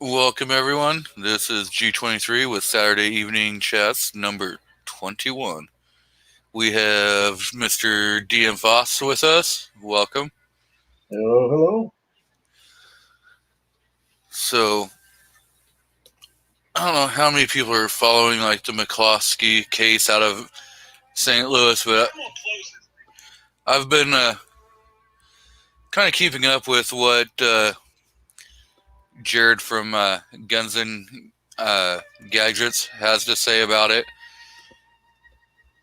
Welcome, everyone. This is G23 with Saturday Evening Chess number 21. We have Mr. DM Foss with us. Welcome. Hello, hello. So, I don't know how many people are following like the Mccloskey case out of St. Louis, but I've been kind of keeping up with what Jared from Guns and Gadgets has to say about it.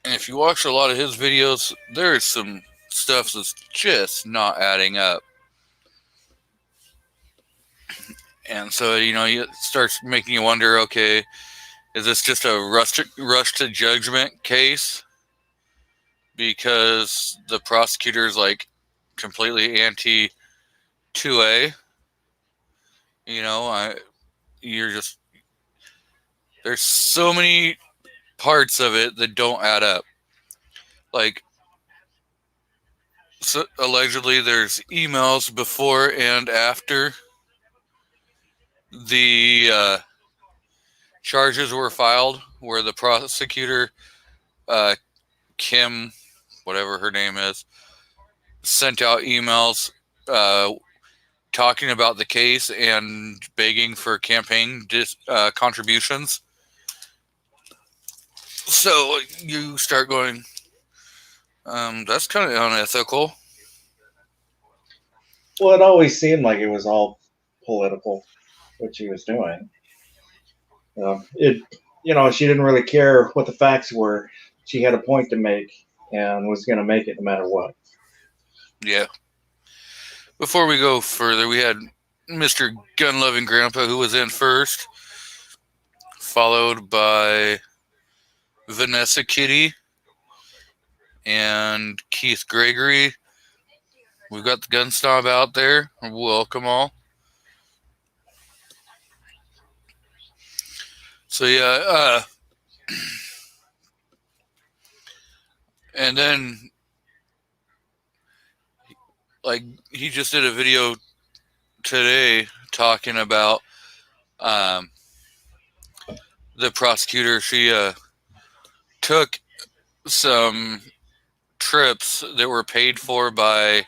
And if you watch a lot of his videos, there's some stuff that's just not adding up. And so, it starts making you wonder, okay, is this just a rush to judgment case? Because the prosecutor's like completely anti 2A. There's so many parts of it that don't add up. Like, so allegedly there's emails before and after the charges were filed where the prosecutor, Kim, whatever her name is, sent out emails talking about the case and begging for campaign contributions. So you start going, that's kind of unethical. Well, it always seemed like it was all political, what she was doing. She didn't really care what the facts were. She had a point to make and was going to make it no matter what. Yeah. Before we go further, we had Mr. Gun-Loving Grandpa, who was in first, followed by Vanessa Kitty and Keith Gregory. We've got the gun snob out there. Welcome all. So yeah, and then like he just did a video today talking about the prosecutor. She took some trips that were paid for by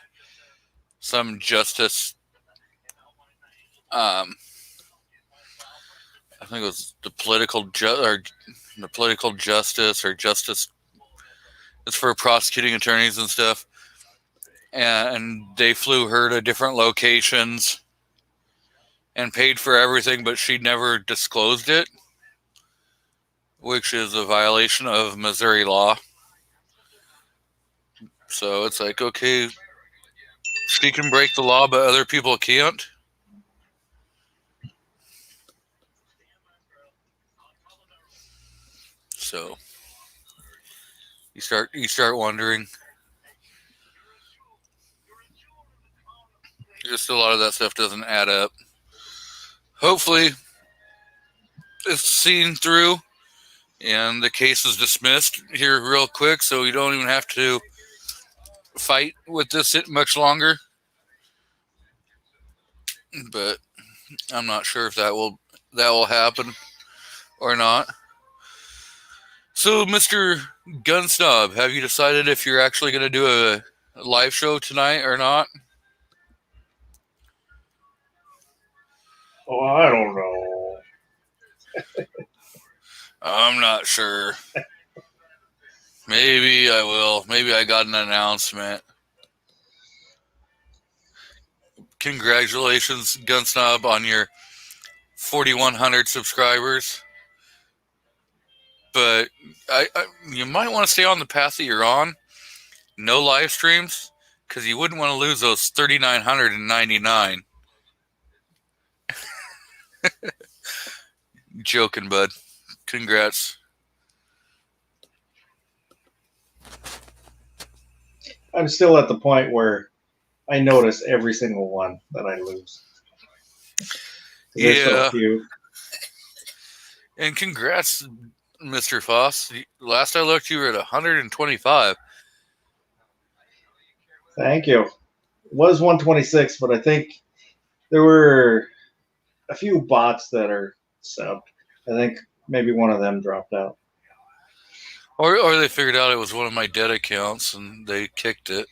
some justice. I think it was the political justice or justice. It's for prosecuting attorneys and stuff. And they flew her to different locations and paid for everything, but she never disclosed it, which is a violation of Missouri law. So it's like, okay, she can break the law, but other people can't. So you start wondering. Just a lot of that stuff doesn't add up. Hopefully, it's seen through and the case is dismissed here real quick, so you don't even have to fight with this much longer. But I'm not sure if that will happen or not. So, Mr. Gun Snob, have you decided if you're actually going to do a live show tonight or not? Oh, I don't know. I'm not sure. Maybe I will. Maybe I got an announcement. Congratulations, Gun Snob, on your 4,100 subscribers. But you might want to stay on the path that you're on. No live streams, because you wouldn't want to lose those 3,999. Joking, bud. Congrats. I'm still at the point where I notice every single one that I lose. There's Yeah. so few. And congrats, Mr. Foss. Last I looked, you were at 125. Thank you. It was 126, but I think there were a few bots that are subbed. I think maybe one of them dropped out. Or they figured out it was one of my dead accounts and they kicked it.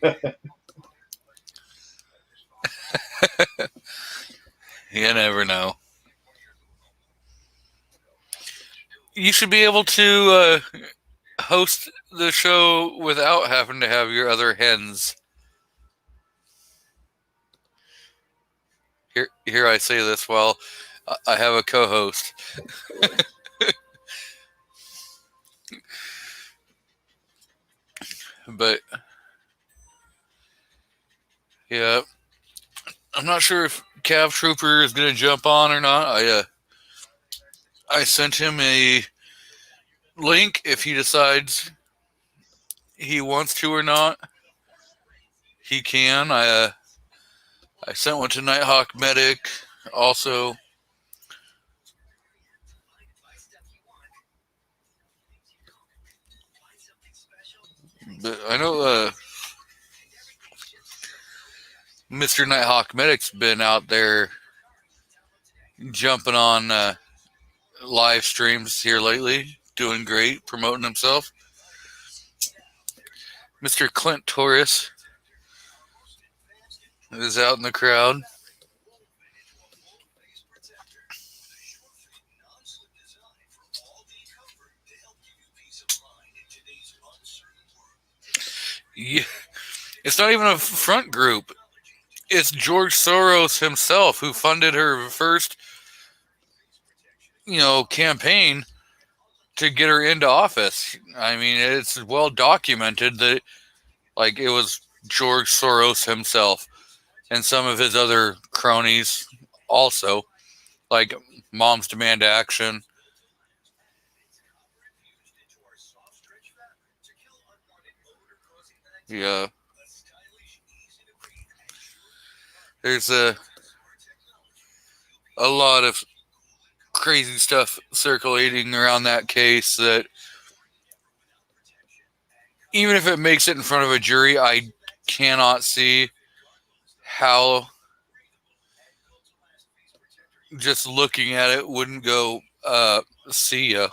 You never know. You should be able to host the show without having to have your other hens. Here I say this while I have a co-host. But yeah, I'm not sure if Cav Trooper is going to jump on or not. I sent him a link if he decides he wants to or not. He can. I sent one to Nighthawk Medic also. But I know Mr. Nighthawk Medic's been out there jumping on live streams here lately, doing great, promoting himself. Mr. Clint Taurus is out in the crowd. Yeah, it's not even a front group. It's George Soros himself who funded her first, campaign to get her into office. I mean, it's well documented that, like, it was George Soros himself and some of his other cronies also, like Moms Demand Action. Yeah. There's a lot of crazy stuff circulating around that case that even if it makes it in front of a jury, I cannot see how just looking at it wouldn't go, see ya.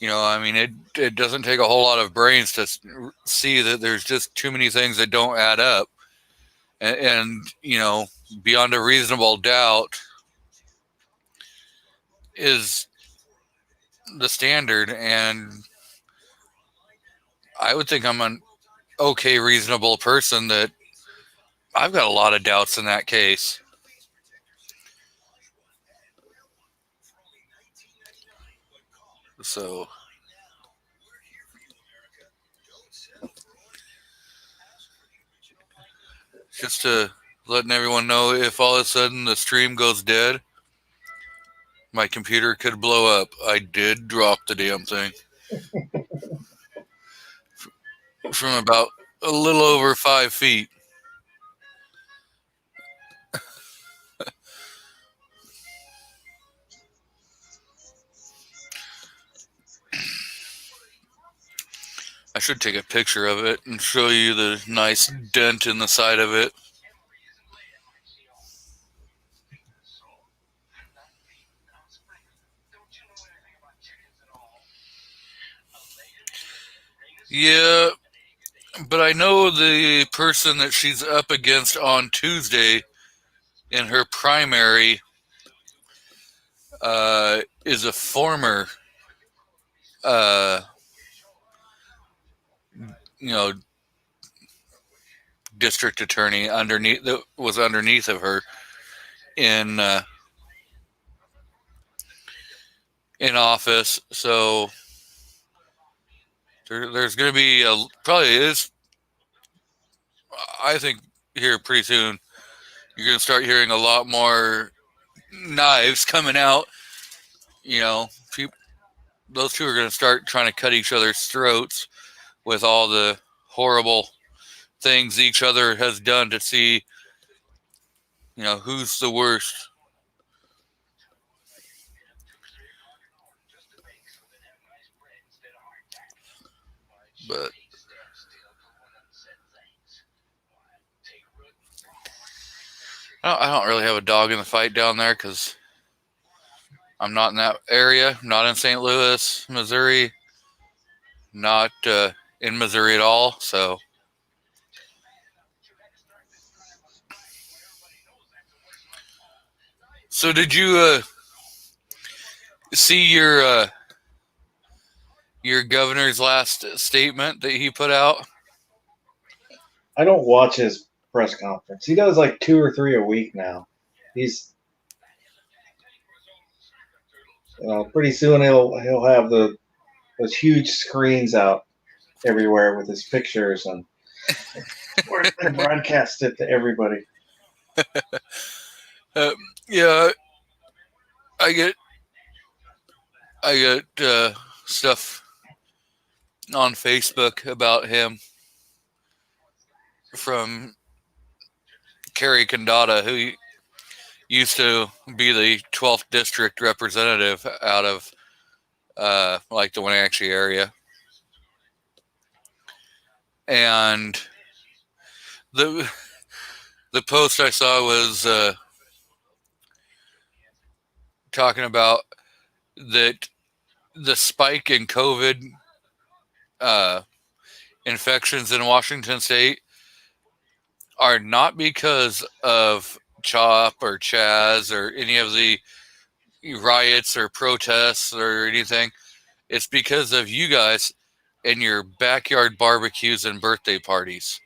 I mean, it doesn't take a whole lot of brains to see that there's just too many things that don't add up. And beyond a reasonable doubt is the standard. And I would think I'm an okay, reasonable person that I've got a lot of doubts in that case. So, just to letting everyone know, if all of a sudden the stream goes dead, my computer could blow up. I did drop the damn thing from about a little over 5 feet. I should take a picture of it and show you the nice dent in the side of it. Yeah, but I know the person that she's up against on Tuesday in her primary is a former, uh, district attorney that was underneath of her in office. So there's going to be probably is. I think here pretty soon you're going to start hearing a lot more knives coming out. Those two are going to start trying to cut each other's throats with all the horrible things each other has done to see, who's the worst. But I don't really have a dog in the fight down there because I'm not in that area. I'm not in St. Louis, Missouri. Not in Missouri at all. So did you see your governor's last statement that he put out? I don't watch his press conference. He does like 2 or 3 a week now. He's, pretty soon he'll have those huge screens out everywhere with his pictures and broadcast it to everybody. Yeah, I get stuff on Facebook about him from Kerry Condata, who used to be the 12th district representative out of like the Wenatchee area. And the post I saw was talking about that the spike in COVID infections in Washington State are not because of CHOP or Chaz or any of the riots or protests or anything. It's because of you guys and your backyard barbecues and birthday parties.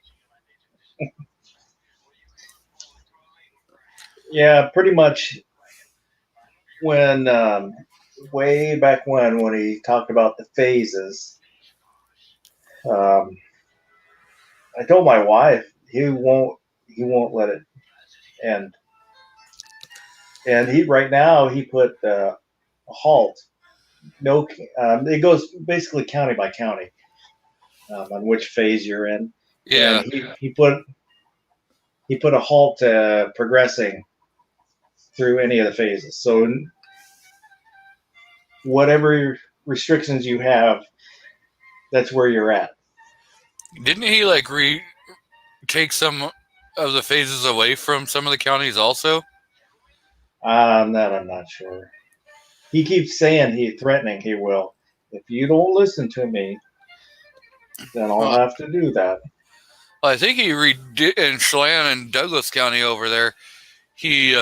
Yeah, pretty much when way back when he talked about the phases, I told my wife he won't let it end, and he right now he put a halt. No, it goes basically county by county on which phase you're in, and Yeah. he put a halt to progressing through any of the phases. So whatever restrictions you have, that's where you're at. Didn't he like take some of the phases away from some of the counties also? That I'm not sure. He keeps saying threatening he will. If you don't listen to me, then I'll have to do that. I think he in Chelan and Douglas County over there. He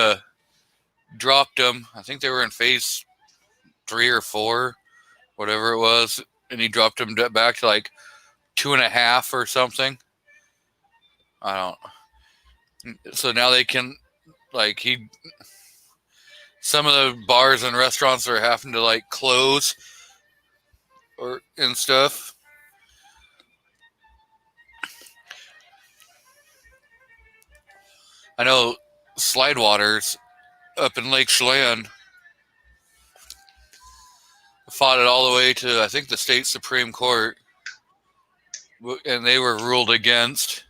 dropped them. I think they were in phase 3 or 4, whatever it was, and he dropped them back to like 2.5 or something. I don't. So now they can like some of the bars and restaurants are having to like close or and stuff. I know Slide Waters up in Lake Chelan fought it all the way to I think the state Supreme Court, and they were ruled against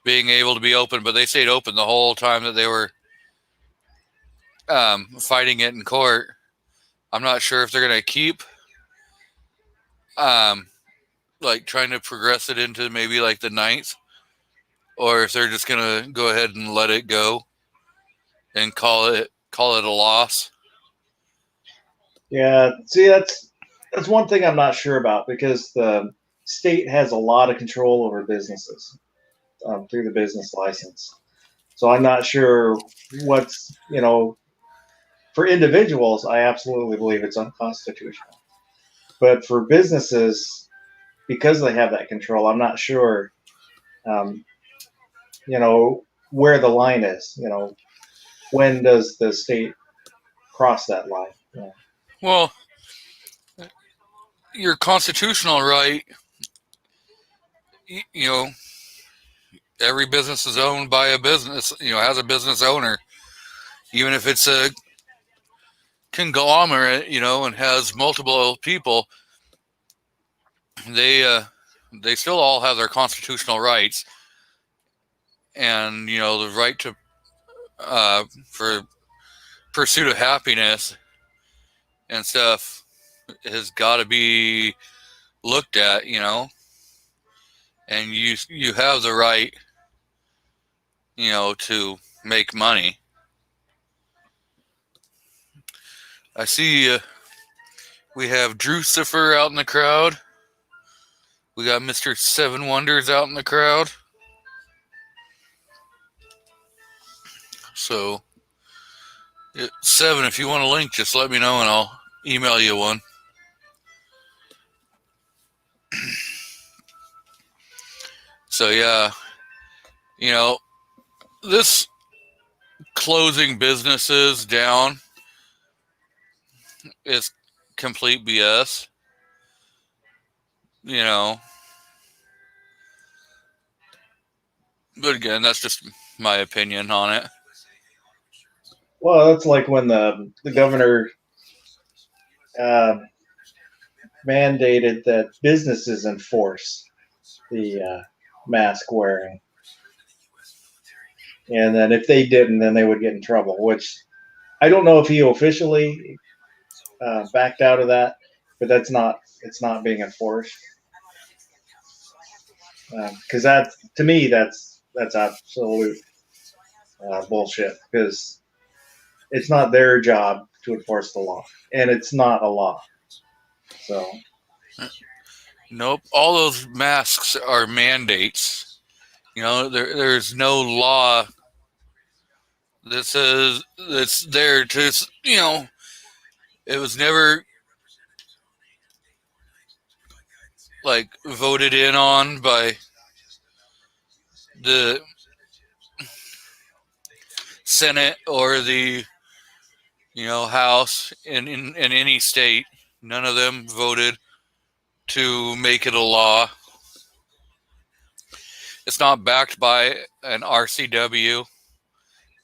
being able to be open, but they stayed open the whole time that they were fighting it in court. I'm not sure if they're going to keep like trying to progress it into maybe like the 9th, or if they're just going to go ahead and let it go and call it a loss. Yeah, see, that's one thing I'm not sure about because the state has a lot of control over businesses through the business license. So I'm not sure what's for individuals. I absolutely believe it's unconstitutional, but for businesses, because they have that control, I'm not sure. Um, where the line is. When does the state cross that line? Yeah. Well, your constitutional right, you know, every business is owned by a business, has a business owner, even if it's a conglomerate, and has multiple people. They still all have their constitutional rights, and the right to for pursuit of happiness and stuff has got to be looked at, and you have the right, to make money. I see we have Drucifer out in the crowd. We got Mr. Seven Wonders out in the crowd. So, Seven, if you want a link, just let me know and I'll email you one. So, yeah, this closing businesses down is complete BS. But again, that's just my opinion on it. Well, that's like when the governor mandated that businesses enforce the mask wearing, and then if they didn't, then they would get in trouble. Which I don't know if he officially backed out of that, but it's not being enforced. Because that, to me, that's absolute bullshit. Because it's not their job to enforce the law, and it's not a law. So, nope, all those masks are mandates. There's no law that says it's there to. It was never like voted in on by the Senate or the House in any state. None of them voted to make it a law. It's not backed by an RCW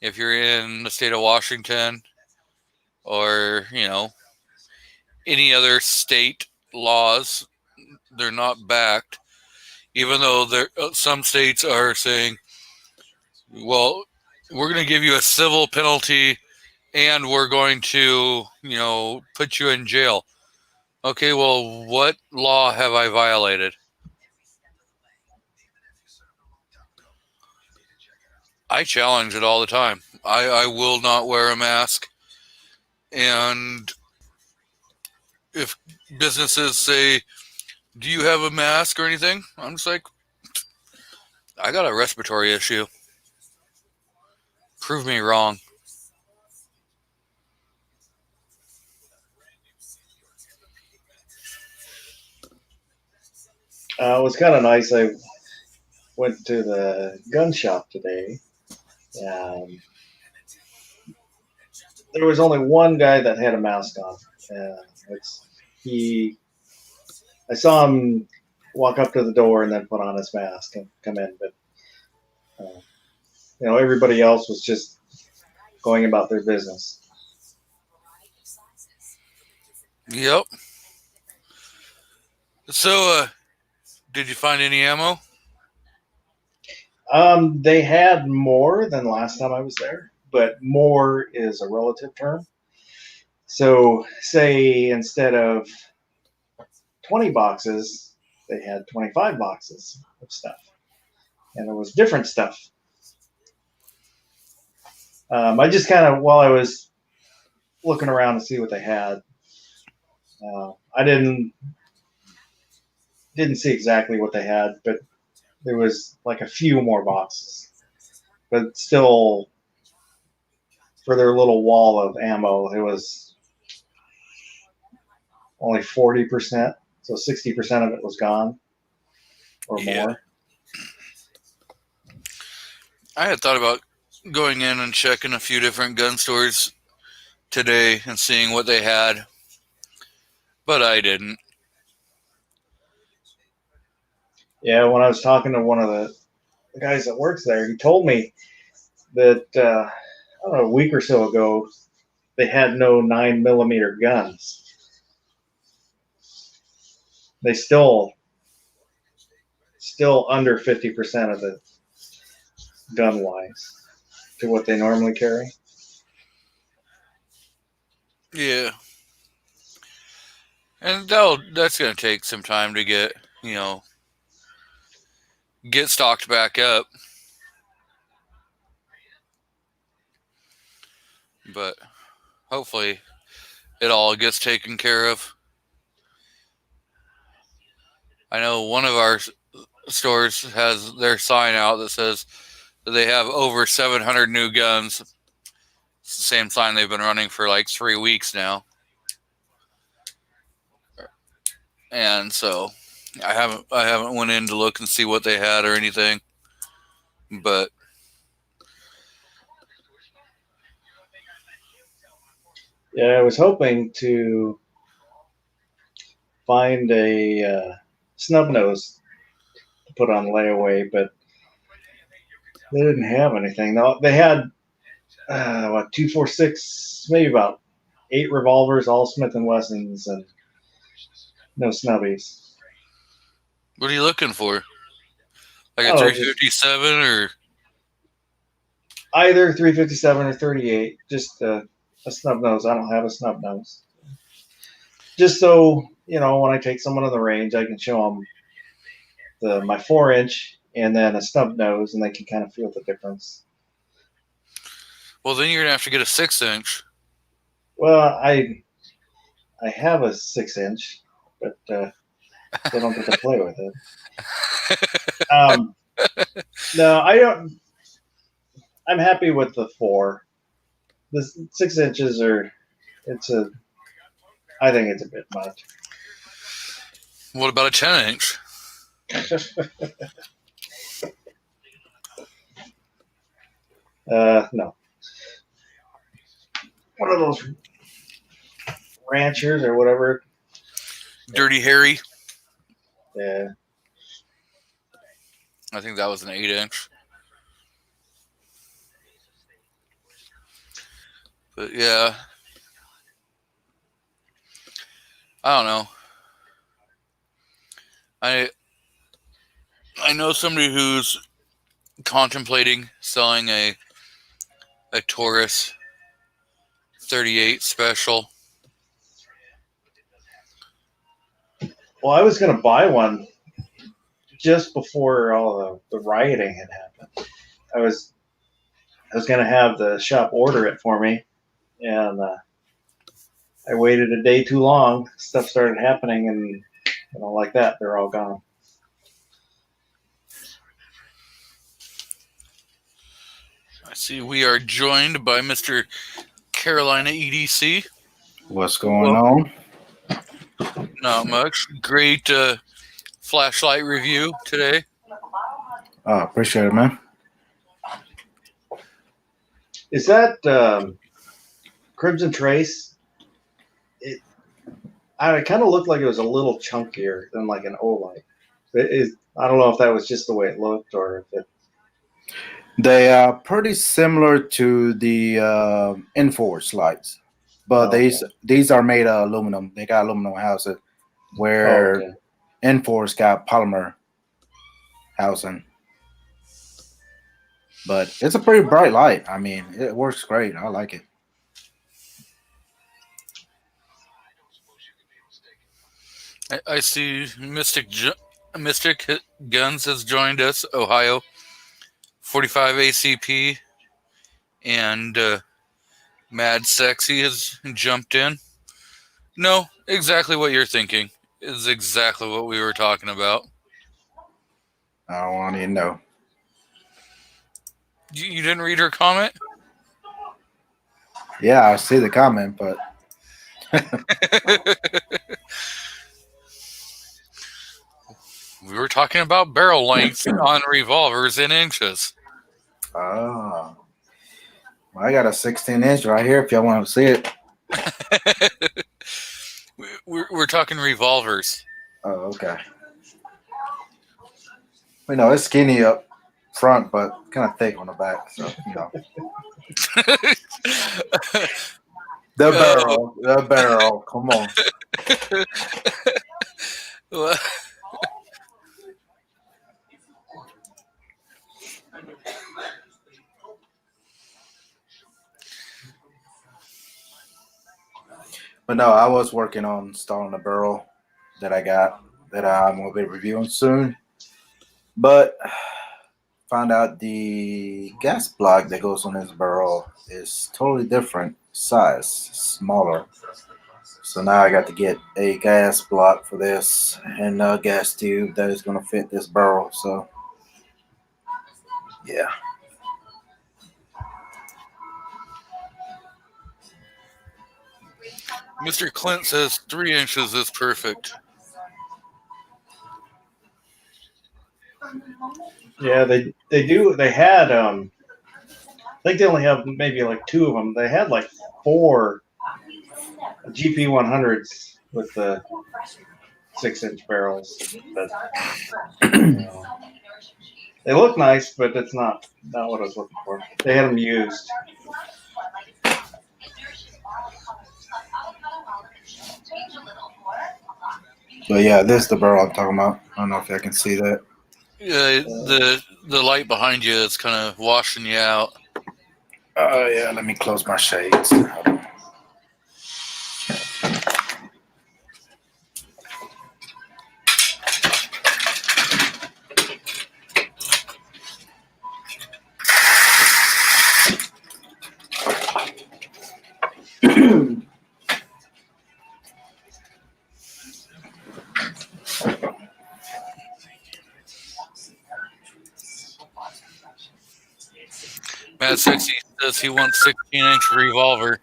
if you're in the state of Washington or any other state laws. They're not backed, even though some states are saying, well, we're going to give you a civil penalty and we're going to, put you in jail. Okay, well, what law have I violated? I challenge it all the time. I will not wear a mask. And if businesses say, do you have a mask or anything? I'm just like, I got a respiratory issue. Prove me wrong. it was kind of nice. I went to the gun shop today. There was only one guy that had a mask on. I saw him walk up to the door and then put on his mask and come in, but everybody else was just going about their business. Yep. So, did you find any ammo? They had more than last time I was there, but more is a relative term. So, say instead of 20 boxes, they had 25 boxes of stuff, and it was different stuff. I just kind of, while I was looking around to see what they had, I didn't see exactly what they had, but there was like a few more boxes, but still, for their little wall of ammo, it was only 40%, so 60% of it was gone or more. I had thought about going in and checking a few different gun stores today and seeing what they had, but I didn't. Yeah, when I was talking to one of the guys that works there, he told me that I don't know, a week or so ago, they had no 9mm guns. They still under 50% of the gun wise to what they normally carry. Yeah. And that's going to take some time to get stocked back up. but hopefully it all gets taken care of. I know one of our stores has their sign out that says that they have over 700 new guns. It's the same sign they've been running for like 3 weeks now. And so I haven't went in to look and see what they had or anything. But Yeah, I was hoping to find a snub nose to put on layaway, but they didn't have anything. No, they had 246, maybe about 8 revolvers, all Smith and Wessons, and no snubbies. what are you looking for? Like a Oh, just 357 or either 357 or 38. Just a snub nose. I don't have a snub nose. Just so when I take someone on the range, I can show them my 4-inch and then a snub nose, and they can kind of feel the difference. well, then you're gonna have to get a 6-inch. Well, I have a 6-inch, but they don't get to play with it. No, I don't. I'm happy with the 4. The 6 inches I think it's a bit much. What about a 10-inch? No. One of those ranchers or whatever. Dirty Harry. Yeah. I think that was an 8-inch. But yeah, I don't know. I know somebody who's contemplating selling a Taurus 38 special. Well, I was going to buy one just before all the rioting had happened. I was going to have the shop order it for me, and I waited a day too long. Stuff started happening, and like that, they're all gone. I see we are joined by Mr. Carolina EDC. What's going on? Not much. Great flashlight review today. Oh, appreciate it, man. Is that Crimson Trace? It kind of looked like it was a little chunkier than like an Olight. I don't know if that was just the way it looked or if it. They are pretty similar to the Enforce lights, but these are made of aluminum. They got aluminum housing, where Enforce got polymer housing. But it's a pretty bright light. I mean, it works great. I like it. I see Mystic Guns has joined us, Ohio. 45 ACP and Mad Sexy has jumped in. No, exactly what you're thinking is exactly what we were talking about. I don't want to know. You didn't read her comment? Yeah, I see the comment, but we were talking about barrel length on revolvers in inches. oh, well, I got a 16-inch right here if y'all want to see it. We're talking revolvers. Oh, okay. It's skinny up front, but kind of thick on the back. So, The barrel. Come on. But no, I was working on installing a barrel that I got that I'm going to be reviewing soon. But found out the gas block that goes on this barrel is totally different size, smaller. So now I got to get a gas block for this and a gas tube that is going to fit this barrel. So yeah. Mr. Clint says 3 inches is perfect. Yeah, they do. They had I think they only have maybe like 2 of them. They had like 4 GP 100s with the 6-inch barrels, but they look nice, but it's not what I was looking for. They had them used. But yeah, this is the barrel I'm talking about. I don't know if I can see that. Yeah, the light behind you is kind of washing you out. Oh yeah, let me close my shades. Mad Sexy says he wants 16-inch revolver.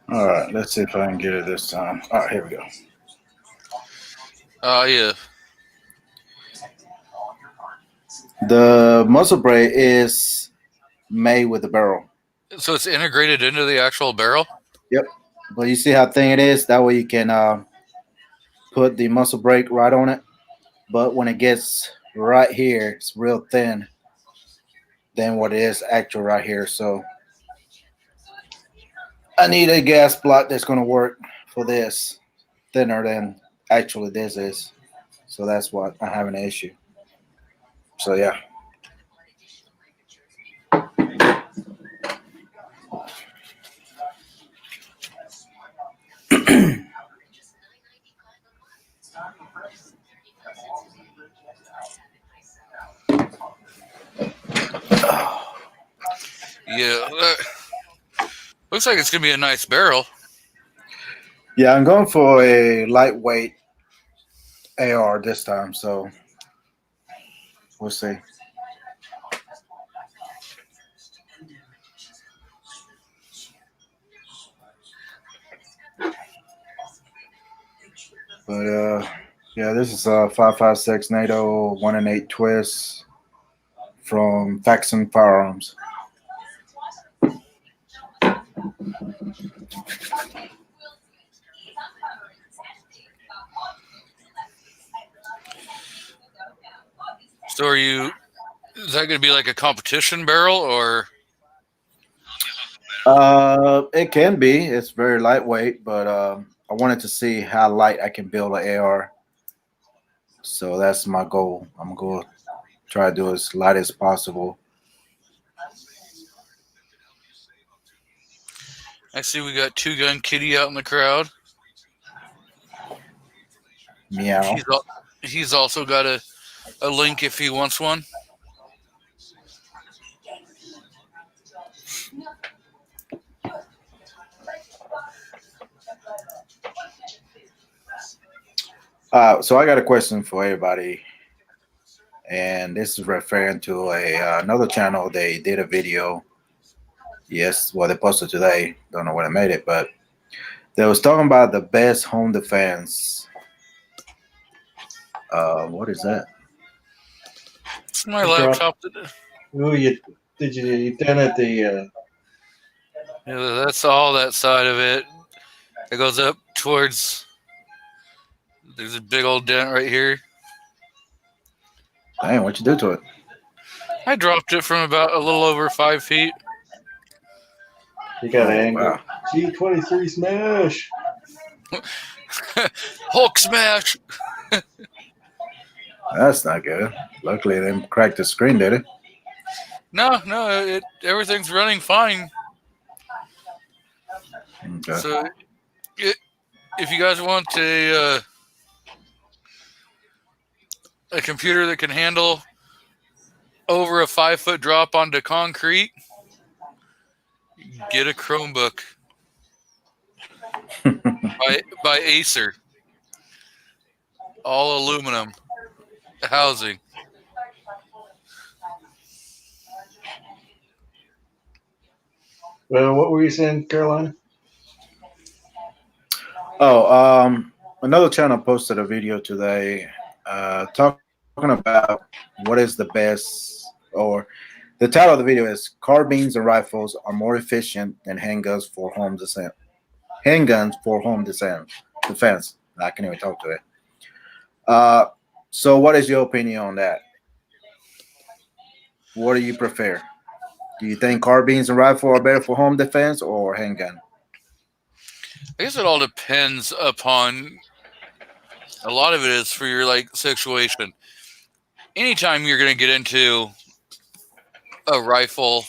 All right, let's see if I can get it this time. All right, here we go. Yeah. The muzzle brake is made with the barrel. So it's integrated into the actual barrel? Yep. But you see how thin it is? That way you can put the muzzle brake right on it. But when it gets right here, it's real thin than what it is actual right here. So I need a gas block that's going to work for this, thinner than actually this is. So that's what I'm having an issue. So yeah. Yeah. Looks like it's going to be a nice barrel. Yeah, I'm going for a lightweight AR this time, so we'll see. But yeah, this is a 5.56 NATO 1-8 twist from Faxon Firearms. So is that going to be like a competition barrel or? It can be. It's very lightweight, but I wanted to see how light I can build an AR. So that's my goal. I'm going to try to do as light as possible. I see we got Two Gun Kitty out in the crowd. Meow. He's also got a link if he wants one. So I got a question for everybody, and this is referring to another channel. They did a video. Yes, well, they posted today. Don't know when I made it, but they was talking about the best home defense. What is that? It's my laptop. Ooh, you done it the? Yeah, that's all that side of it. It goes up towards. There's a big old dent right here. Dang, what you do to it? I dropped it from about a little over 5 feet. You got an angle. Wow. G23 smash. Hulk smash. That's not good. Luckily, they didn't crack the screen, did it? No, everything's running fine. Okay. So, if you guys want a computer that can handle over a 5-foot drop onto concrete, get a Chromebook by Acer. All aluminum housing. Well, what were you saying, Carolina? Oh, another channel posted a video today talking about what is the best, or the title of the video is "Carbines and Rifles are more efficient than handguns for home defense." Handguns for home defense. I can't even talk to it. So, what is your opinion on that? What do you prefer? Do you think carbines and rifle are better for home defense or handgun? I guess it all depends upon. A lot of it is for your situation. Anytime you're going to get into a rifle,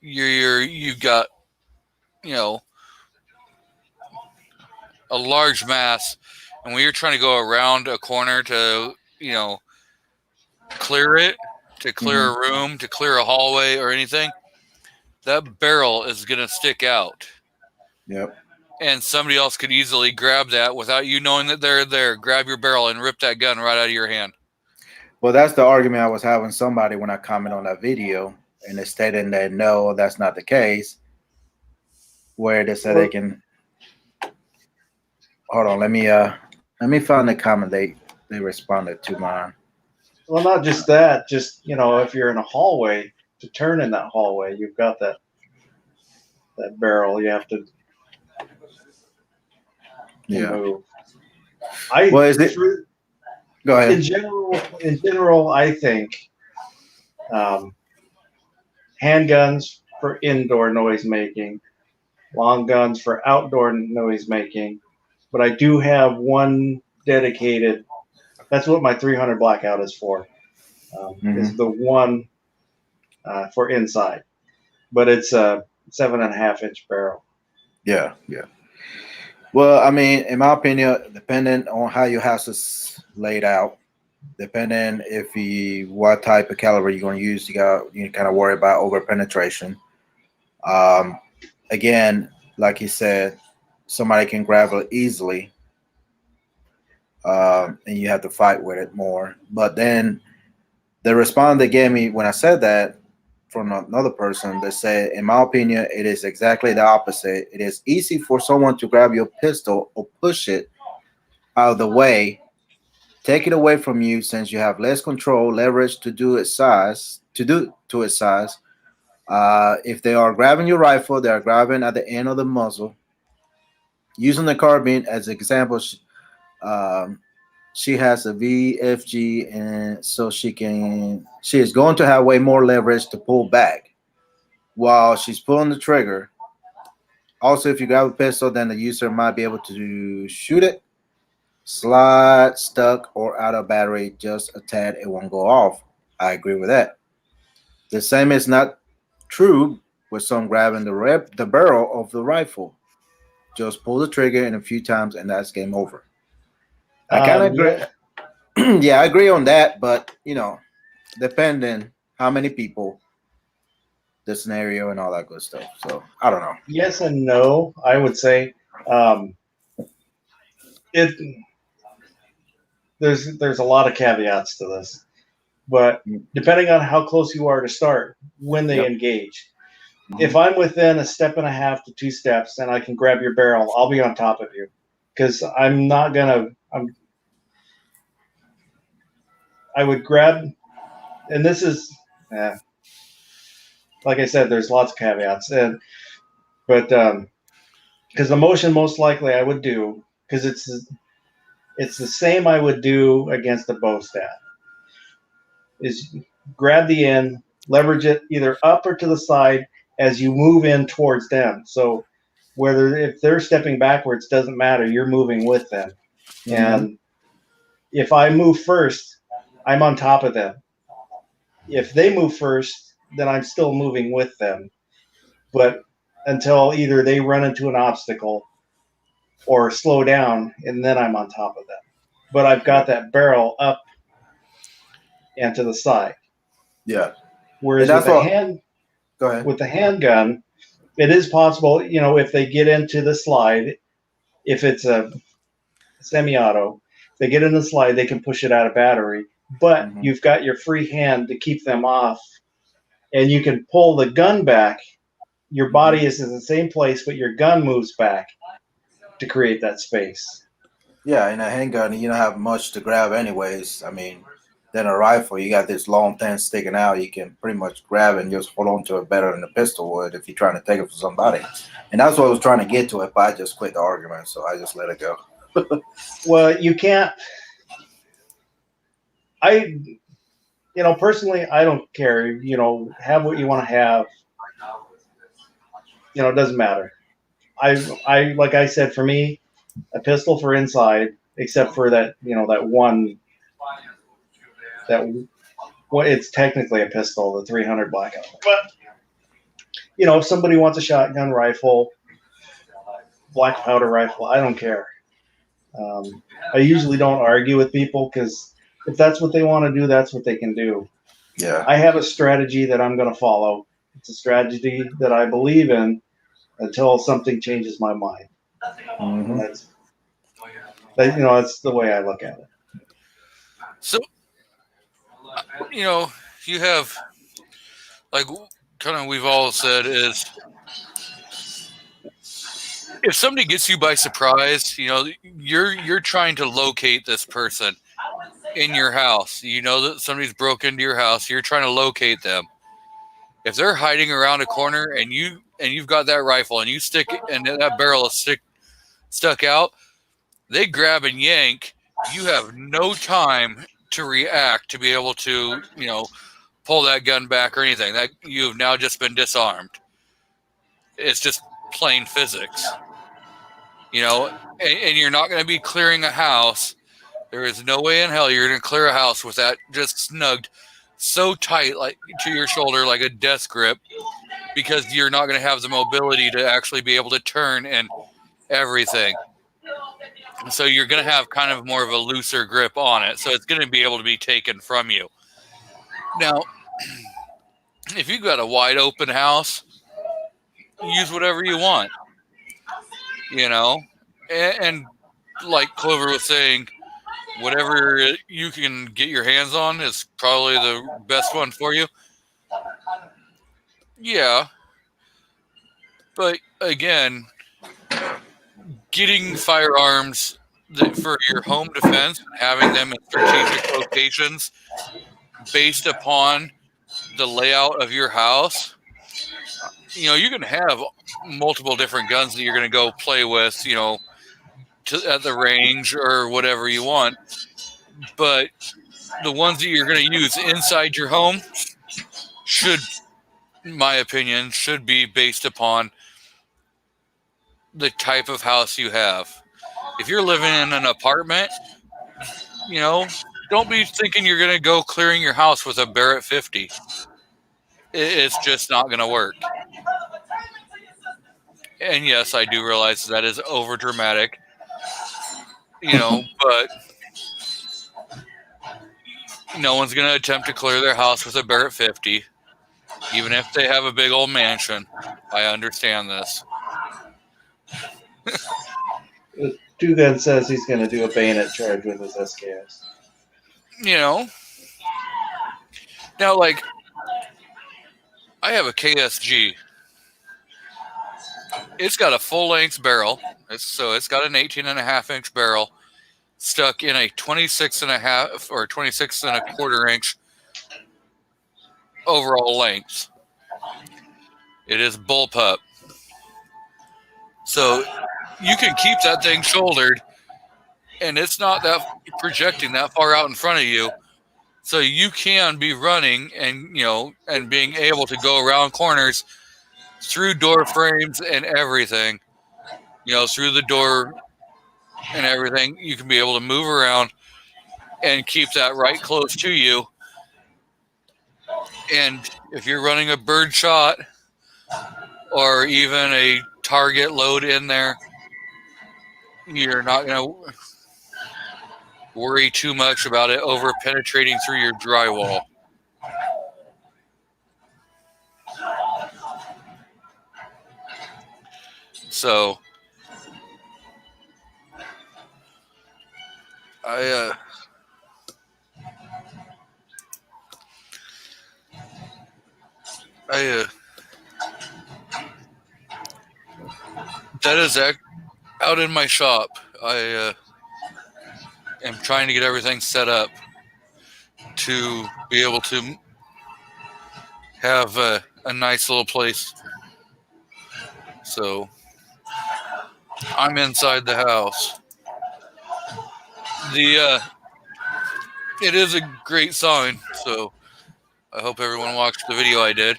you've got a large mass, and when you're trying to go around a corner to clear it, to clear a room, to clear a hallway or anything, that barrel is going to stick out. Yep. And somebody else could easily grab that without you knowing that they're there, grab your barrel and rip that gun right out of your hand. Well, that's the argument I was having somebody when I comment on that video, and they stated that no, that's not the case. Where they said they can. Hold on, let me find the comment they responded to mine. Well, not just that. Just if you're in a hallway, to turn in that hallway, you've got that barrel. You have to move. Well, is it? Go ahead. In general, I think handguns for indoor noise making, long guns for outdoor noise making. But I do have one dedicated. That's what my 300 Blackout is for. Is the one for inside, but it's a 7.5-inch barrel. Yeah. Well, I mean, in my opinion, depending on how your house is laid out, depending what type of caliber you're going to use, you kind of worry about over penetration. Again, like you said, somebody can grab it easily, and you have to fight with it more. But then the response they gave me when I said that from another person, they said, in my opinion, it is exactly the opposite. It is easy for someone to grab your pistol or push it out of the way, take it away from you, since you have less control, leverage to do its size. If they are grabbing your rifle, they are grabbing at the end of the muzzle. Using the carbine as an example, she has a VFG, and so she is going to have way more leverage to pull back while she's pulling the trigger. Also, if you grab a pistol, then the user might be able to shoot it, slide, stuck, or out of battery just a tad. It won't go off. I agree with that. The same is not true with some grabbing the barrel of the rifle. Just pull the trigger in a few times, and that's game over. I kind of agree. Yeah, I agree on that, but depending how many people, the scenario, and all that good stuff. So I don't know. Yes and no, I would say. There's a lot of caveats to this, but depending on how close you are to start, when they engage. If I'm within a step and a half to 2 steps and I can grab your barrel, I'll be on top of you, because I'm not gonna. I would grab, and this is, like I said, there's lots of caveats, but because the motion most likely I would do, because it's the same I would do against a bow staff, is grab the end, leverage it either up or to the side as you move in towards them. So if they're stepping backwards, doesn't matter. You're moving with them. And if I move first, I'm on top of them. If they move first, then I'm still moving with them. But until either they run into an obstacle or slow down, and then I'm on top of them. But I've got that barrel up and to the side. Yeah. Whereas And that's go ahead. with the handgun, it is possible, if they get into the slide, if it's a semi-auto, they get in the slide, they can push it out of battery. But you've got your free hand to keep them off, and you can pull the gun back. Your body is in the same place, but your gun moves back to create that space. Yeah, in a handgun, you don't have much to grab anyways. I mean, than a rifle, you got this long thing sticking out. You can pretty much grab it and just hold on to it better than a pistol would if you're trying to take it from somebody. And that's what I was trying to get to it, but I just quit the argument, so I just let it go. Well, you can't. Personally, I don't care. Have what you want to have. It doesn't matter. I like I said, for me, a pistol for inside, except for that, that one, it's technically a pistol, the 300 Blackout. But, if somebody wants a shotgun rifle, black powder rifle, I don't care. I usually don't argue with people because if that's what they want to do, that's what they can do. Yeah. I have a strategy that I'm going to follow. It's a strategy that I believe in until something changes my mind. That's the way I look at it. So, you have, like, kind of we've all said is, if somebody gets you by surprise, you're trying to locate this person in your house. You know that somebody's broke into your house. You're trying to locate them. If they're hiding around a corner and you've got that rifle and you stick it and that barrel is stuck out, they grab and yank. You have no time to react to be able to, pull that gun back or anything. That you've now just been disarmed. It's just plain physics. And you're not going to be clearing a house. There is no way in hell you're going to clear a house with that just snugged so tight, like to your shoulder, like a death grip, because you're not going to have the mobility to actually be able to turn and everything. So you're going to have kind of more of a looser grip on it. So it's going to be able to be taken from you. Now, if you've got a wide open house, use whatever you want, and like Clover was saying, whatever you can get your hands on is probably the best one for you. Yeah. But again, getting firearms for your home defense, having them in strategic locations based upon the layout of your house, you can have multiple different guns that you're going to go play with, at the range or whatever you want. But the ones that you're going to use inside your home should, in my opinion, should be based upon the type of house you have. If you're living in an apartment, don't be thinking you're going to go clearing your house with a Barrett 50. It's just not going to work. And yes, I do realize that is over dramatic, but no one's going to attempt to clear their house with a Barrett 50, even if they have a big old mansion. I understand this. Two Gun says he's going to do a bayonet charge with his SKS. Now, like, I have a KSG. It's got a full-length barrel. It's got an 18.5-inch barrel stuck in a 26.5 or 26.25-inch overall length. It is bullpup. So you can keep that thing shouldered, and it's not that projecting that far out in front of you. So you can be running and, and being able to go around corners through door frames and everything, through the door and everything. You can be able to move around and keep that right close to you. And if you're running a bird shot or even a target load in there, you're not going to worry too much about it over penetrating through your drywall. So that is out in my shop. I am trying to get everything set up to be able to have a nice little place. So I'm inside the house. It is a great sign, so I hope everyone watched the video I did.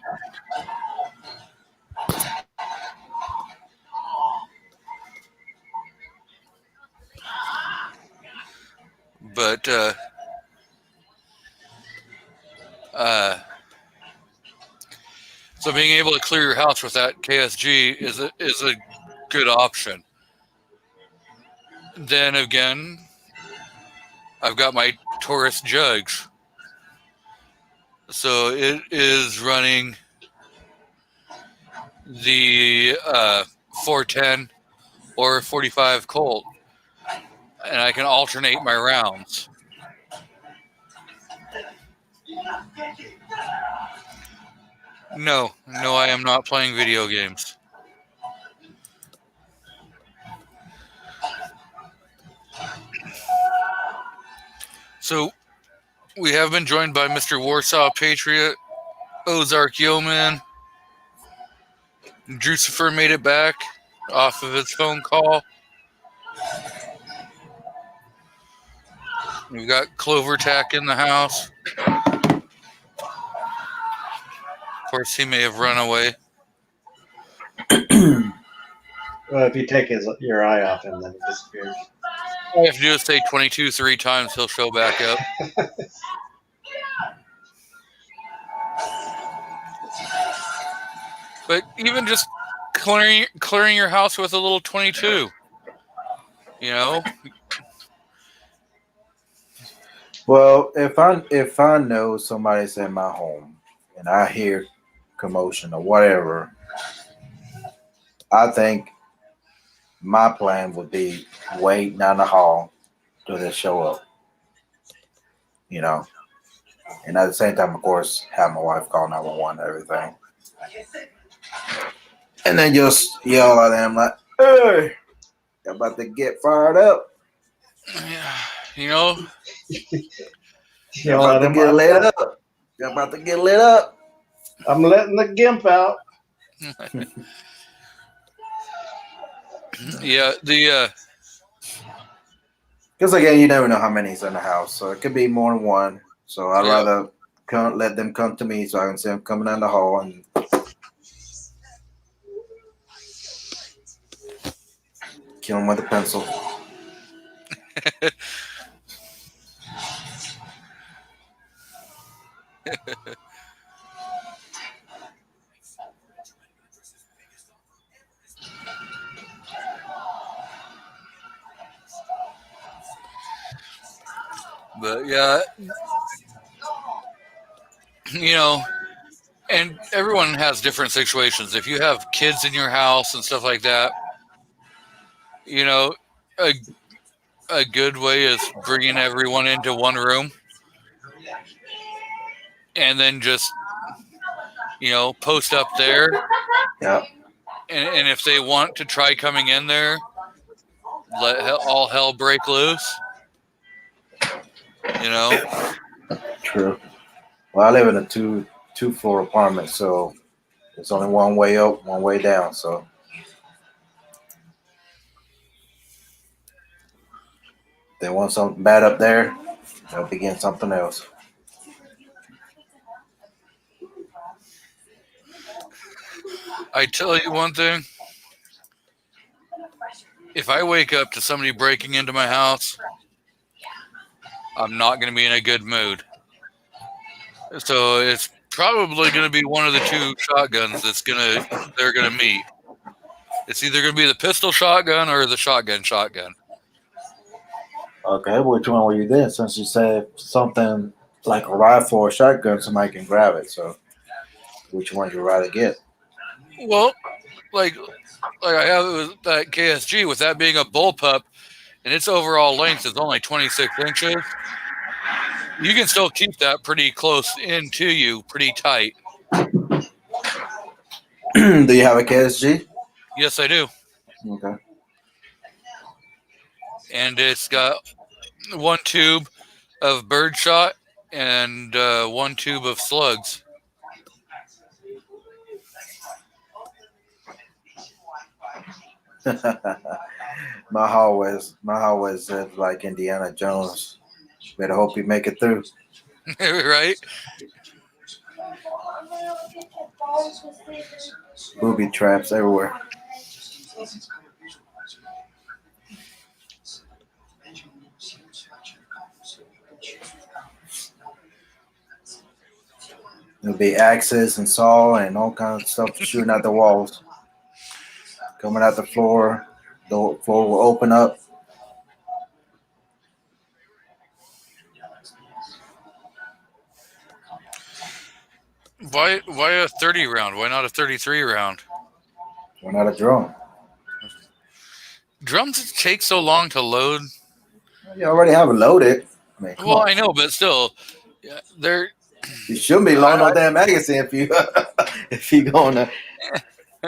But so being able to clear your house with that KSG is a good option. Then again, I've got my Taurus jugs, so it is running the 410 or 45 Colt, and I can alternate my rounds. No, I am not playing video games. So we have been joined by Mr. Warsaw Patriot, Ozark Yeoman. Drucifer made it back off of his phone call. We've got Clover Tack in the house. Of course, he may have run away. Well, if you take your eye off him, then he disappears. All you have to do is say 22 3 times, he'll show back up. But even just clearing your house with a little 22, you know. Well, if I know somebody's in my home and I hear commotion or whatever, I think my plan would be wait down the hall till they show up. You know, and at the same time, of course, have my wife call 911 and everything. And then just yell at them like, "Hey, you're about to get fired up." Yeah, you know. You're about to get lit up. You're about to get lit up. I'm letting the gimp out. Yeah, because again, you never know how many's in the house, so it could be more than one. So I'd rather let them come to me so I can see them coming down the hall and kill them with a pencil. But yeah, you know, and everyone has different situations. If you have kids in your house and stuff like that, you know, a good way is bringing everyone into one room and then just, you know, post up there. Yeah. And if they want to try coming in there, let all hell break loose. You know? True. Well, I live in a two-floor apartment, so there's only one way up, one way down. So if they want something bad up there, they'll begin something else. I tell you one thing. If I wake up to somebody breaking into my house, I'm not going to be in a good mood. So it's probably going to be one of the two shotguns they're going to meet. It's either going to be the pistol shotgun or the shotgun. Okay, which one were you then? Since you said something like a rifle or shotgun, somebody can grab it. So, which one you rather get? Well, like I have it with that KSG, with that being a bullpup, and its overall length is only 26 inches. You can still keep that pretty close into you, pretty tight. Do you have a KSG? Yes, I do. Okay. And it's got one tube of birdshot and one tube of slugs. my hallway says like Indiana Jones. Better hope you make it through. Right? Booby traps everywhere. There'll be axes and saw and all kinds of stuff shooting out the walls. Coming out the floor. The floor will open up. Why a 30 round? Why not a 33 round? Why not a drum? Drums take so long to load. You already have it loaded. I mean, Well, I know, but still, they're. You shouldn't be loading no damn magazine if you gonna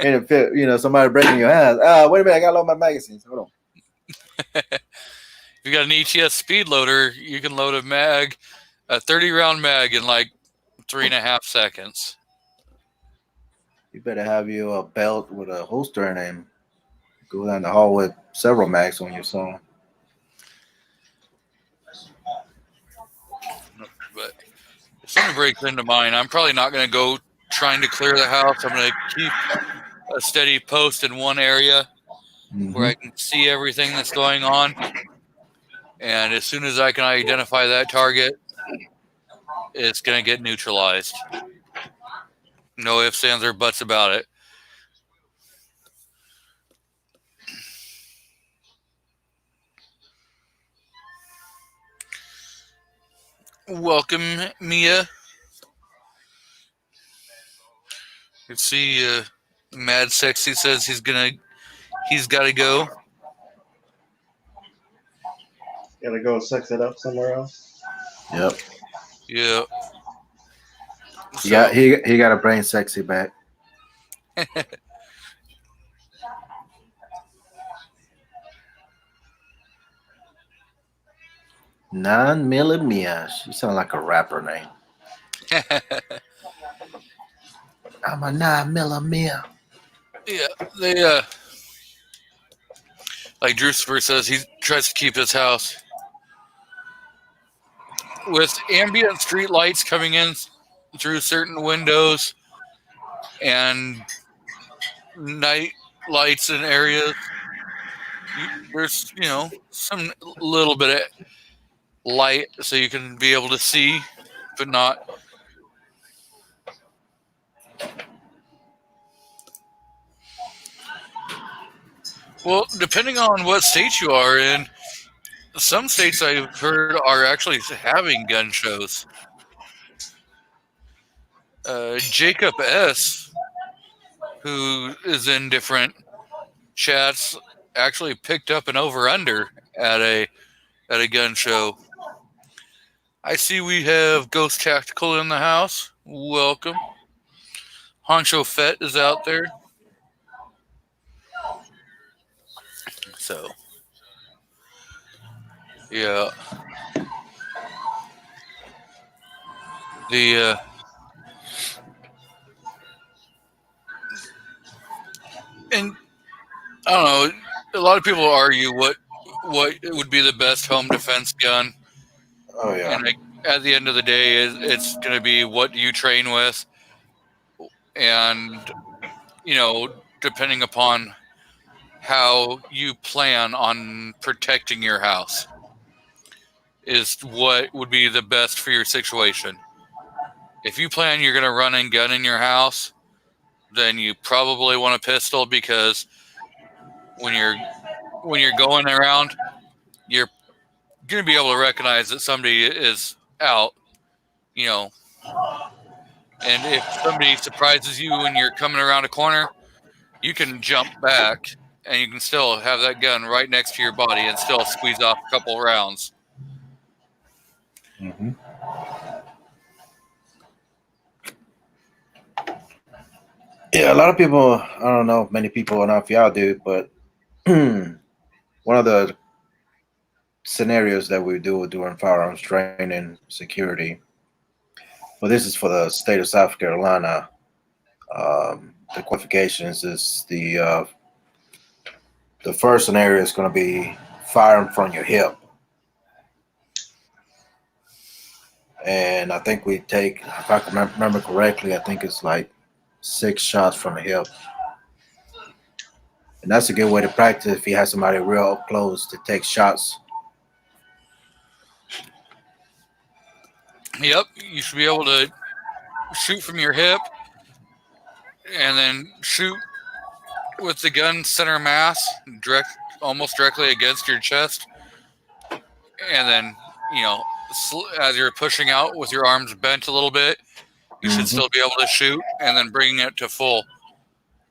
interfere. Somebody breaking your hands. Wait a minute, I gotta load my magazines. Hold on. If you got an ETS speed loader, you can load a 30 round mag in like 3.5 seconds. You better have you a belt with a holster and go down the hall with several mags on your song. But if something breaks into mine, I'm probably not going to go trying to clear the house. I'm going to keep a steady post in one area where I can see everything that's going on. And as soon as I can identify that target, it's going to get neutralized. No ifs, ands, or buts about it. Welcome, Mia. You see, Mad Sexy says he's got to go. Gotta go sex it up somewhere else. Yep. Yeah. He got to bring Sexy back. 9mm. You sound like a rapper name. I'm a 9mm. Yeah, they like Drucifer says, he tries to keep his house with ambient street lights coming in through certain windows and night lights in areas. There's some little bit of light so you can be able to see, but not. Well, depending on what state you are in, some states I've heard are actually having gun shows. Jacob S., who is in different chats, actually picked up an over-under at a gun show. I see we have Ghost Tactical in the house. Welcome. Honcho Fett is out there. So, yeah. And I don't know, a lot of people argue what would be the best home defense gun. Oh, yeah. And at the end of the day, it's going to be what you train with. And, depending upon how you plan on protecting your house is what would be the best for your situation. if you plan you're going to run and gun in your house, then you probably want a pistol, because when you're going around, you're going to be able to recognize that somebody is out, you know. And if somebody surprises you when you're coming around a corner, you can jump back and you can still have that gun right next to your body and still squeeze off a couple rounds. Mm-hmm. Yeah, a lot of people, I don't know if many people, or not if y'all do, but one of the scenarios that we do during firearms training security, well, this is for the state of South Carolina. The qualifications is the first scenario is going to be firing from your hip. And I think we take, if I can remember correctly, I think it's like 6 shots from the hip. And that's a good way to practice if you have somebody real up close to take shots. Yep, you should be able to shoot from your hip and then shoot with the gun center mass almost directly against your chest. And then, as you're pushing out with your arms bent a little bit, you should still be able to shoot, and then bringing it to full.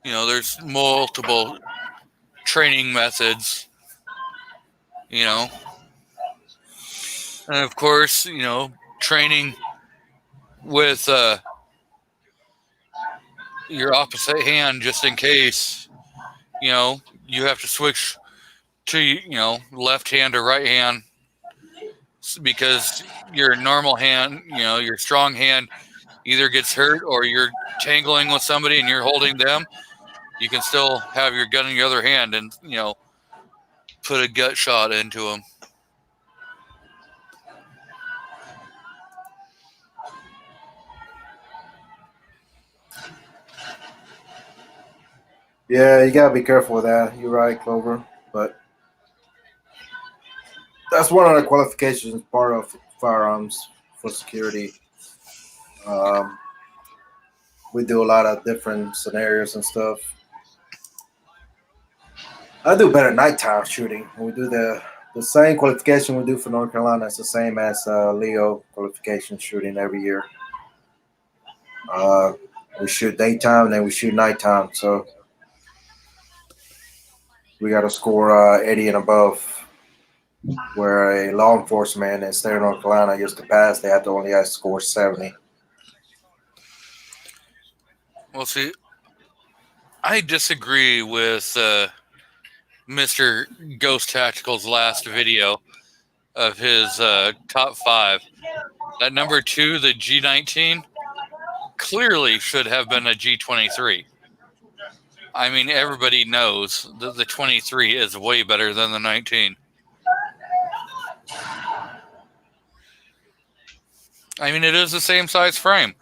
There's multiple training methods, and of course, training with your opposite hand, just in case, you have to switch to, left hand or right hand, because your normal hand, your strong hand either gets hurt or you're tangling with somebody and you're holding them. You can still have your gun in your other hand and, put a gut shot into them. Yeah, you gotta be careful with that. You're right, Clover. But that's one of the qualifications, part of firearms for security. We do a lot of different scenarios and stuff. I do better nighttime shooting. We do the same qualification we do for North Carolina. It's the same as Leo qualification shooting every year. We shoot daytime, then we shoot nighttime. So we got to score 80 and above. Where a law enforcement in state of North Carolina used to pass, they had to only score 70. Well, see, I disagree with Mr. Ghost Tactical's last video of his top 5. That number 2, the G19, clearly should have been a G23. I mean, everybody knows that the 23 is way better than the 19. I mean, it is the same size frame.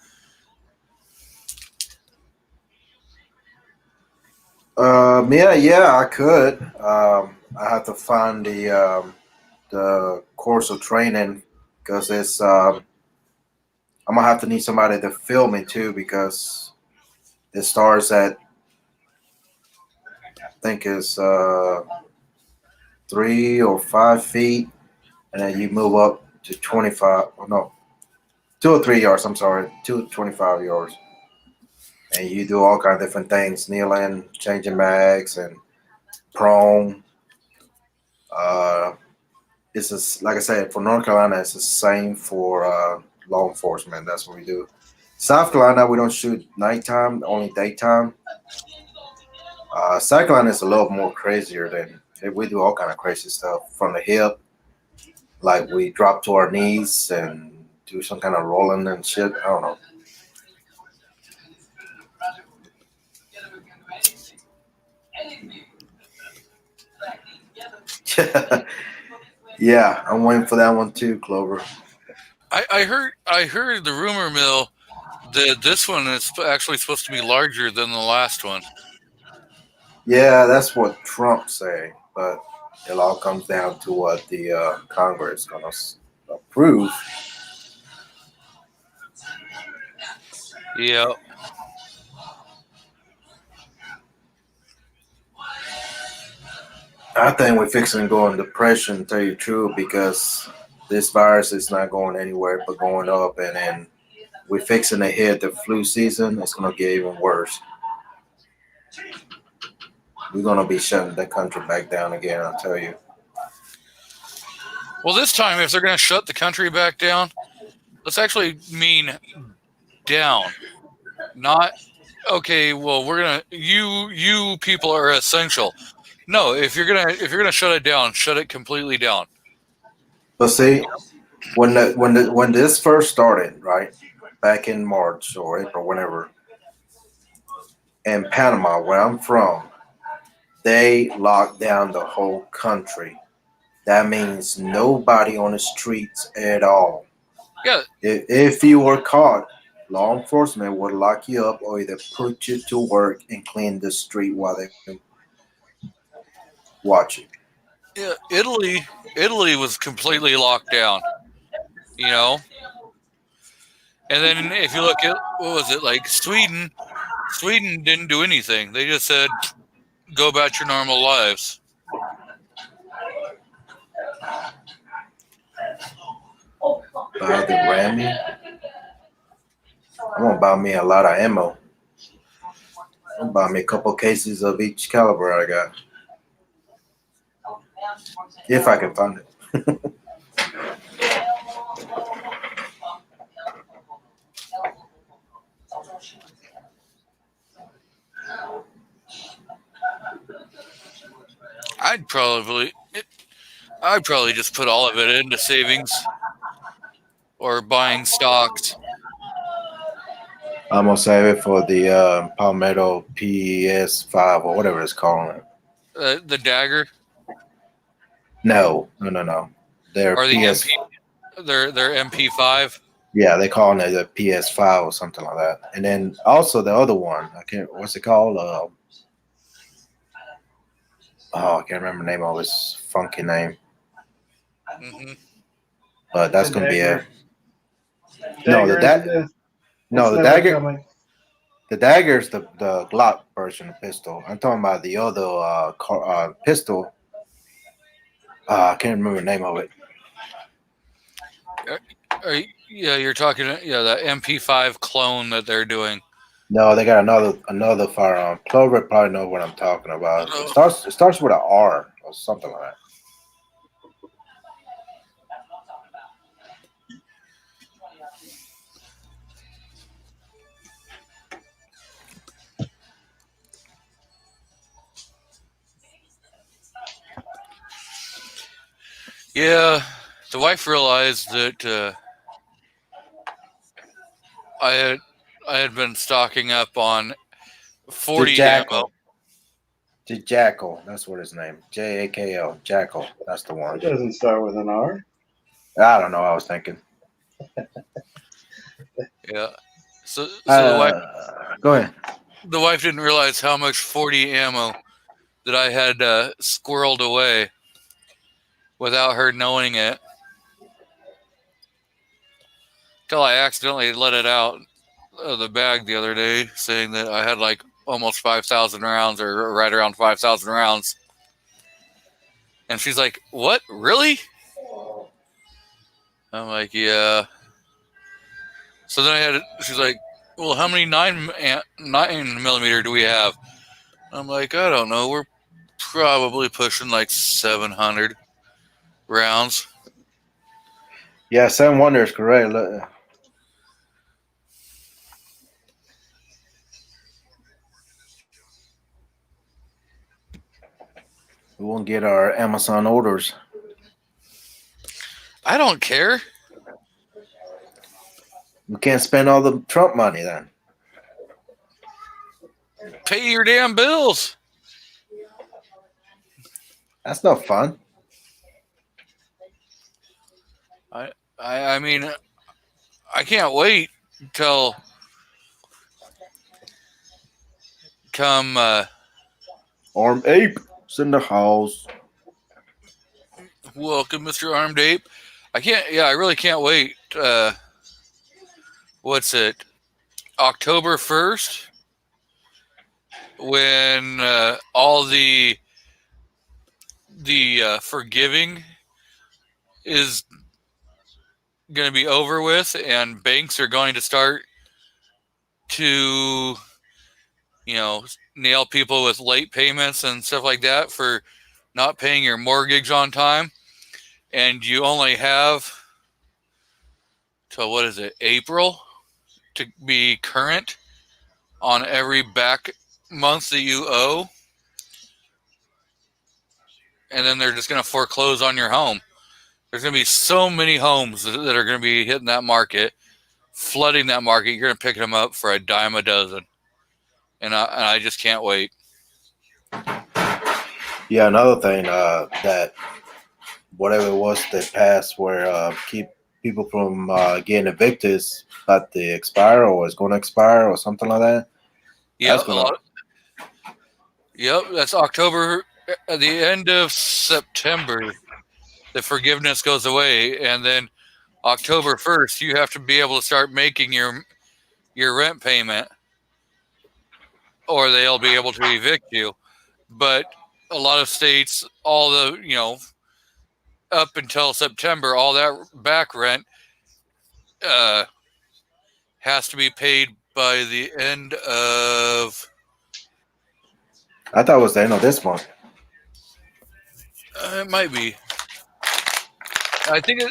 Yeah, I could. I have to find the course of training, because it's I'm gonna have to need somebody to film it too, because it starts at, I think it's 3 or 5 feet, and then you move up to 25. Oh, no, 2 or 3 yards. I'm sorry, 2 to 25 yards. And you do all kinds of different things, kneeling, changing mags, and prone. It's just, like I said, for North Carolina, it's the same for law enforcement. That's what we do. South Carolina, we don't shoot nighttime, only daytime. South Carolina is a little more crazier than, we do all kind of crazy stuff from the hip. Like we drop to our knees and do some kind of rolling and shit. I don't know. Yeah, I'm waiting for that one too, Clover. I heard the rumor mill that this one is actually supposed to be larger than the last one. Yeah, that's what Trump's saying, but it all comes down to what the Congress is going to approve. Yeah. I think we're fixing to go in depression, to tell you the truth, because this virus is not going anywhere but going up, and then we're fixing to hit the flu season. It's going to get even worse. We're going to be shutting the country back down again, I'll tell you. Well, this time, if they're going to shut the country back down, let's actually mean down. Not, okay, well, we're going to, you people are essential. No, if you're gonna shut it down, shut it completely down. But see, when this first started, right, back in March or April, whenever, in Panama, where I'm from, they locked down the whole country. That means nobody on the streets at all. Yeah. If you were caught, law enforcement would lock you up or either put you to work and clean the street while they watch you. Yeah, Italy was completely locked down, you know. And then if you look at what was it like Sweden didn't do anything. They just said go about your normal lives. Buy the Ramy. I'm gonna buy me a lot of ammo. I'm gonna buy me a couple cases of each caliber I got. If I can find it. I'd probably just put all of it into savings or buying stocks. I'm gonna save it for the Palmetto PS5 or whatever it's called. The dagger No. They're or the PS. MP, their MP5. Yeah, they call it the PS5 or something like that. And then also the other one, I can't. What's it called? I can't remember the name of its funky name. Mm-hmm. But that's gonna be it. Dagger the dagger. The dagger is the Glock version of pistol. I'm talking about the other pistol. I can't remember the name of it. Yeah, you're talking. Yeah, the MP5 clone that they're doing. No, they got another firearm. Clover probably know what I'm talking about. It starts with an R or something like that. Yeah, the wife realized that I had been stocking up on 40 ammo. The Jackal, that's what his name. Jakl, Jackal. That's the one. It doesn't start with an R. I don't know. I was thinking. Yeah. So the wife. Go ahead. The wife didn't realize how much 40 ammo that I had squirreled away without her knowing it. Till I accidentally let it out of the bag the other day, saying that I had like almost 5,000 rounds or right around 5,000 rounds. And she's like, "What? Really?" I'm like, "Yeah." So then she's like, "Well, how many 9mm do we have?" I'm like, "I don't know. We're probably pushing like 700 rounds." Yeah, 7 Wonder is correct. We won't get our Amazon orders. I don't care. We can't spend all the Trump money then. Pay your damn bills. That's no fun. I mean, I can't wait until come Armed Ape is in the house. welcome, Mr. Armed Ape. I really can't wait. What's it? October 1st, when all the forgiving is going to be over with, and banks are going to start to, nail people with late payments and stuff like that for not paying your mortgage on time, and you only have till April to be current on every back month that you owe, and then they're just going to foreclose on your home. There's going to be so many homes that are going to be hitting that market, flooding that market. You're going to pick them up for a dime a dozen, and I just can't wait. Yeah, another thing that whatever it was that passed where keep people from getting evicted about to expire or is going to expire or something like that. Yep, that's October. At the end of September, the forgiveness goes away, and then October 1st, you have to be able to start making your rent payment, or they'll be able to evict you. But a lot of states, all the up until September, all that back rent has to be paid by the end of. I thought it was the end of this month. It might be. I think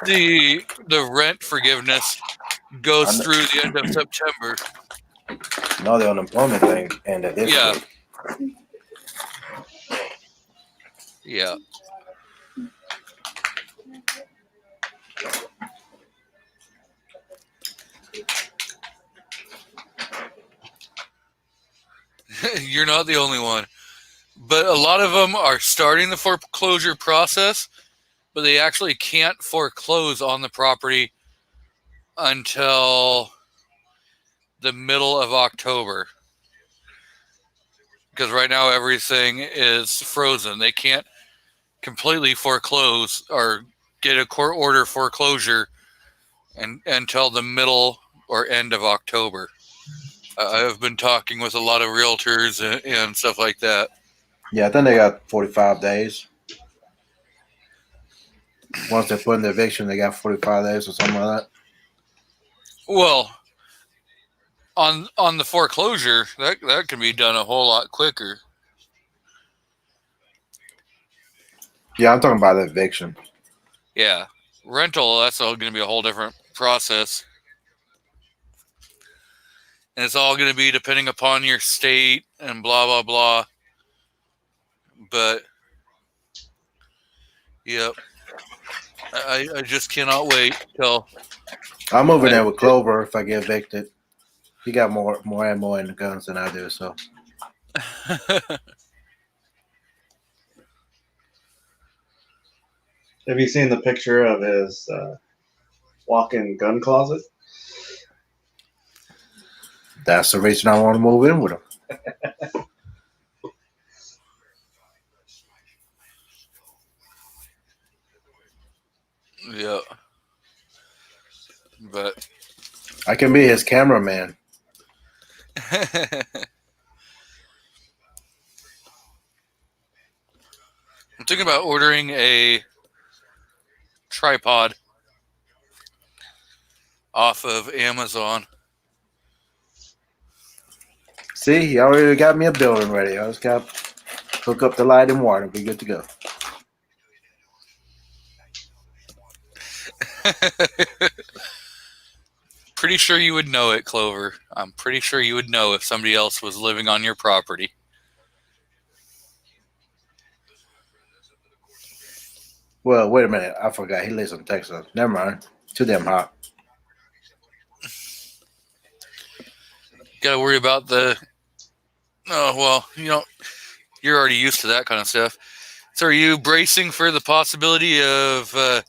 the rent forgiveness goes through the end of September. No, the unemployment thing ended this week. Yeah. You're not the only one. But a lot of them are starting the foreclosure process, but they actually can't foreclose on the property until the middle of October. Because right now everything is frozen. They can't completely foreclose or get a court order foreclosure until the middle or end of October. I've been talking with a lot of realtors and stuff like that. Yeah, I think they got 45 days. Once they put in the eviction, they got 45 days or something like that. Well, on the foreclosure, that can be done a whole lot quicker. Yeah, I'm talking about the eviction. Yeah. Rental, that's all going to be a whole different process. And it's all going to be depending upon your state and blah, blah, blah. But, yep. I just cannot wait till... I'm moving there with Clover if I get evicted. He got more ammo in the guns than I do, so. Have you seen the picture of his walk-in gun closet? That's the reason I want to move in with him. Yeah. But I can be his cameraman. I'm thinking about ordering a tripod off of Amazon. See, he already got me a building ready. I just got to hook up the light and water. Be good to go. Pretty sure you would know it, Clover. I'm pretty sure you would know if somebody else was living on your property. Well, wait a minute. I forgot. He lives in Texas. Never mind. Too damn hot. Got to worry about the... Oh, well, you're already used to that kind of stuff. So are you bracing for the possibility of the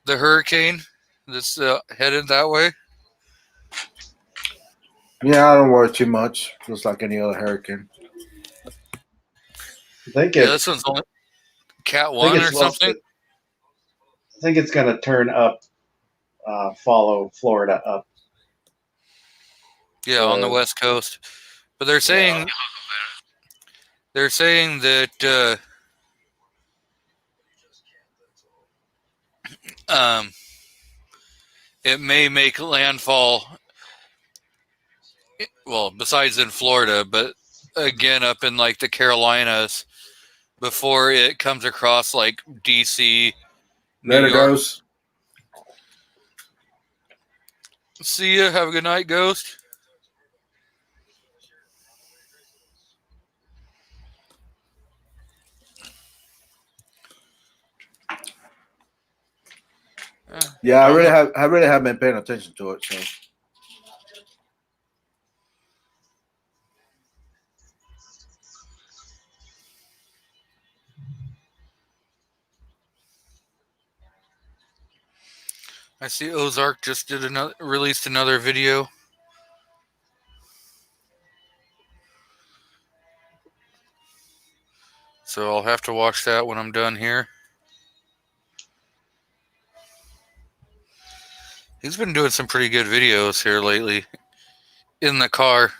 hurricane that's headed that way? Yeah, I don't worry too much. Just like any other hurricane. This one's only Cat 1 or something. I think it's going to turn up, follow Florida up. Yeah, on the West Coast. But they're saying that it may make landfall. Well, besides in Florida, but again up in like the Carolinas before it comes across like DC, New Later, York. Ghost. See ya. Have a good night, Ghost. Yeah, I really have been paying attention to it. So I see Ozark just released another video. So I'll have to watch that when I'm done here. He's been doing some pretty good videos here lately in the car. Of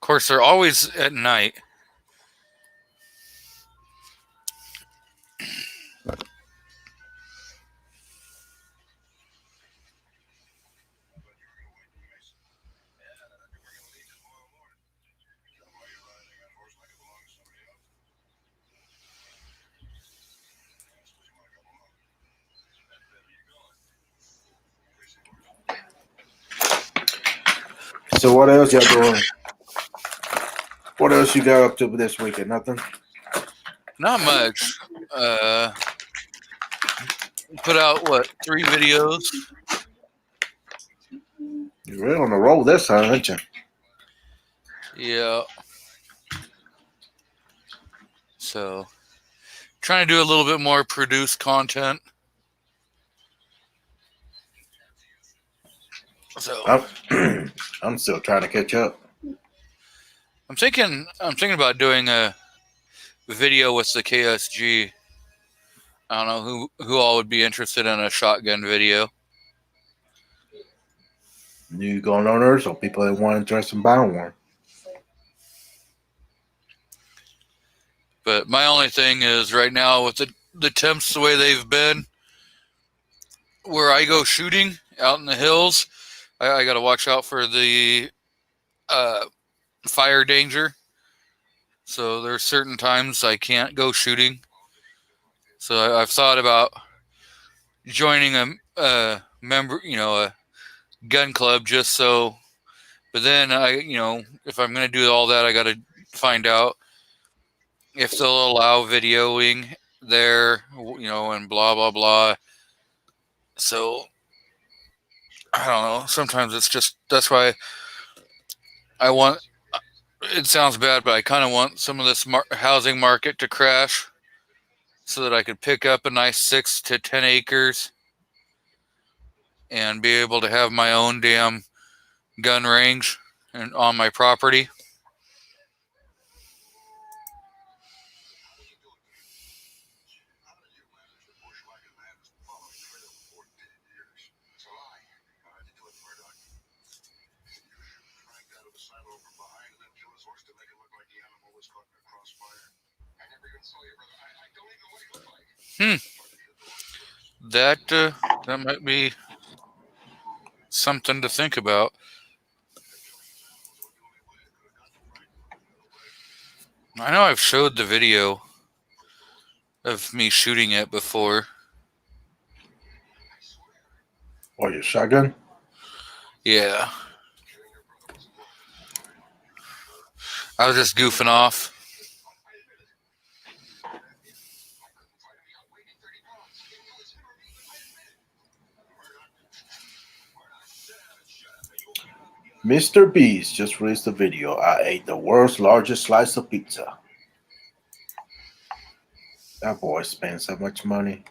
course, they're always at night. So what else y'all doing? What else you got up to this weekend? Nothing? Not much. Put out, 3 videos? You're really on the roll this time, aren't you? Yeah. So, trying to do a little bit more produced content. So, I'm still trying to catch up. I'm thinking about doing a video with the KSG. I don't know who all would be interested in a shotgun video. New gun owners or people that want interest in buying one. But my only thing is right now with the temps the way they've been, where I go shooting out in the hills, I got to watch out for the fire danger. So there's certain times I can't go shooting. So I've thought about joining a member, a gun club just so. But then if I'm going to do all that, I got to find out if they'll allow videoing there, and blah, blah, blah. So I don't know. Sometimes it's just, that's why it sounds bad, but I kind of want some of this housing market to crash so that I could pick up a nice 6 to 10 acres and be able to have my own damn gun range and on my property. That might be something to think about. I know I've showed the video of me shooting it before. Or your shotgun? Yeah. I was just goofing off. Mr. Beast just released a video. I ate the world's largest slice of pizza. That boy spends so much money.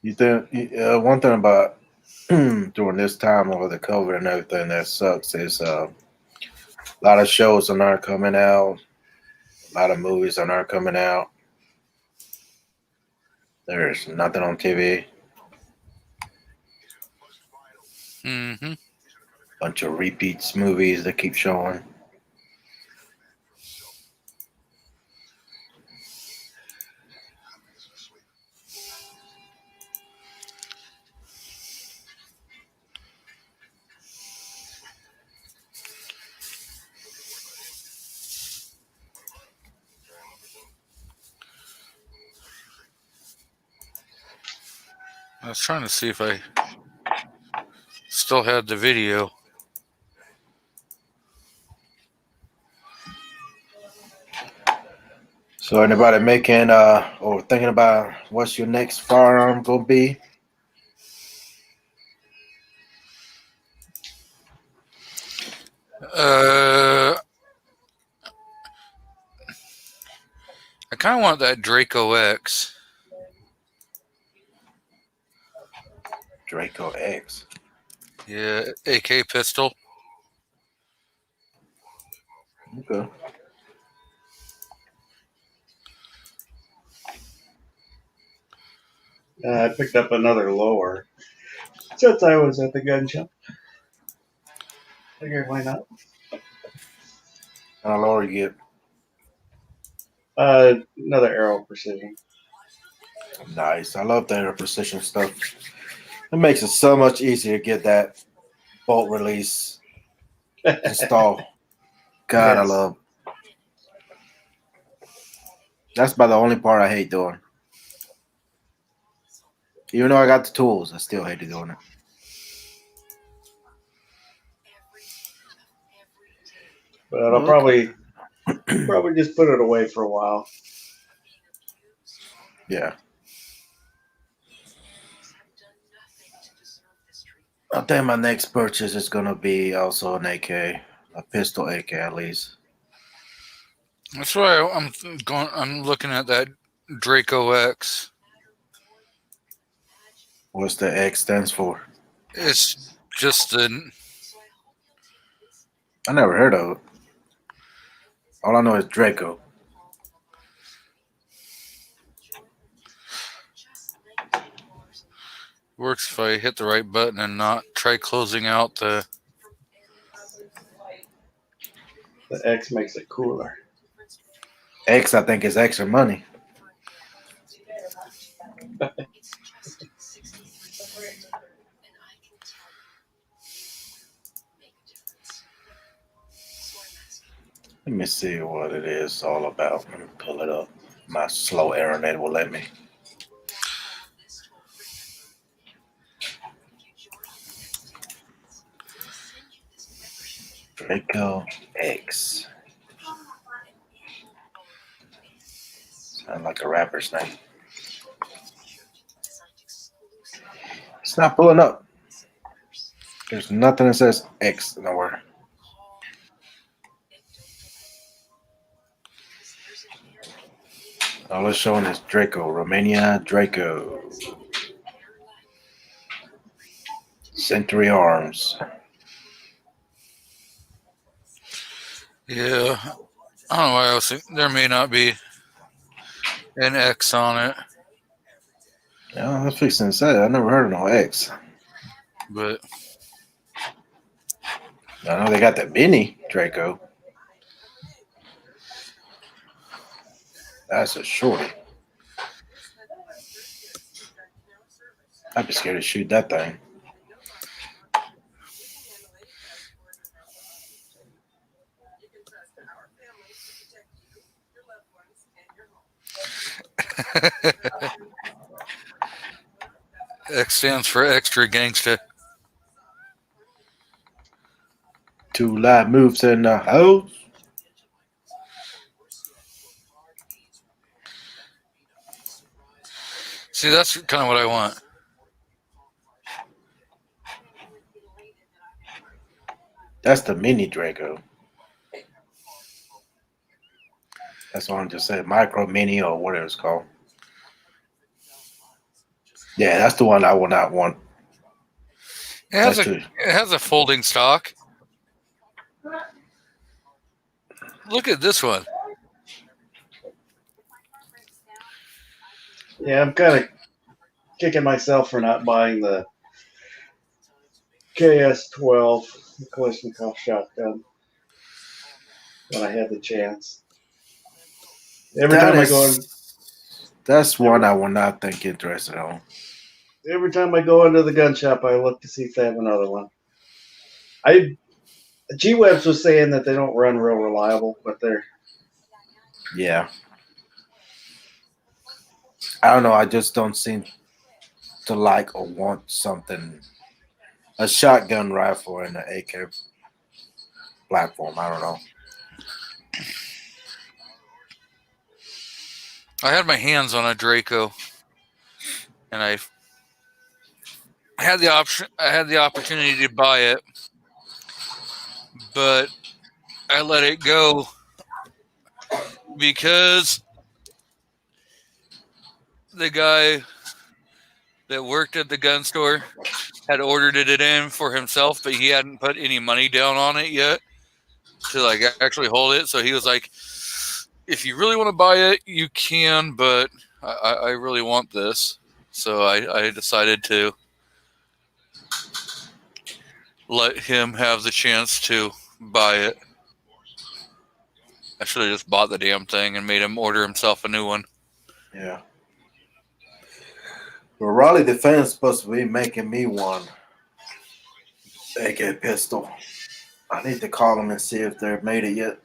You think one thing about during this time of the COVID and everything that sucks is a lot of shows are not coming out, a lot of movies are not coming out. There's nothing on TV. Mm-hmm. Bunch of repeats movies that keep showing. I was trying to see if I still had the video. So anybody making or thinking about what's your next firearm gonna be? I kind of want that Draco X. Draco X. Yeah, AK pistol. Okay. I picked up another lower since I was at the gun shop. Figured why not? How low you get? Another Arrow Precision. Nice. I love that precision stuff. It makes it so much easier to get that bolt release installed. God, I Yes. love. That's about the only part I hate doing. Even though I got the tools, I still hate doing it. But I'll probably just put it away for a while. Yeah. I think my next purchase is gonna be also an AK, a pistol AK at least. That's why I'm going. I'm looking at that Draco X. What's the X stands for? It's just the. I never heard of it. All I know is Draco. Works if I hit the right button and not try closing out the. The X makes it cooler. X, I think, is extra money. Let me see what it is all about. Let me pull it up. My slow internet will let me. Draco X. Sound like a rapper's name. It's not pulling up. There's nothing that says X nowhere. All it's showing is Draco, Romania Draco. Century Arms. Yeah, I don't know why I was thinking there may not be an X on it, Yeah, I was fixing to say, I never heard of no X. but I know they got the mini Draco. That's a shorty. I'd be scared to shoot that thing. X stands for extra gangsta. 2 live moves in the house. See, that's kind of what I want. That's the mini Draco. That's what I'm just saying. Micro, mini, or whatever it's called. Yeah, that's the one I will not want. It has a folding stock. Look at this one. Yeah, I'm kind of kicking myself for not buying the KS-12 Mccloskey shotgun when I had the chance. That's one I will not think interested on. Every time I go into the gun shop, I look to see if they have another one. G-Webs was saying that they don't run real reliable, but they're... Yeah. I don't know. I just don't seem to like or want something, a shotgun rifle and an AK platform. I don't know. I had my hands on a Draco, and I had the option. I had the opportunity to buy it, but I let it go because the guy that worked at the gun store had ordered it in for himself, but he hadn't put any money down on it yet to like actually hold it. So he was like, if you really want to buy it, you can, but I really want this. So I decided to let him have the chance to buy it. I should have just bought the damn thing and made him order himself a new one. Yeah. Well, Raleigh Defense is supposed to be making me one AK pistol. I need to call them and see if they've made it yet.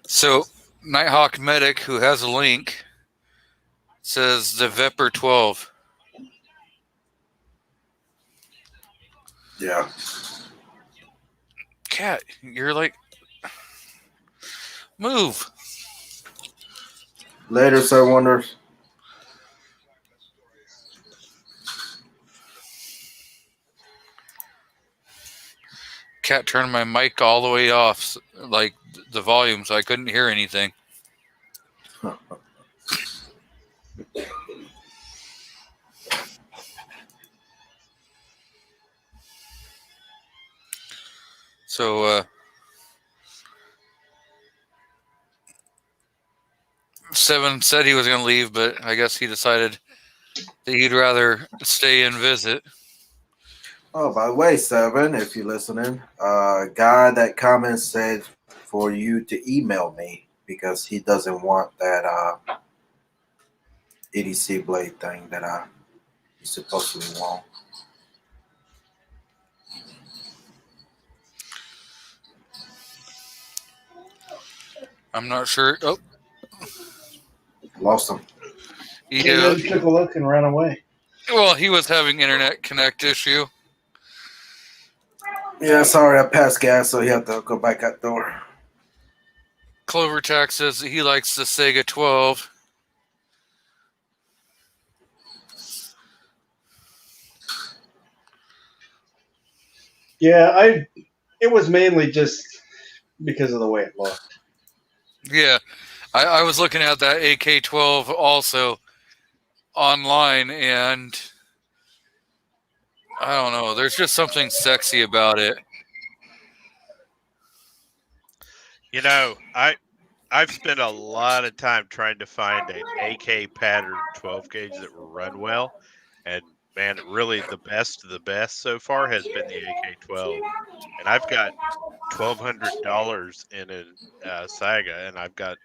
So Nighthawk Medic, who has a link, says the Vepr 12. Yeah. Cat, you're like, move. Later, Sir Wonders. Cat turned my mic all the way off, like the volume, so I couldn't hear anything. So, Seven said he was going to leave, but I guess he decided that he'd rather stay and visit. Oh, by the way, Seven, if you're listening, guy that comments said for you to email me because he doesn't want that EDC blade thing that I supposedly want. I'm not sure. Oh, Lost him. He took a look and ran away. Well, he was having internet connect issue. Yeah, sorry, I passed gas, so he had to go back out the door. Clovertack says that he likes the Sega 12. Yeah, it was mainly just because of the way it looked. Yeah, I was looking at that AK-12 also online, and I don't know. There's just something sexy about it. You know, I've spent a lot of time trying to find an AK pattern 12 gauge that will run well, and man, really the best of the best so far has been the AK-12, and I've got $1,200 in a Saga, and I've got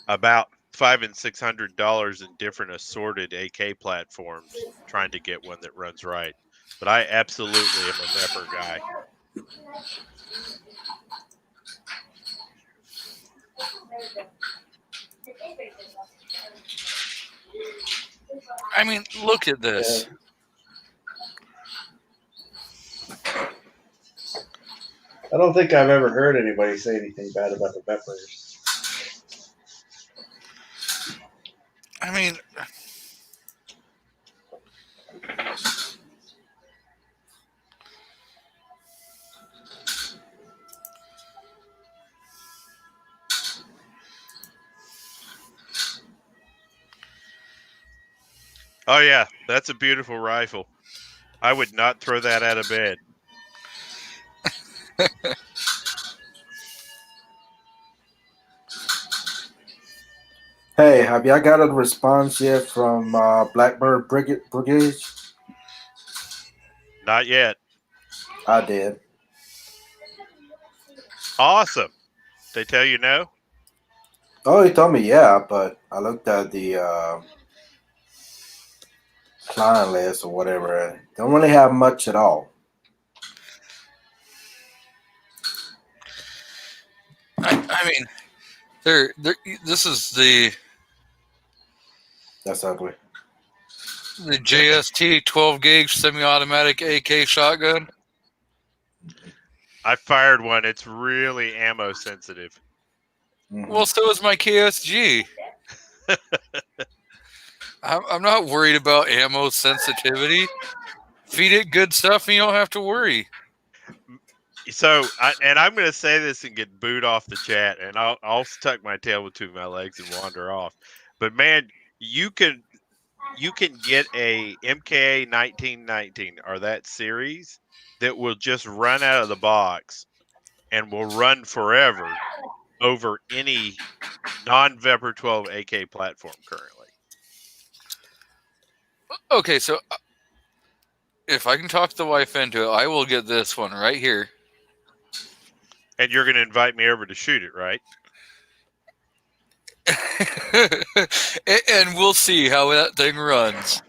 about $500 and $600 in different assorted AK platforms trying to get one that runs right. But I absolutely am a Vepr guy. I mean, look at this. Yeah. I don't think I've ever heard anybody say anything bad about the Veprs. I mean, Oh yeah, that's a beautiful rifle. I would not throw that out of bed. Hey, have y'all got a response yet from Blackbird Brigade? Not yet. I did. Awesome. They tell you no? Oh, he told me yeah, but I looked at the client list or whatever. Don't really have much at all. I mean, this is That's ugly. the JST 12 gauge semi-automatic AK shotgun. I fired one. It's really ammo sensitive. Mhm. Well, so is my KSG. I'm not worried about ammo sensitivity. Feed it good stuff, and you don't have to worry. So, I'm going to say this and get booed off the chat, and I'll tuck my tail between my legs and wander off. But man, you can get a MKA 1919 or that series that will just run out of the box and will run forever over any non-Vepr 12 AK platform currently. Okay, so if I can talk the wife into it, I will get this one right here. And you're going to invite me over to shoot it, right? And we'll see how that thing runs.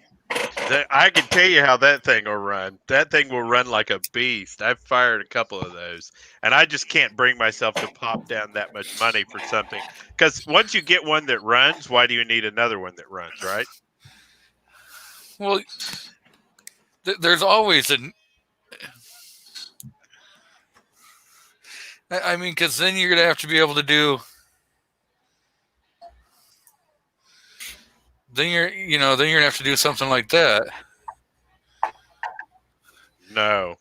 I can tell you how that thing will run. That thing will run like a beast. I've fired a couple of those, and I just can't bring myself to pop down that much money for something. Because once you get one that runs, why do you need another one that runs, right? Well, there's always a. I mean, because then you're gonna have to be able to do. Then you're gonna have to do something like that. No,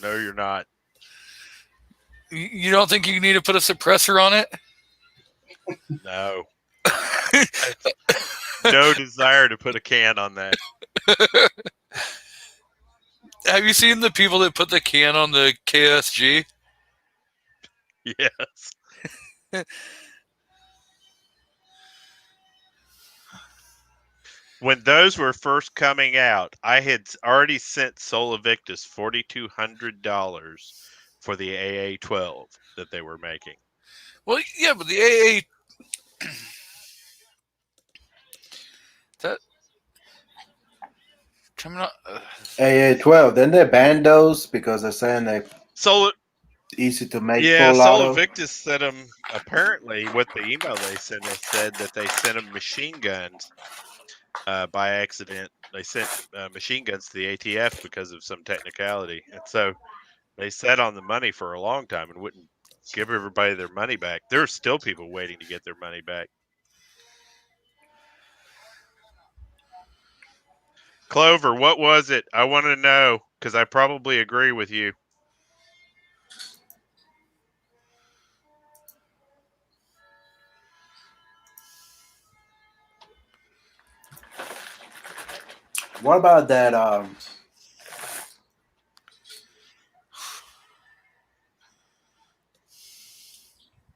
you're not. You don't think you need to put a suppressor on it? No, no desire to put a can on that. Have you seen the people that put the can on the KSG? Yes. When those were first coming out, I had already sent Solavictus $4,200 for the AA-12 that they were making. Well, yeah, but the AA that coming up. AA-12. Then they banned those because they're saying they're easy to make full auto. Solavictus sent them. Apparently, what the email they sent us said that they sent them machine guns by accident. They sent machine guns to the ATF because of some technicality, and so they sat on the money for a long time and wouldn't give everybody their money back. There are still people waiting to get their money back. Clover, what was it? I want to know because I probably agree with you. What about that?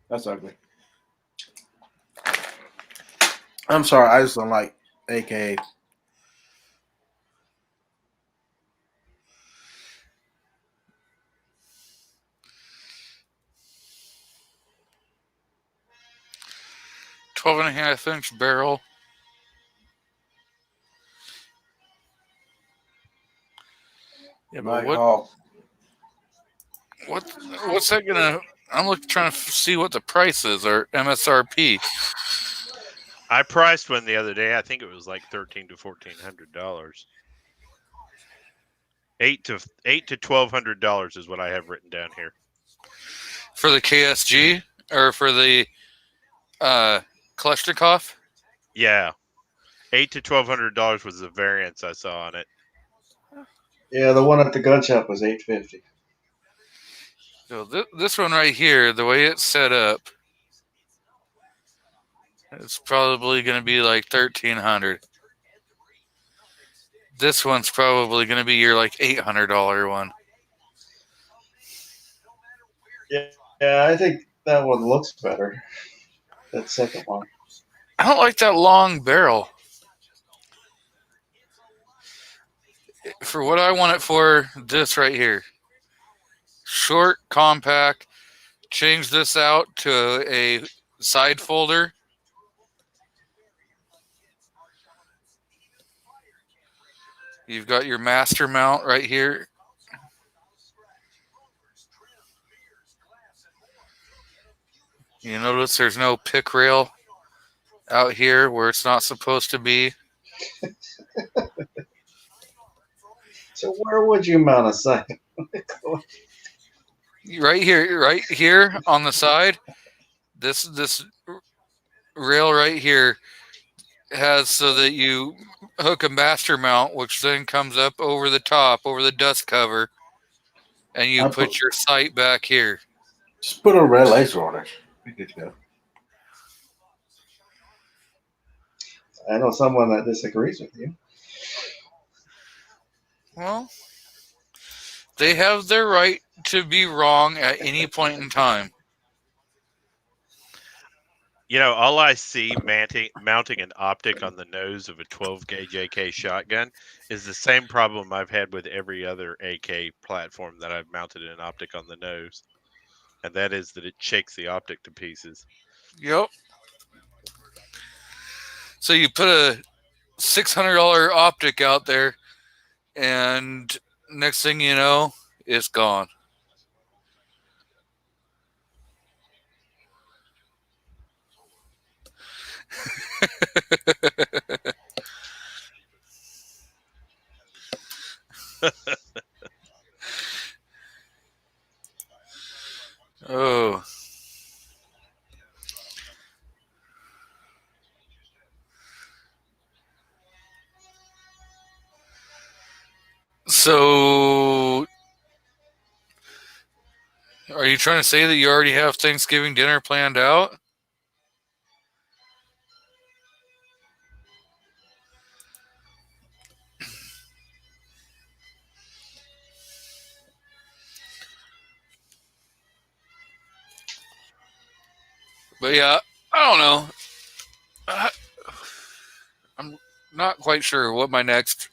That's ugly. I'm sorry, I just don't like AK. $12.5-inch barrel. Yeah, but what's that gonna? I'm trying to see what the price is or MSRP. I priced one the other day. I think it was like $1,300 to $1,400. $800 to $1,200 is what I have written down here For the KSG or for the Kalashnikov? Yeah, $800 to $1,200 was the variance I saw on it. Yeah, the one at the gun shop was $850. So this one right here, the way it's set up, it's probably going to be like $1,300. This one's probably going to be your like $800 one. Yeah, I think that one looks better. That second one. I don't like that long barrel. For what I want it for, this right here. Short, compact. Change this out to a side folder. You've got your master mount right here. You notice there's no pick rail out here where it's not supposed to be. So where would you mount a sight? Right here on the side. This rail right here has so that you hook a master mount, which then comes up over the top, over the dust cover, and you put your sight back here. Just put a red laser on it. Be good to go. I know someone that disagrees with you. Well, they have their right to be wrong at any point in time. You know, all I see mounting an optic on the nose of a 12 gauge AK shotgun is the same problem I've had with every other AK platform that I've mounted an optic on the nose. And that is that it shakes the optic to pieces. Yep. So you put a $600 optic out there, and next thing you know, it's gone. Oh. So, are you trying to say that you already have Thanksgiving dinner planned out? But yeah, I don't know. I'm not quite sure what my next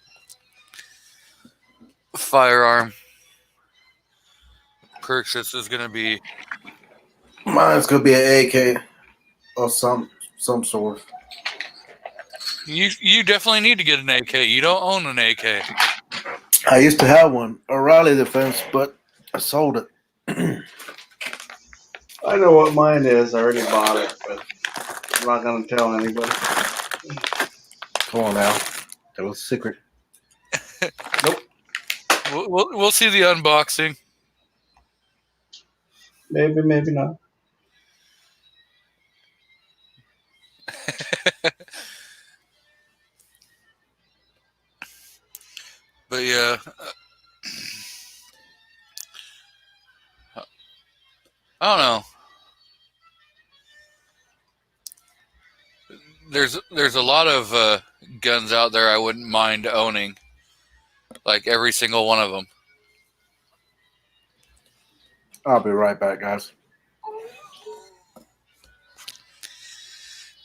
firearm purchase is going to be. Mine's gonna be an AK or some sort. You definitely need to get an AK. You don't own an AK. I used to have one, a Raleigh Defense, but I sold it. I know what mine is. I already bought it, but I'm not going to tell anybody. Come on now, that was a secret. Nope. We'll see the unboxing. Maybe, maybe not. But yeah, I don't know. There's a lot of guns out there I wouldn't mind owning, like every single one of them. I'll be right back, guys.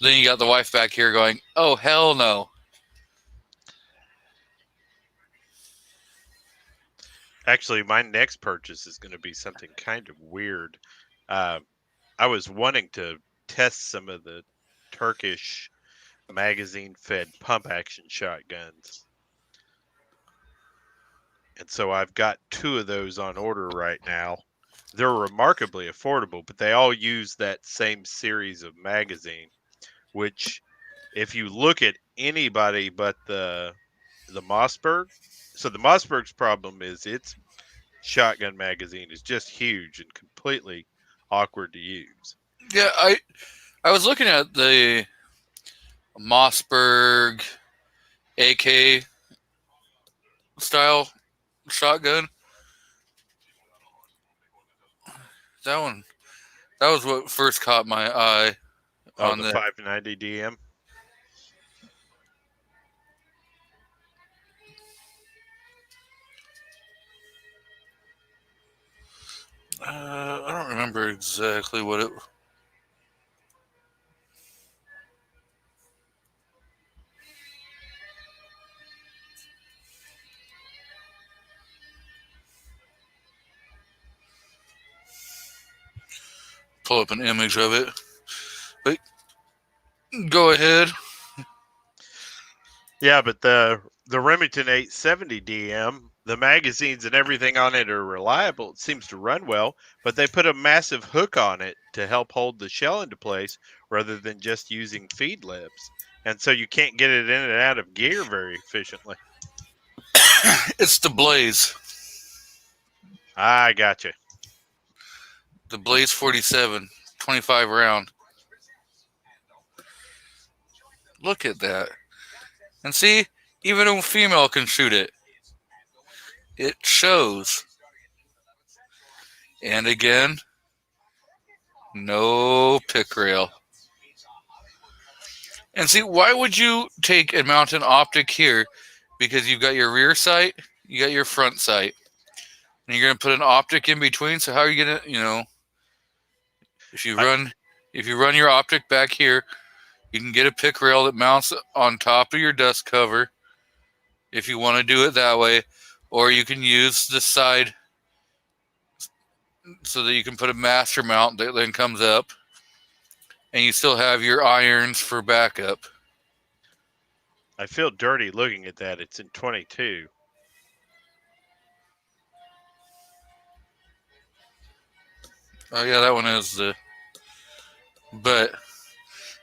Then you got the wife back here going, "Oh hell no!" Actually, my next purchase is going to be something kind of weird. I was wanting to test some of the Turkish magazine-fed pump-action shotguns. And so I've got 2 of those on order right now. They're remarkably affordable, but they all use that same series of magazine, which if you look at anybody but the Mossberg, so the Mossberg's problem is its shotgun magazine is just huge and completely awkward to use. Yeah, I was looking at the Mossberg AK style shotgun. That was what first caught my eye. Oh, On the 590 DM. I don't remember exactly what it. Pull up an image of it. But go ahead. Yeah, but the Remington 870 DM, the magazines and everything on it are reliable. It seems to run well, but they put a massive hook on it to help hold the shell into place rather than just using feed libs. And so you can't get it in and out of gear very efficiently. It's the Blaze. I gotcha. The Blaze 47, 25 round. Look at that. And see, even a female can shoot it. It shows. And again, no pick rail. And see, why would you take and mount an optic here? Because you've got your rear sight, you got your front sight. And you're going to put an optic in between. So how are you going to, if you run your optic back here, you can get a pick rail that mounts on top of your dust cover if you want to do it that way. Or you can use the side so that you can put a master mount that then comes up. And you still have your irons for backup. I feel dirty looking at that. It's in 22. Oh, yeah, that one is the... But,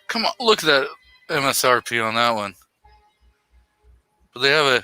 come on, look at that MSRP on that one. But they have a...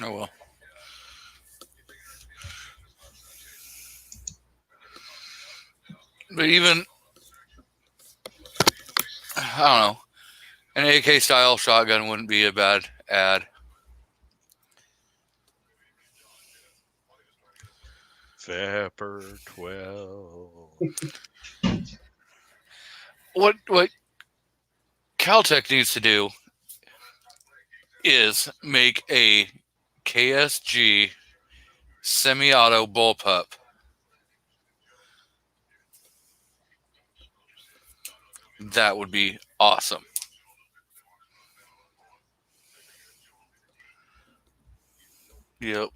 Oh, well. But even... I don't know. An AK style shotgun wouldn't be a bad ad. Vapor 12. What Caltech needs to do is make a KSG semi-auto bullpup. That would be awesome. Yep.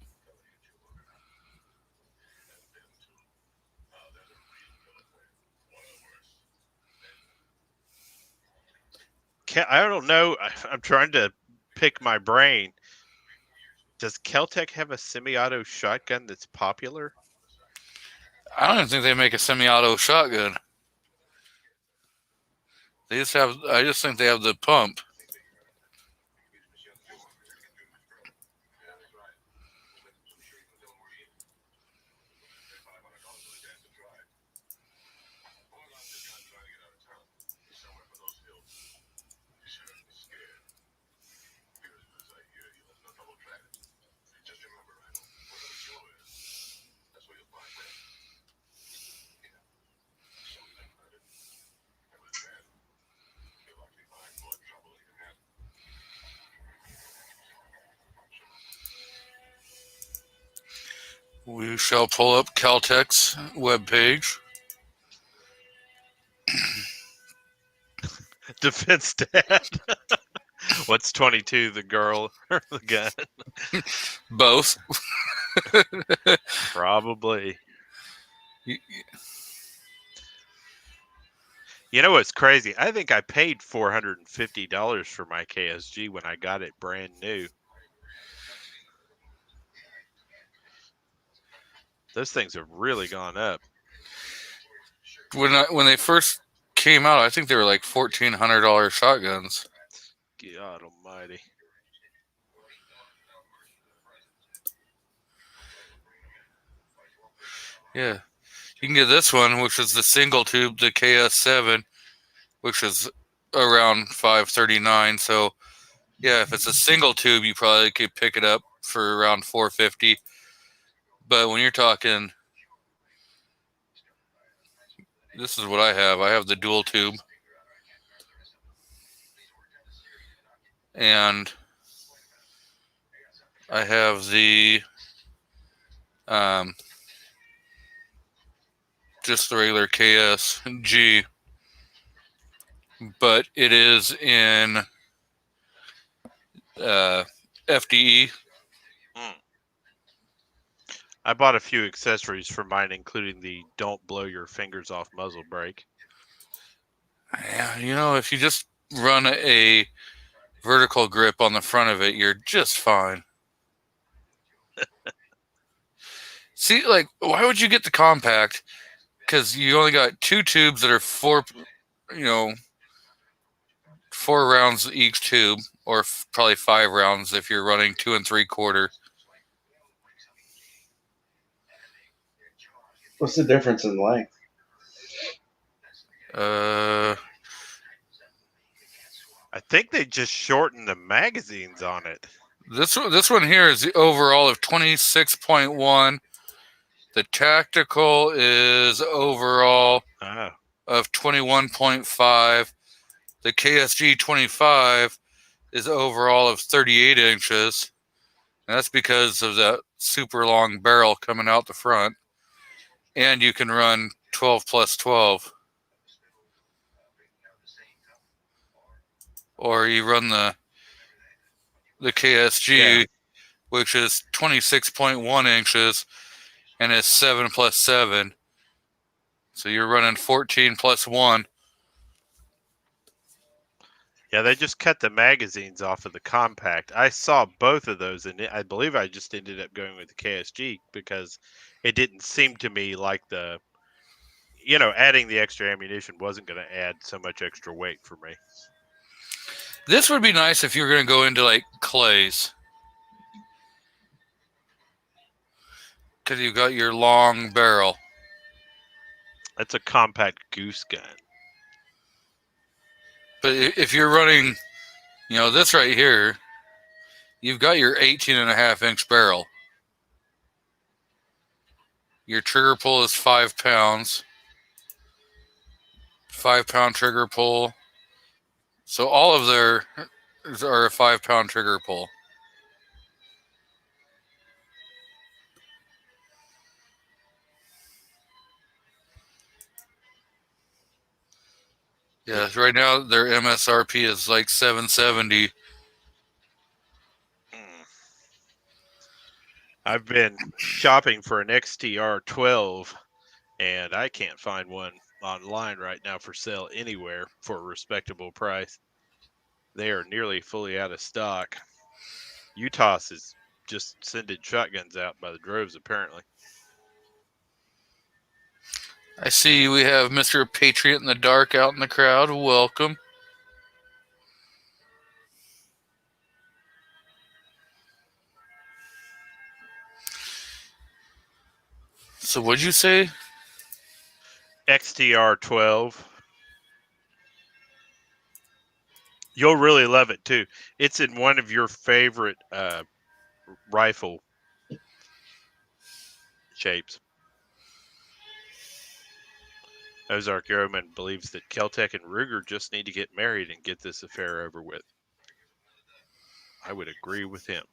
I don't know. I'm trying to pick my brain. Does Keltec have a semi-auto shotgun that's popular? I don't even think they make a semi-auto shotgun. I just think they have the pump. We shall pull up Caltech's webpage. Defense Dad. What's 22, the girl or the gun? Both. Probably. You know what's crazy? I think I paid $450 for my KSG when I got it brand new. Those things have really gone up. When they first came out, I think they were like $1,400 shotguns. God almighty. Yeah. You can get this one, which is the single tube, the KS7, which is around $539. So, yeah, if it's a single tube, you probably could pick it up for around $450. But when you're talking, this is what I have. I have the dual tube. And I have the just the regular KSG, but it is in FDE. I bought a few accessories for mine, including the "Don't blow your fingers off" muzzle brake. Yeah, if you just run a vertical grip on the front of it, you're just fine. See, like, why would you get the compact? Because you only got 2 tubes that are 4 rounds each tube, or probably 5 rounds if you're running 2 3/4. What's the difference in length? Uh, I think they just shortened the magazines on it. this one here is the overall of 26.1. The tactical is overall of 21.5. The KSG 25 is overall of 38 inches. And that's because of that super long barrel coming out the front. And you can run 12 plus 12. Or you run the KSG, which is 26.1 inches and is 7 plus 7. So you're running 14 plus 1. Yeah, they just cut the magazines off of the compact. I saw both of those, and I believe I just ended up going with the KSG because it didn't seem to me like adding the extra ammunition wasn't going to add so much extra weight for me. This would be nice if you're going to go into like clays. Because you've got your long barrel. That's a compact goose gun. But if you're running, this right here, you've got your 18.5-inch barrel. Your trigger pull is 5 pounds. 5-pound trigger pull. So all of theirs are a 5-pound trigger pull. Yeah, right now their MSRP is like $770. I've been shopping for an XTR-12, and I can't find one online right now for sale anywhere for a respectable price. They are nearly fully out of stock. Utah's is just sending shotguns out by the droves, apparently. I see we have Mr. Patriot in the Dark out in the crowd. Welcome. So what'd you say? XTR-12. You'll really love it, too. It's in one of your favorite rifle shapes. Ozark Yeoman believes that Keltec and Ruger just need to get married and get this affair over with. I would agree with him.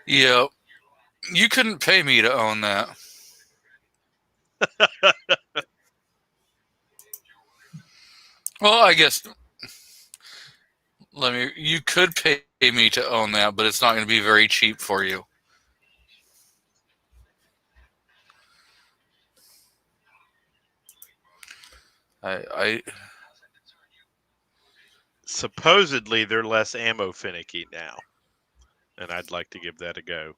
Yeah. You couldn't pay me to own that. Well, I guess you could pay me to own that, but it's not going to be very cheap for you. I Supposedly they're less ammo finicky now, and I'd like to give that a go.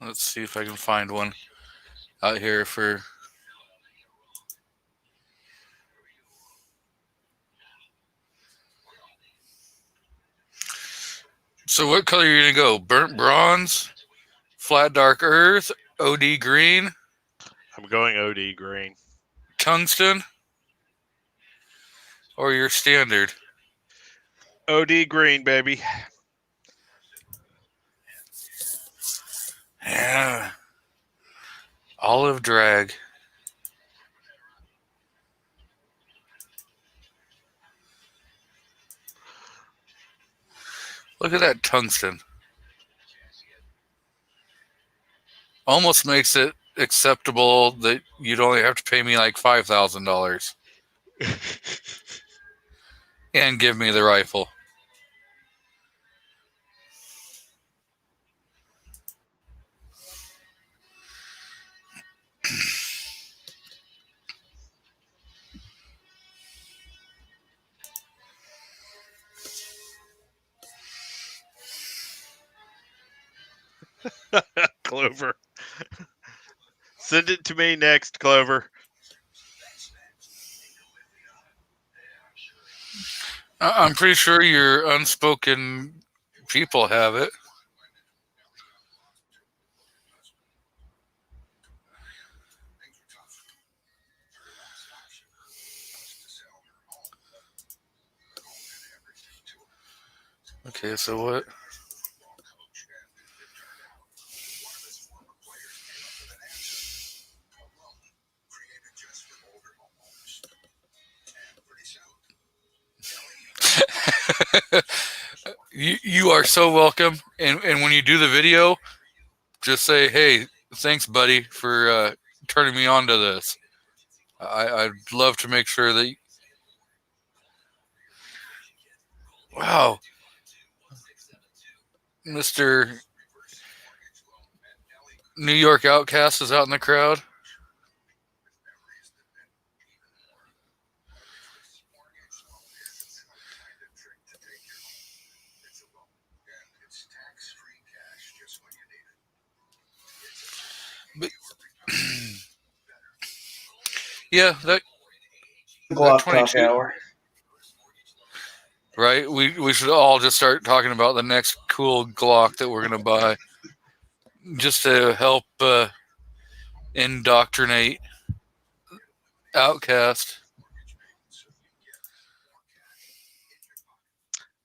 Let's see if I can find one out here for. So what color are you gonna go? Burnt bronze, flat dark earth, OD green, I'm going OD green. tungsten, or your standard? OD green, baby. Yeah. Olive drag. Look at that tungsten. Almost makes it acceptable that you'd only have to pay me like $5,000 and give me the rifle. Clover. Send it to me next, Clover. I'm pretty sure your unspoken people have it. Okay, so what? You are so welcome. And when you do the video, just say, "Hey, thanks, buddy, for turning me on to this." I'd love to make sure that. Wow, Mr. New York Outcast is out in the crowd. But yeah, that Glock 22. Talk Hour. Right? We should all just start talking about the next cool Glock that we're gonna buy, just to help indoctrinate Outcast.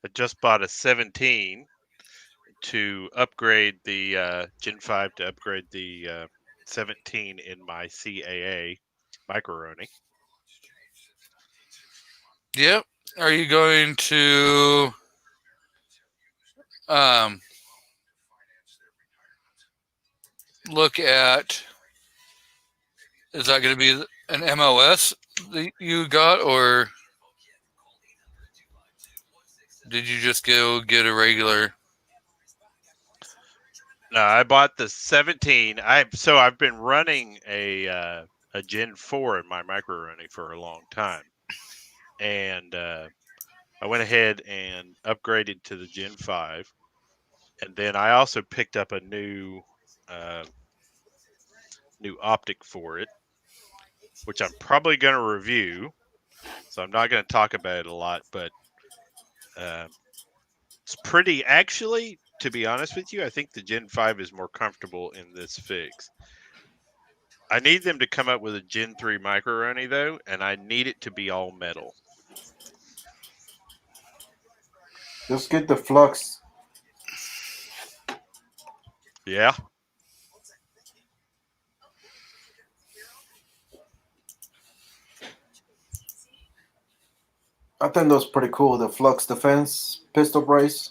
I just bought a 17 to upgrade the Gen 5 to upgrade the 17 in my CAA microroni. Yep. Are you going to look at? Is that going to be an MOS that you got, or did you just go get a regular? No, I bought the 17. I've been running a Gen 4 in my microroni for a long time, and I went ahead and upgraded to the Gen 5, and then I also picked up a new optic for it, which I'm probably going to review. So I'm not going to talk about it a lot, but it's pretty. Actually, to be honest with you, I think the Gen 5 is more comfortable in this fix. I need them to come up with a Gen 3 microroni though, and I need it to be all metal. Just get the flux. Yeah. I think that's pretty cool. The flux defense pistol brace.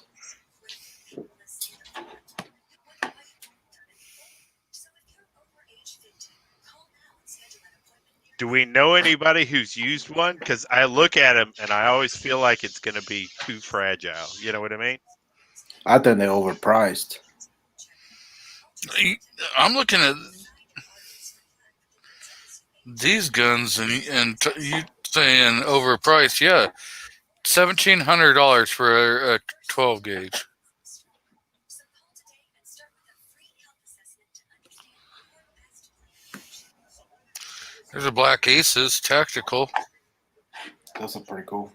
Do we know anybody who's used one? Because I look at them and I always feel like it's going to be too fragile. You know what I mean? I think they're overpriced. I'm looking at these guns, and you saying overpriced? Yeah, $1,700 for a 12 gauge. There's a Black Aces tactical. Those are pretty cool.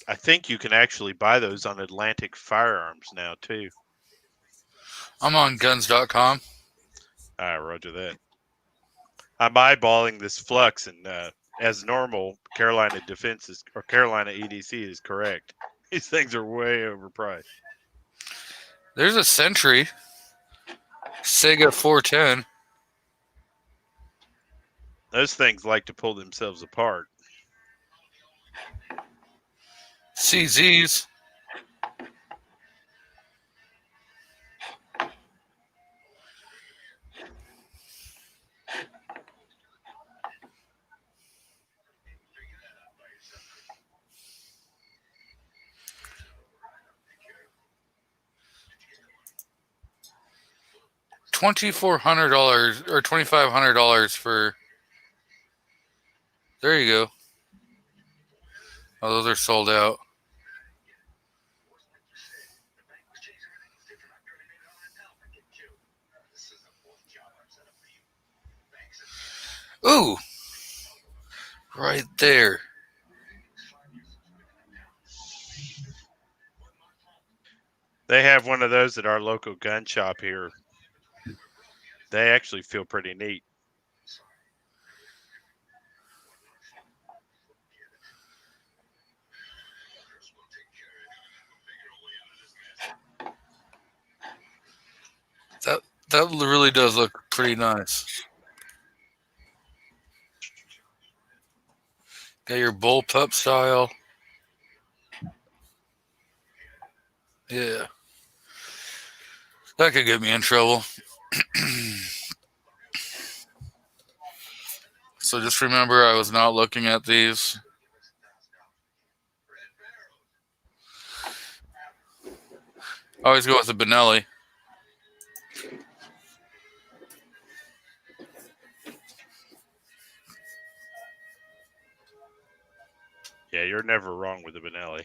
I think you can actually buy those on Atlantic Firearms now too. I'm on guns.com. All right, roger that. I'm eyeballing this Flux, and as normal, Carolina Defense or Carolina EDC is correct. These things are way overpriced. There's a Sentry. Sega 410. Those things like to pull themselves apart. CZs. $2,400 or $2,500 for. There you go. Oh, those are sold out. Ooh, right there. They have one of those at our local gun shop here. They actually feel pretty neat. That really does look pretty nice. Got your bullpup style. Yeah. That could get me in trouble. So just remember, I was not looking at these. I always go with the Benelli. Yeah, you're never wrong with the Benelli.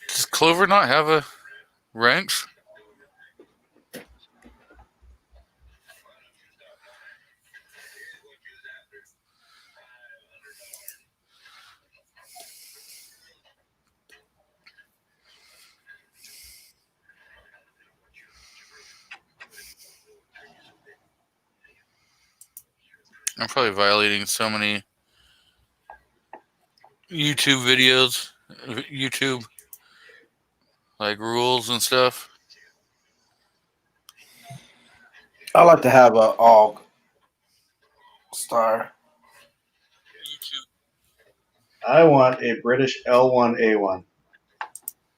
Does Clover not have a wrench? I'm probably violating so many YouTube videos, YouTube like rules and stuff. I like to have a AUG star. I want a British L1A1.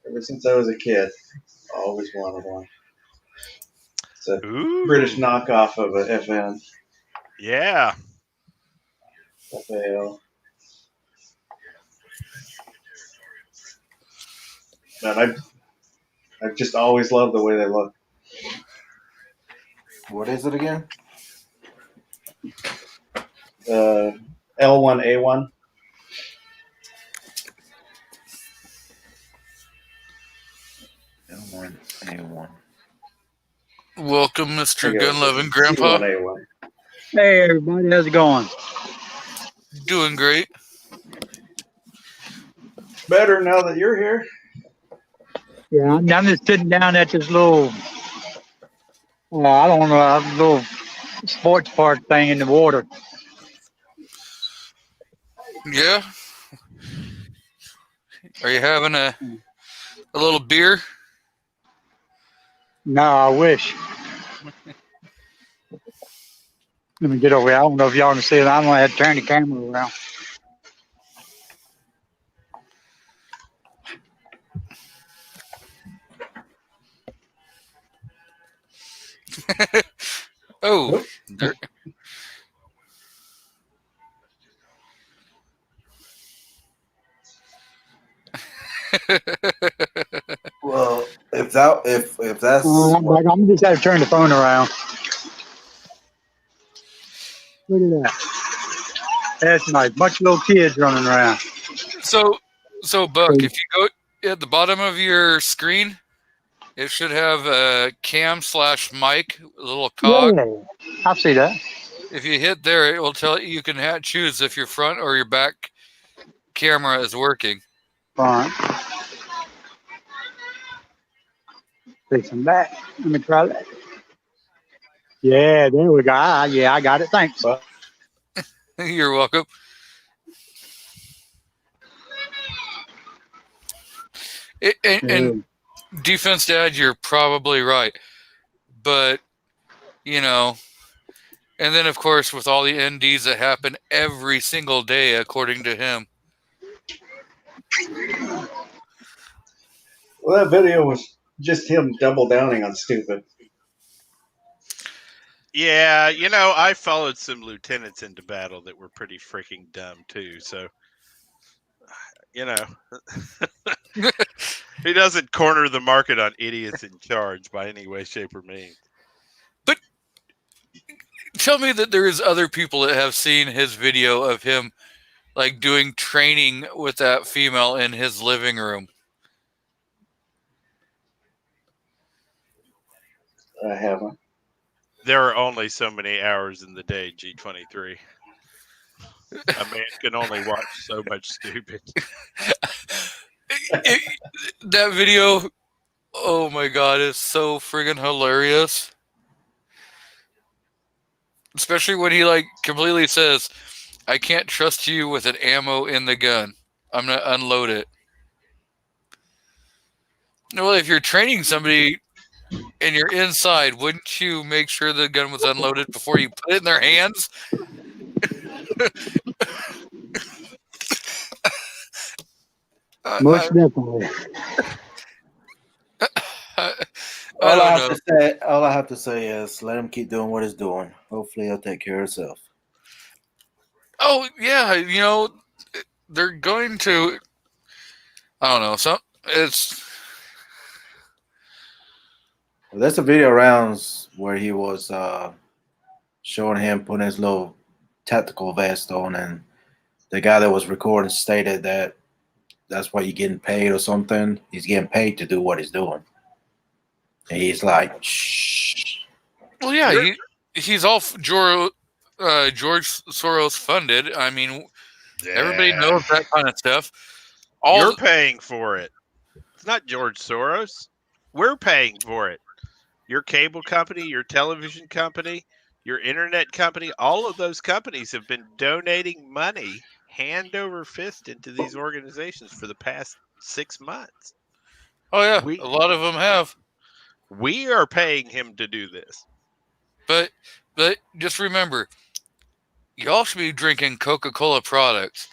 Ever since I was a kid, I always wanted one. It's a British knockoff of a FN. Yeah. FAL. But I've just always loved the way they look. What is it again? L1A1. L1A1. Welcome, Mr. Gun Loving Grandpa. C1A1. Hey, everybody. How's it going? Doing great. Better now that you're here. Yeah, I'm just sitting down at this little, I don't know, little sports park thing in the water. Yeah. Are you having a little beer? No, I wish. Let me get over here. I don't know if y'all can see it. I'm going to have to turn the camera around. Oh. There. Well, if that's I'm just have to turn the phone around. Look at that. That's nice. Bunch of little kids running around. So Buck, if you go at the bottom of your screen, it should have a cam/mic, a little cog. Yeah, I see that. If you hit there, it will tell you can choose if your front or your back camera is working. Front. Facing back. Let me try that. Yeah, there we go. Yeah, I got it. Thanks. Well, You're welcome. And defense dad, you're probably right. But, you know, and then, of course, with all the NDs that happen every single day, according to him. Well, that video was just him double downing on stupid. Yeah, you know, I followed some lieutenants into battle that were pretty freaking dumb too. So, you know, he doesn't corner the market on idiots in charge by any way, shape, or means. But tell me that there is other people that have seen his video of him like doing training with that female in his living room. I haven't. There are only so many hours in the day, G23. A man can only watch so much stupid. That video, oh my God, is so friggin' hilarious. Especially when he like completely says, I can't trust you with an ammo in the gun. I'm going to unload it. Well, if you're training somebody and you're inside, wouldn't you make sure the gun was unloaded before you put it in their hands? Most definitely. All I have to say is let him keep doing what he's doing. Hopefully he'll take care of himself. Oh, yeah, you know, they're going to, I don't know, Well, there's a video rounds where he was showing him putting his little tactical vest on, and the guy that was recording stated that that's why you're getting paid or something. He's getting paid to do what he's doing. And he's like, shh. Well, yeah, he's all George Soros funded. I mean, everybody knows that kind of stuff. You're paying for it. It's not George Soros. We're paying for it. Your cable company, your television company, your internet company, all of those companies have been donating money hand over fist into these organizations for the past 6 months. Oh, yeah, a lot of them have. We are paying him to do this. But just remember, y'all should be drinking Coca-Cola products.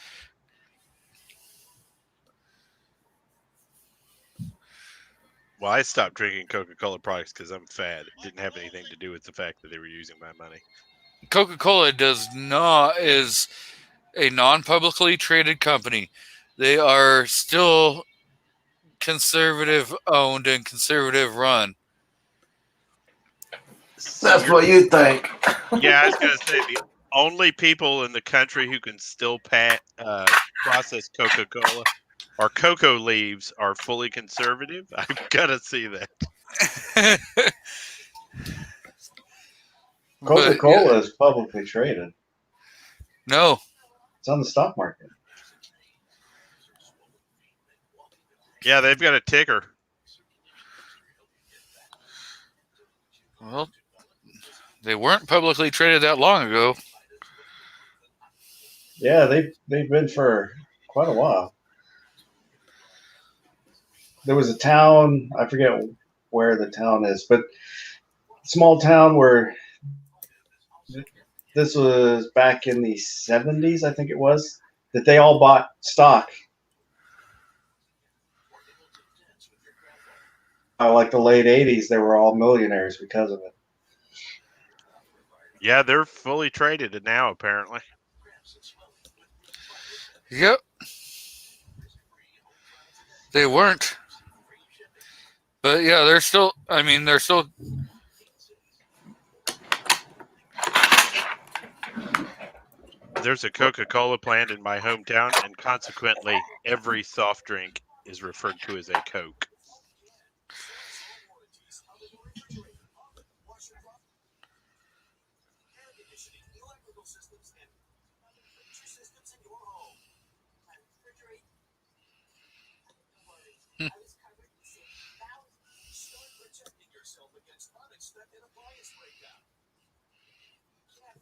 Well, I stopped drinking Coca-Cola products because I'm fat. It didn't have anything to do with the fact that they were using my money. Coca-Cola is a non-publicly traded company. They are still conservative owned and conservative run. That's what you think. Yeah, I was going to say the only people in the country who can still process Coca-Cola or cocoa leaves are fully conservative. I've got to see that. Coca-Cola is publicly traded. No. It's on the stock market. Yeah, they've got a ticker. Well, they weren't publicly traded that long ago. Yeah, they've been for quite a while. There was a town, I forget where the town is, but small town where this was back in the 70s, I think it was, that they all bought stock. Like the late 80s, they were all millionaires because of it. Yeah, they're fully traded now, apparently. Yep. They weren't. But yeah, they're still, there's a Coca-Cola plant in my hometown, and consequently, every soft drink is referred to as a Coke.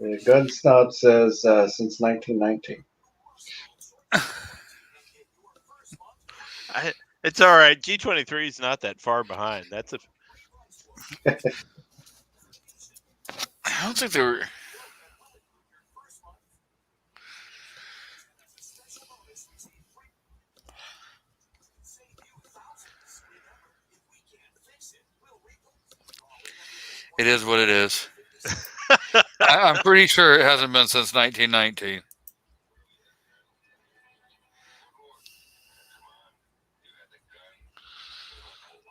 The gun snob says since 1919. It's all right. G23 is not that far behind. That's a. I don't think they were. It is what it is. I'm pretty sure it hasn't been since 1919.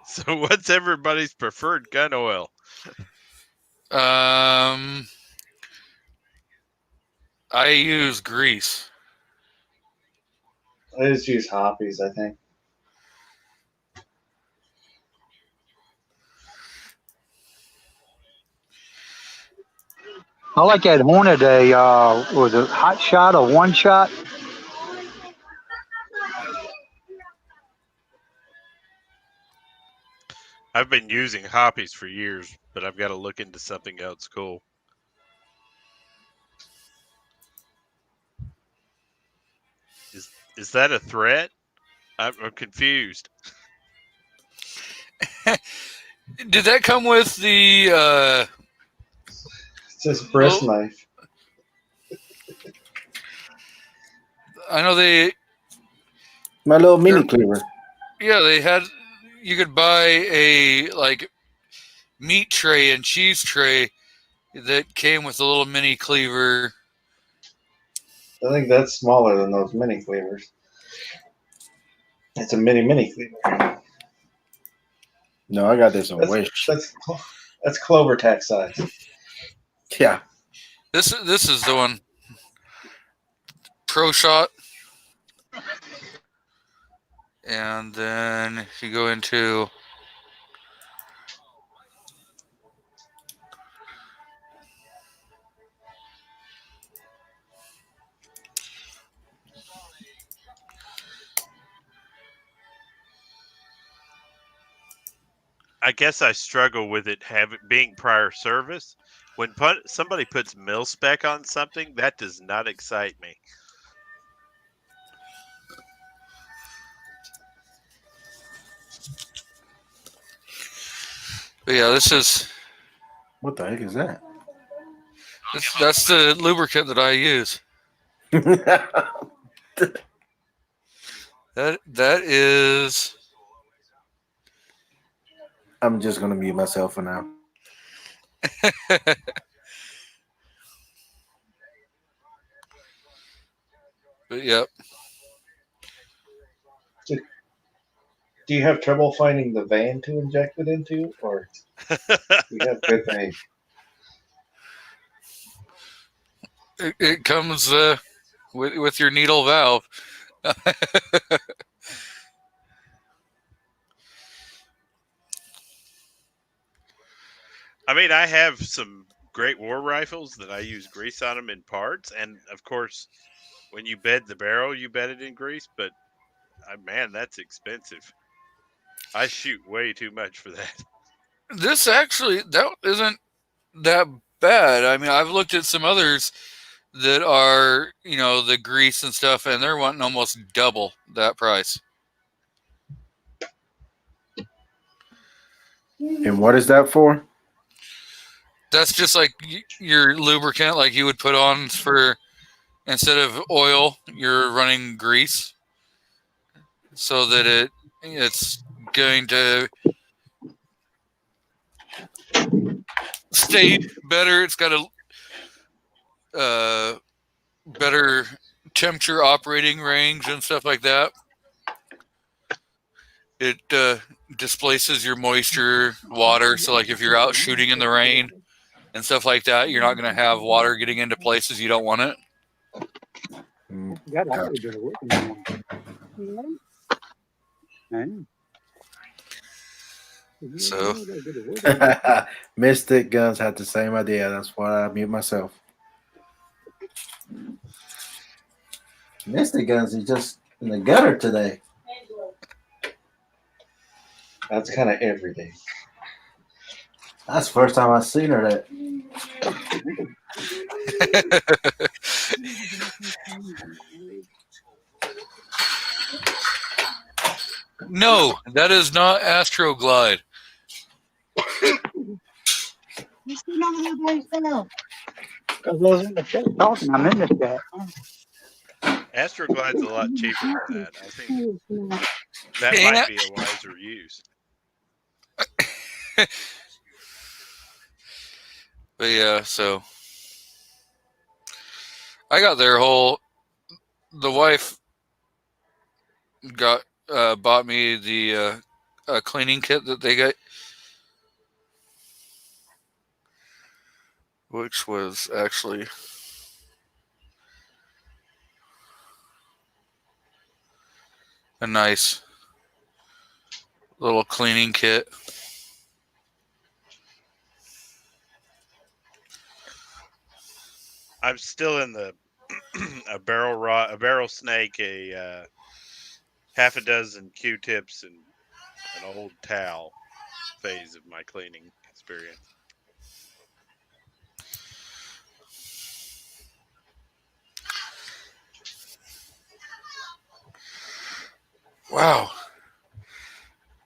So what's everybody's preferred gun oil? I use grease. I just use Hoppies, I think. I like that Hornet. Was it hot shot or one shot? I've been using Hoppies for years, but I've got to look into something else cool. Is that a threat? I'm confused. Did that come with the? It's just breast knife. I know they. My little mini cleaver. Yeah, they had. You could buy a meat tray and cheese tray that came with a little mini cleaver. I think that's smaller than those mini cleavers. It's a mini cleaver. No, I got this on Wish. That's clover tack size. Yeah. This is the one. Pro Shot. And then if you go into I guess I struggle with it being prior service. When somebody puts mil spec on something, that does not excite me. But yeah, this is. What the heck is that? That's the lubricant that I use. That is. I'm just gonna mute myself for now. But yep. Do you have trouble finding the vein to inject it into, or you have good vein? It comes with your needle valve. I mean, I have some great war rifles that I use grease on them in parts, and of course, when you bed the barrel, you bed it in grease. But man, that's expensive. I shoot way too much for that. This actually that isn't that bad. I mean, I've looked at some others that are the grease and stuff, and they're wanting almost double that price. And what is that for? That's just like your lubricant, like you would put on for instead of oil, you're running grease, so that it's going to stay better. It's got a better temperature operating range and stuff like that. It displaces your moisture, water. So like if you're out shooting in the rain and stuff like that, you're not going to have water getting into places you don't want it. Got all the good working on. So Mystic Guns had the same idea. That's why I mute myself. Mystic Guns is just in the gutter today. That's kind of every day. That's the first time I've seen her that. No, that is not Astroglide. Because I was in the chat talking. I'm in the chat. Astroglide's a lot cheaper than that. I think that Yeah. might be a wiser use. But yeah, so I got their whole. The wife bought me the cleaning kit that they got, which was actually a nice little cleaning kit. I'm still in the a barrel snake, half a dozen Q-tips, and an old towel phase of my cleaning experience. Wow.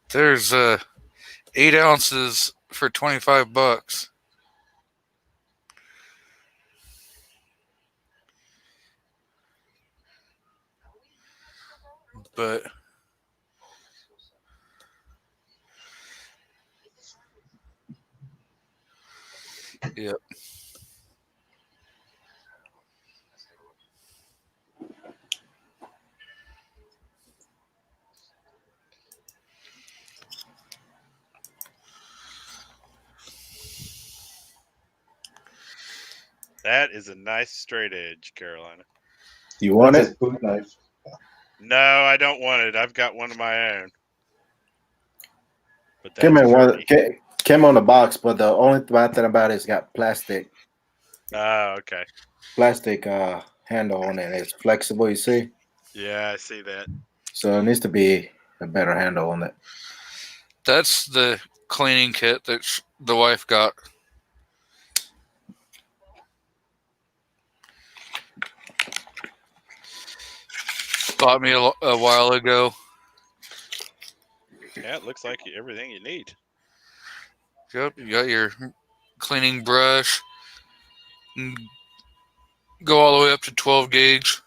There's 8 ounces for $25. But yep. That is a nice straight edge, Carolina. You want That's it? his boot knife. No, I don't want it. I've got one of my own. But Came that's in one. pretty. Came on the box, but the only bad thing about it is got plastic Okay. handle on it. It's flexible. You see, Yeah, I see that. so it needs to be a better handle on it. That's the cleaning kit that the wife got. Bought me a while ago. Yeah, it looks like everything you need. Yep, you got your cleaning brush. Go all the way up to 12 gauge.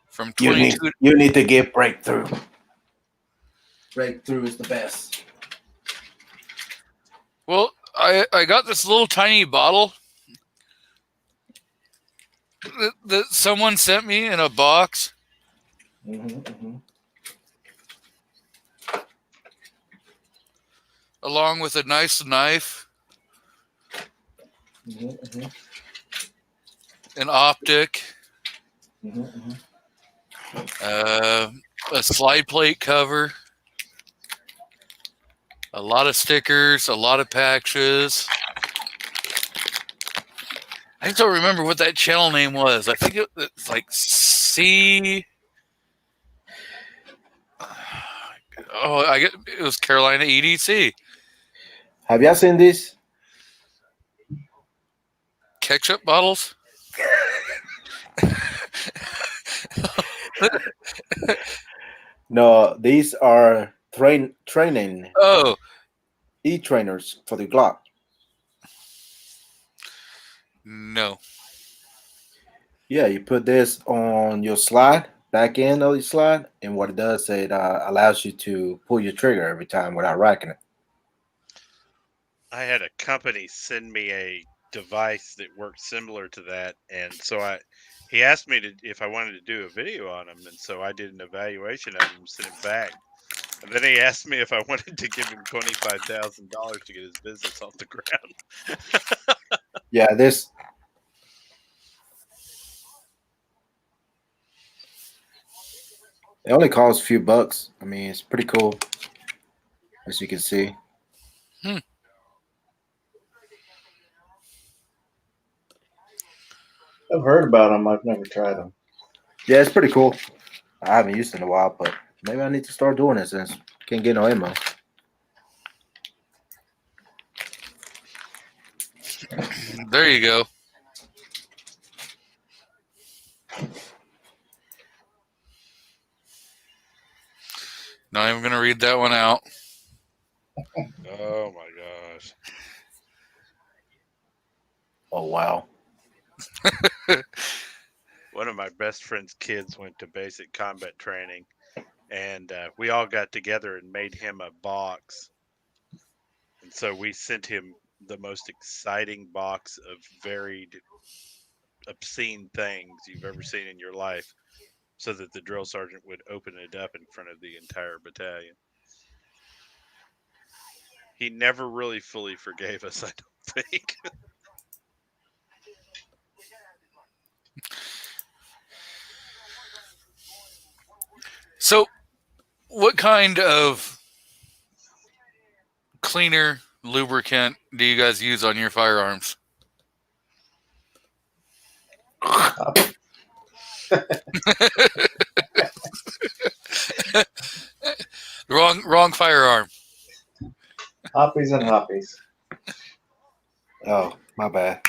From 22. You need to get breakthrough. Breakthrough is the best. Well, I got this little tiny bottle that someone sent me in a box. Along with a nice knife, an optic, a slide plate cover, a lot of stickers, a lot of patches. I just don't remember what that channel name was. I think it's like C. Oh, it was Carolina EDC. Have y'all seen this? Ketchup bottles? No, these are training Oh, e-trainers for the Glock. no. Yeah, you put this on your slide, back end of your slide, and what it does, it allows you to pull your trigger every time without racking it. I had a company send me a device that worked similar to that, and so he asked me if I wanted to do a video on them, and so I did an evaluation of them, sent it back, and then he asked me if I wanted to give him $25,000 to get his business off the ground. Yeah, this It only costs a few bucks. I mean, it's pretty cool, as you can see. I've heard about them. I've never tried them. Yeah, it's pretty cool. I haven't used it in a while, but maybe I need to start doing it since can't get no ammo. There you go. Not even going to read that one out. Oh my gosh. Oh, wow. One of my best friend's kids went to basic combat training, and we all got together and made him a box. And so we sent him the most exciting box of varied, obscene things you've ever seen in your life, so that the drill sergeant would open it up in front of the entire battalion. He never really fully forgave us, I don't think. So, what kind of cleaner lubricant do you guys use on your firearms? Wrong firearm. Hoppies and hoppies. Oh, my bad.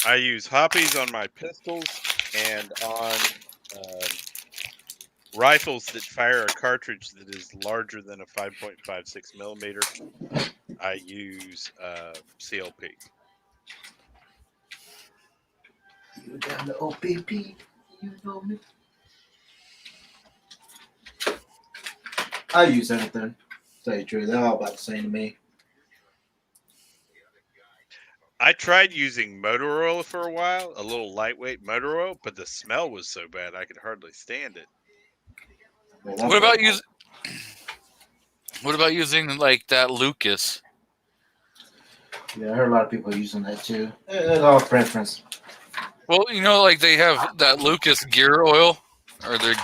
I use hoppies on my pistols and on rifles that fire a cartridge that is larger than a 5.56 millimeter. I use CLP. You down the OPP, you know me. I use anything. Tell you the truth, they're all about the same to me. I tried using motor oil for a while, a little lightweight motor oil, but the smell was so bad I could hardly stand it. Man, What about using like that Lucas? Yeah, I heard a lot of people using that too. It's all preference. Well, like they have that Lucas gear oil, or they're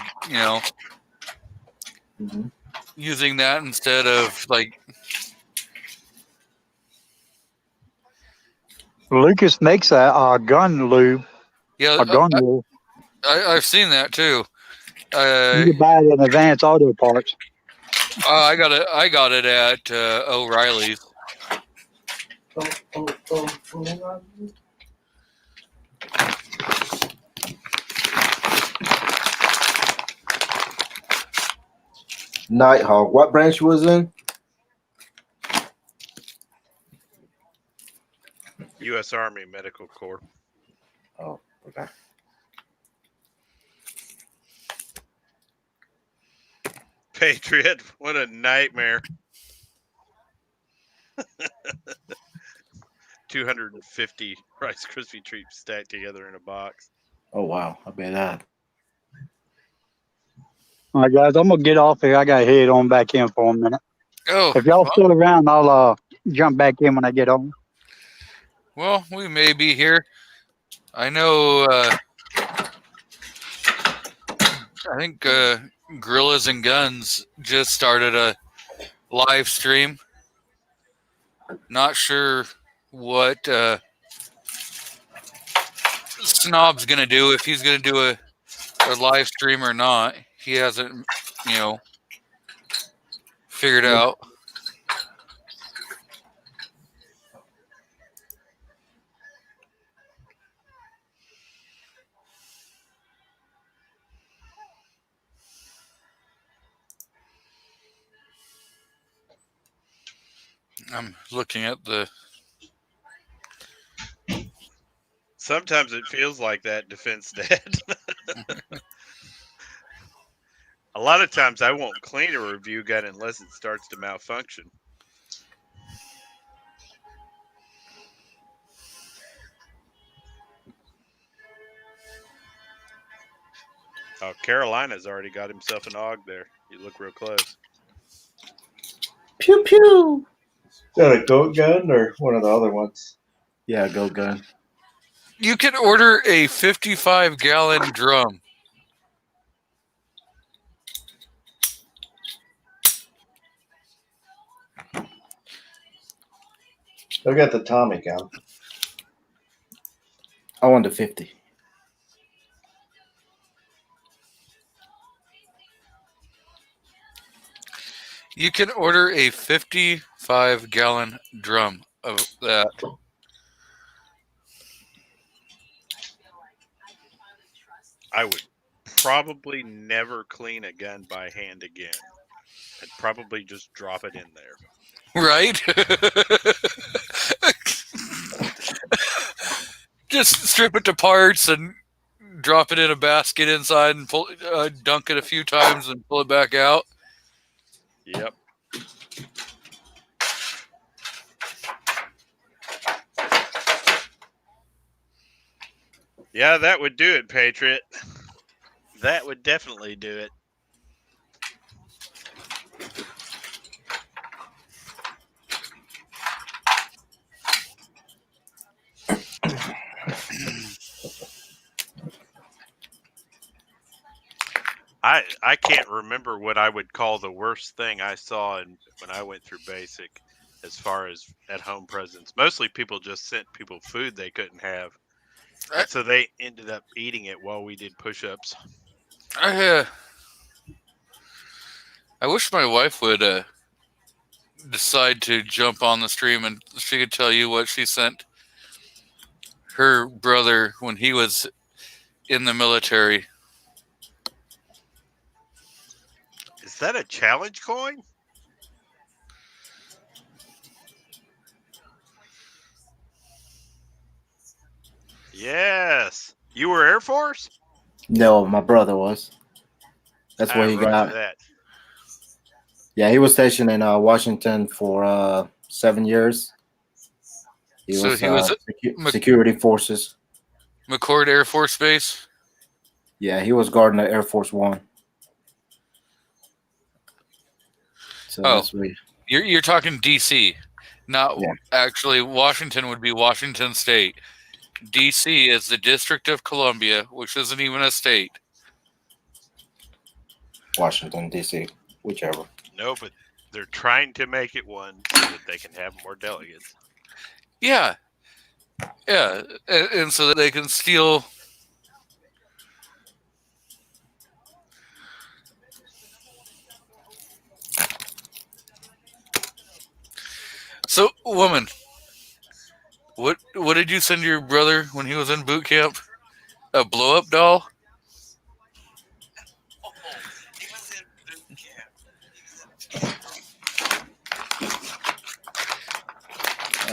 Mm-hmm. using that instead of like. Lucas makes a gun lube, Yeah, a gun lube. I've seen that too. You can buy it in Advance Auto Parts. I got it at O'Reilly's. Nighthawk. What branch was in? U.S. Army Medical Corps. Oh, okay. Patriot, what a nightmare. 250 Rice Krispie treats stacked together in a box. Oh, wow. I bet that. All right, guys, I'm going to get off here. I got to head on back in for a minute. Oh, If y'all still around, I'll jump back in when I get home. well, we may be here. I know. I think Gorillas and Guns just started a live stream. Not sure what Snob's gonna do, if he's gonna do a live stream or not. He hasn't, figured out. I'm looking at the. Sometimes it feels like that, Defense Dad. A lot of times I won't clean a review gun unless it starts to malfunction. Oh, Carolina's already got himself an AUG there. You look real close. Pew pew. Is that a goat gun or one of the other ones? Yeah, go gun. You can order a 55-gallon drum. I've got the Tommy gun. I want the 50. You can order a 55-gallon drum of that. I would probably never clean a gun by hand again. I'd probably just drop it in there. Right? Just strip it to parts and drop it in a basket inside and pull, dunk it a few times and pull it back out. Yep. Yeah, that would do it, Patriot. That would definitely do it. I can't remember what I would call the worst thing I saw when I went through basic as far as at-home presents. Mostly people just sent people food they couldn't have. And so they ended up eating it while we did push-ups. I wish my wife would decide to jump on the stream and she could tell you what she sent her brother when he was in the military. Is that a challenge coin? Yes. You were Air Force? No, my brother was. That's what he got. That. Yeah, he was stationed in Washington for 7 years. He So was, he was security forces. McCord Air Force Base? Yeah, he was guarding the Air Force One. So that's what you're talking D.C., not Yeah. actually Washington would be Washington State. D.C. is the District of Columbia, which isn't even a state. Washington, D.C., whichever. No, but they're trying to make it one so that they can have more delegates. Yeah. Yeah. And so that they can steal. So, woman, what did you send your brother when he was in boot camp? A blow-up doll?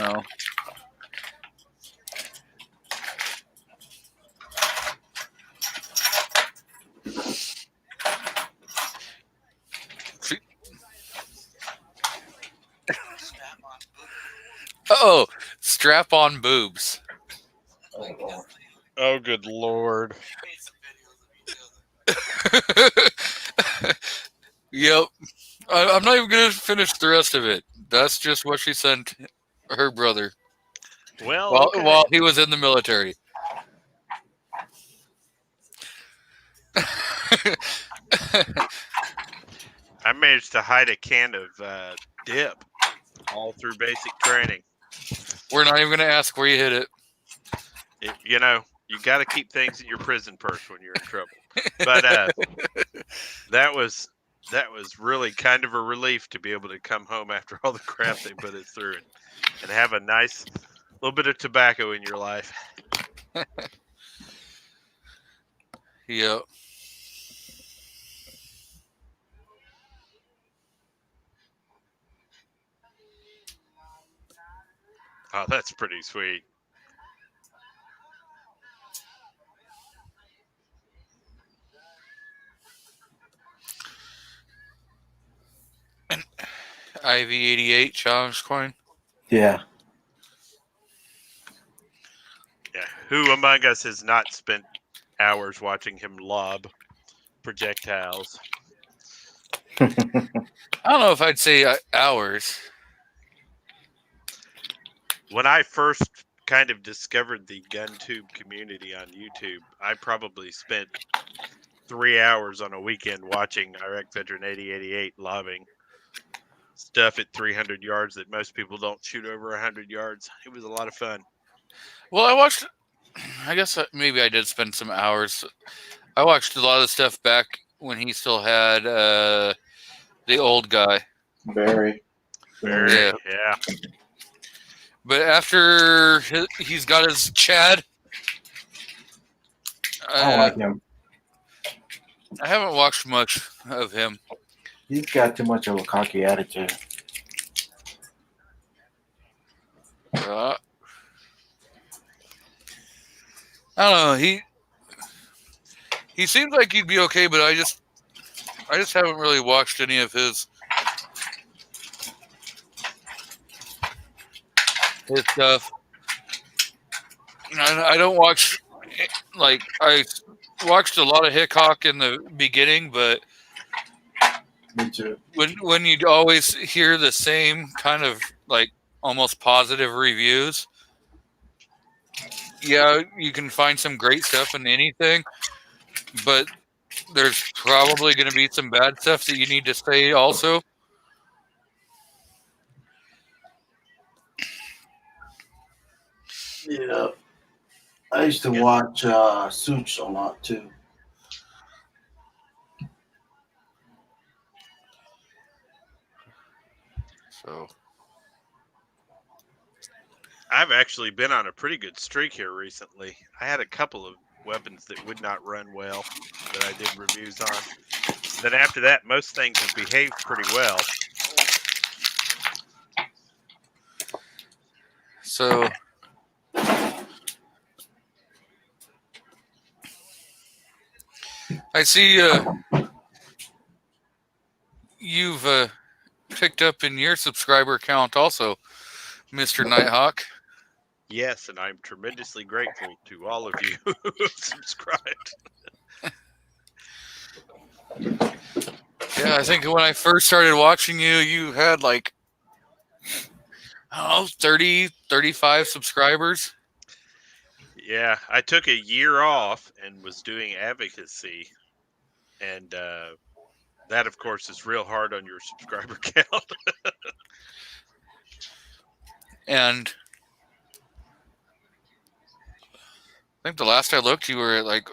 Oh. Oh, strap-on boobs. Oh, good Lord. Yep. I'm not even going to finish the rest of it. That's just what she sent her brother while he was in the military. I managed to hide a can of dip all through basic training. We're not even going to ask where you hid it. You got to keep things in your prison purse when you're in trouble. But that was really kind of a relief to be able to come home after all the crap they put us through and have a nice little bit of tobacco in your life. Yep. Oh, that's pretty sweet. An IV-88 challenge coin. Yeah. Yeah. Who among us has not spent hours watching him lob projectiles? I don't know if I'd say hours. When I first kind of discovered the GunTube community on YouTube, I probably spent 3 hours on a weekend watching Iraq Veteran 8088 lobbing stuff at 300 yards that most people don't shoot over 100 yards. It was a lot of fun. Well, I guess maybe I did spend some hours. I watched a lot of the stuff back when he still had the old guy. Very. Yeah. But after he's got his Chad, I don't like him. I haven't watched much of him. He's got too much of a cocky attitude. I don't know. He seems like he'd be okay, but I just haven't really watched any of his stuff. I don't watch, like, I watched a lot of Hickok in the beginning, but Me too. when you'd always hear the same kind of like almost positive reviews, yeah, you can find some great stuff in anything, but there's probably going to be some bad stuff that you need to say also. Yeah. I used to watch Suits a lot too. So I've actually been on a pretty good streak here recently. I had a couple of weapons that would not run well that I did reviews on. Then after that, most things have behaved pretty well. So I see you've picked up in your subscriber count also, Mr. Nighthawk. Yes, and I'm tremendously grateful to all of you who have subscribed. Yeah, I think when I first started watching you, you had like, I don't know, 30, 35 subscribers. Yeah, I took a year off and was doing advocacy. And that, of course, is real hard on your subscriber count. And I think the last I looked, you were at like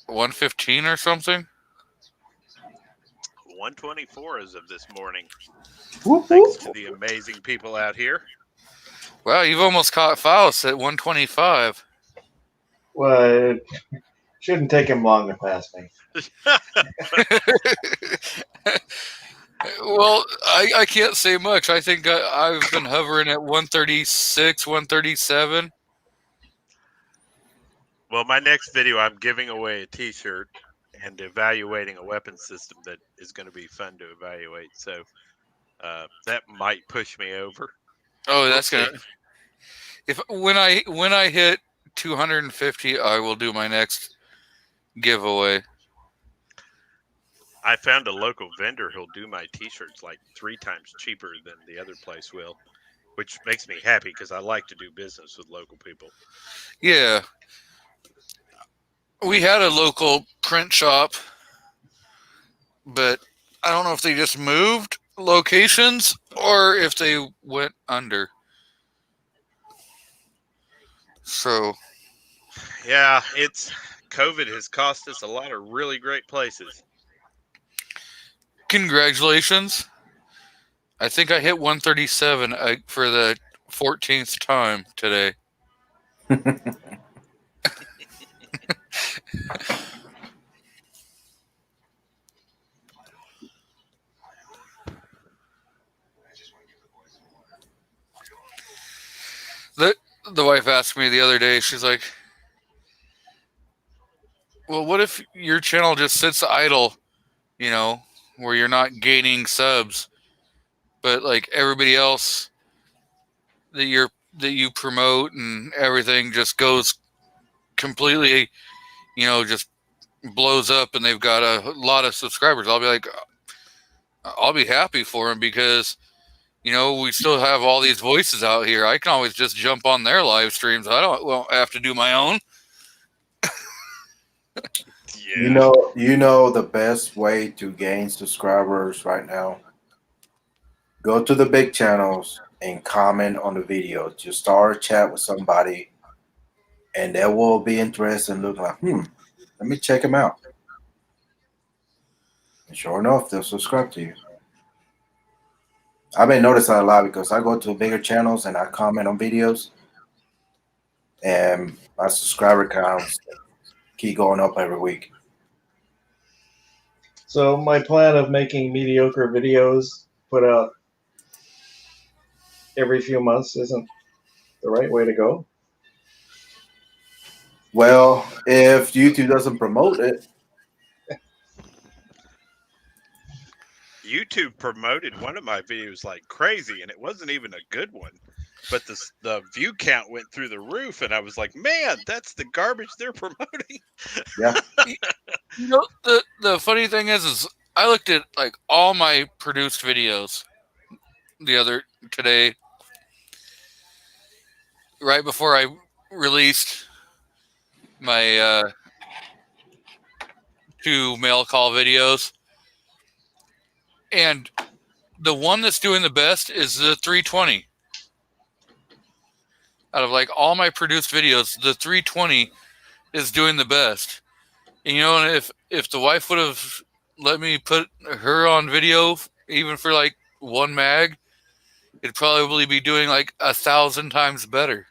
115 or something. 124 as of this morning. Whoop, Thanks whoop. to the amazing people out here. Wow, you've almost caught Faust at 125. Well, it shouldn't take him long to pass me. Well, I can't say much. I think I've been hovering at 136, 137. Well, my next video, I'm giving away a T-shirt and evaluating a weapon system that is going to be fun to evaluate. So that might push me over. Oh, that's gonna. If when I hit 250, I will do my next giveaway. I found a local vendor who'll do my T-shirts like 3 times cheaper than the other place will, which makes me happy because I like to do business with local people. Yeah. We had a local print shop, but I don't know if they just moved locations or if they went under. So, yeah, COVID has cost us a lot of really great places. congratulations. I think I hit 137 for the 14th time today. The wife asked me the other day, she's like, well, what if your channel just sits idle, where you're not gaining subs, but like everybody else that you promote and everything just goes completely, just blows up and they've got a lot of subscribers. I'll be like, I'll be happy for them because, we still have all these voices out here. I can always just jump on their live streams. I won't have to do my own. Yeah. You know the best way to gain subscribers right now? Go to the big channels and comment on the video. Just start a chat with somebody, and they will be interested and look like, let me check them out. And sure enough, they'll subscribe to you. I've been noticing a lot because I go to bigger channels and I comment on videos, and my subscriber counts keep going up every week. So my plan of making mediocre videos put out every few months isn't the right way to go. Well, if YouTube doesn't promote it, YouTube promoted one of my videos like crazy, and it wasn't even a good one. But the view count went through the roof, and I was like, man, that's the garbage they're promoting. yeah. The funny thing is I looked at like all my produced videos today, right before I released my 2 mail call videos, and the one that's doing the best is the 320. Out of like all my produced videos, the 320 is doing the best. And if the wife would have let me put her on video, even for like 1 mag, it'd probably be doing like 1,000 times better.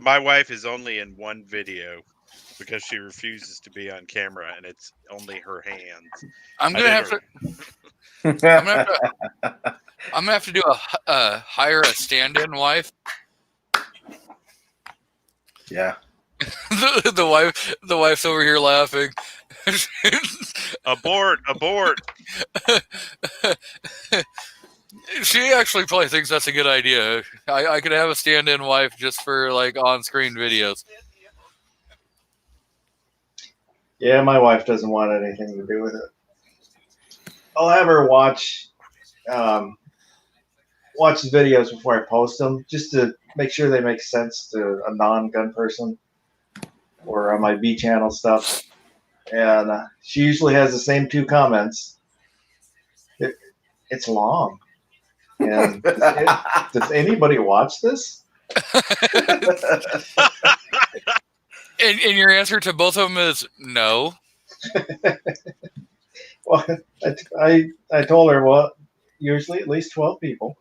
My wife is only in one video because she refuses to be on camera, and it's only her hands. I'm gonna have to do hire a stand-in wife. Yeah. the wife's over here laughing. Abort! She actually probably thinks that's a good idea. I could have a stand-in wife just for like on-screen videos. Yeah, my wife doesn't want anything to do with it. I'll have her watch the videos before I post them, just to make sure they make sense to a non-gun person, or on my B channel stuff. And she usually has the same 2 comments. It's long. And does anybody watch this? And your answer to both of them is no. Well, I told her, well, usually at least 12 people.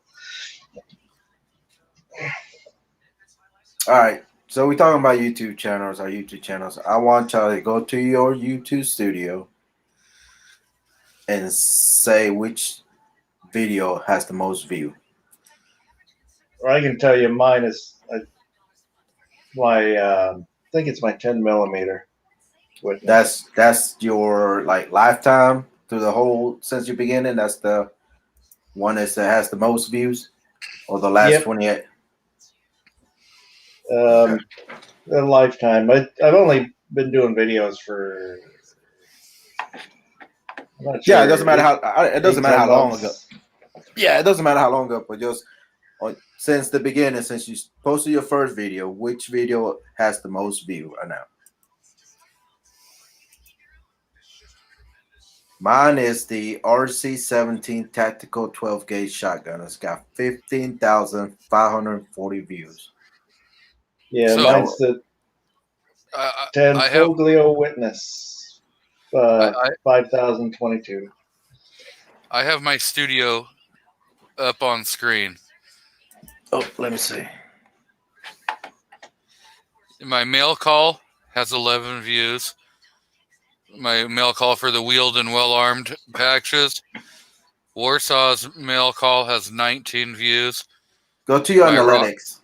All right. So we're talking about YouTube channels, our YouTube channels. I want y'all to go to your YouTube studio and say which video has the most view. Or I can tell you mine is I think it's my 10 millimeter. That's your like lifetime through the whole since your beginning. That's the one that has the most views, or the last 28. A lifetime. I've only been doing videos for. Yeah, it doesn't matter how long ago. Yeah, it doesn't matter how long ago, but just since the beginning, since you posted your first video, which video has the most view right now? Mine is the RC-17 Tactical 12 gauge shotgun. It's got 15,540 views. Yeah, so, mine's the 10 Foglio Witness, 5,022. I have my studio up on screen. Oh, let me see. My mail call has 11 views. My mail call for the wheeled and well-armed patches. Warsaw's mail call has 19 views. Go to your analytics.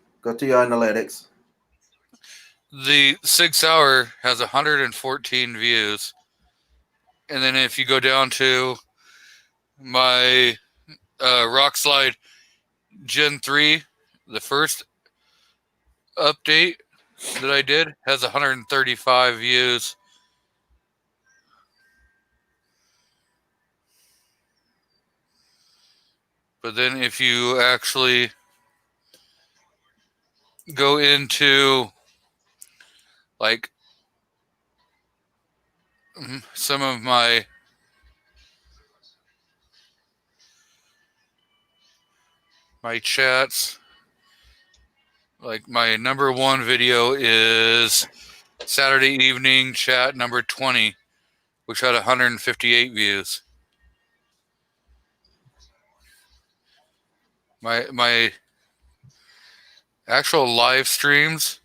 The 6 Hour has 114 views. And then if you go down to my Rock Slide Gen 3, the first update that I did has 135 views. But then if you actually go into like some of my chats, like my number 1 video is Saturday evening chat number 20, which had 158 views. My actual live streams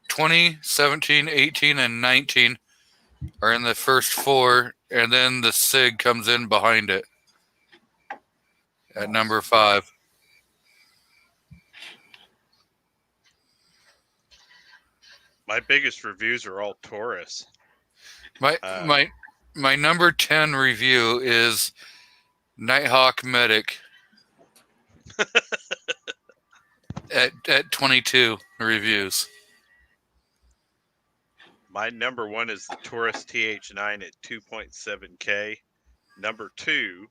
20, 17, 18, and 19 are in the first 4, and then the SIG comes in behind it at number 5. My biggest reviews are all Taurus. My number 10 review is Nighthawk Medic at 22 reviews. My number 1 is the Taurus TH9 at 2.7K. Number 2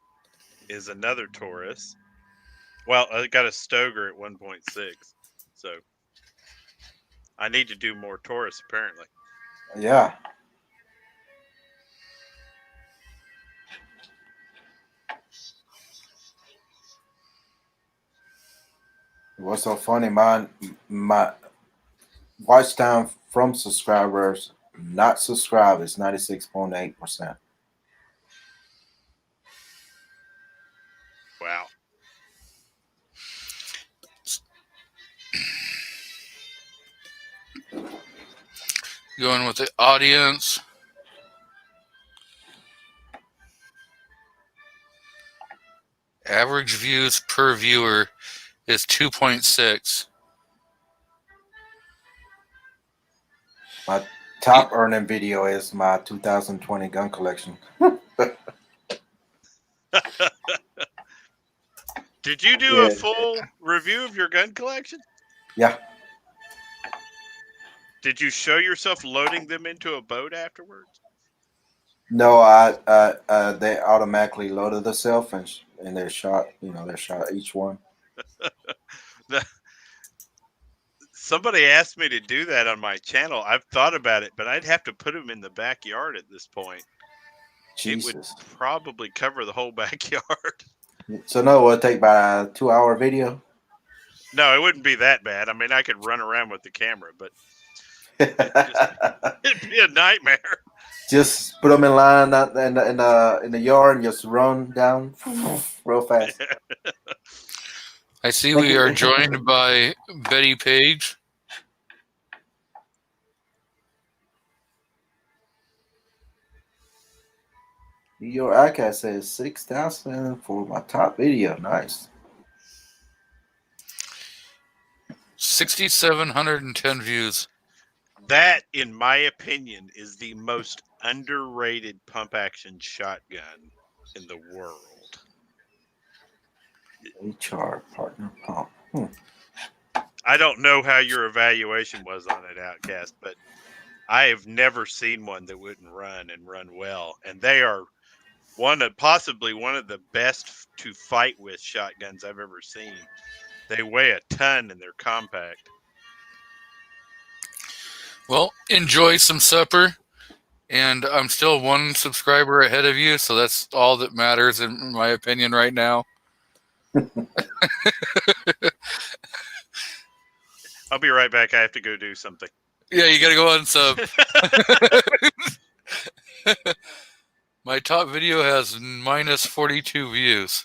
is another Taurus. Well, I got a Stoger at 1.6. So I need to do more Taurus, apparently. Yeah. What's so funny, my watch time from subscribers not subscribed is 96.8%. Wow. Going with the audience. Average views per viewer is 2.6. My top earning video is my 2020 gun collection. Did you do a full review of your gun collection? Yeah. Did you show yourself loading them into a boat afterwards? No, they automatically loaded themselves and they're shot. They're shot each one. Somebody asked me to do that on my channel. I've thought about it, but I'd have to put them in the backyard at this point. Jesus. It would probably cover the whole backyard. So no, it'll take about a 2-hour video. No, it wouldn't be that bad. I mean, I could run around with the camera, but it'd be a nightmare. Just put them in line in the yard and just run down real fast. I see we are joined by Betty Page. Your ICAS says 6,000 for my top video. Nice. 6,710 views. That, in my opinion, is the most underrated pump action shotgun in the world. HR partner pump. I don't know how your evaluation was on it, Outcast, but I have never seen one that wouldn't run and run well. And they are possibly one of the best to fight with shotguns I've ever seen. They weigh a ton and they're compact. Well, enjoy some supper. And I'm still 1 subscriber ahead of you, so that's all that matters in my opinion right now. I'll be right back. I have to go do something. Yeah, you got to go on sub. My top video has minus 42 views.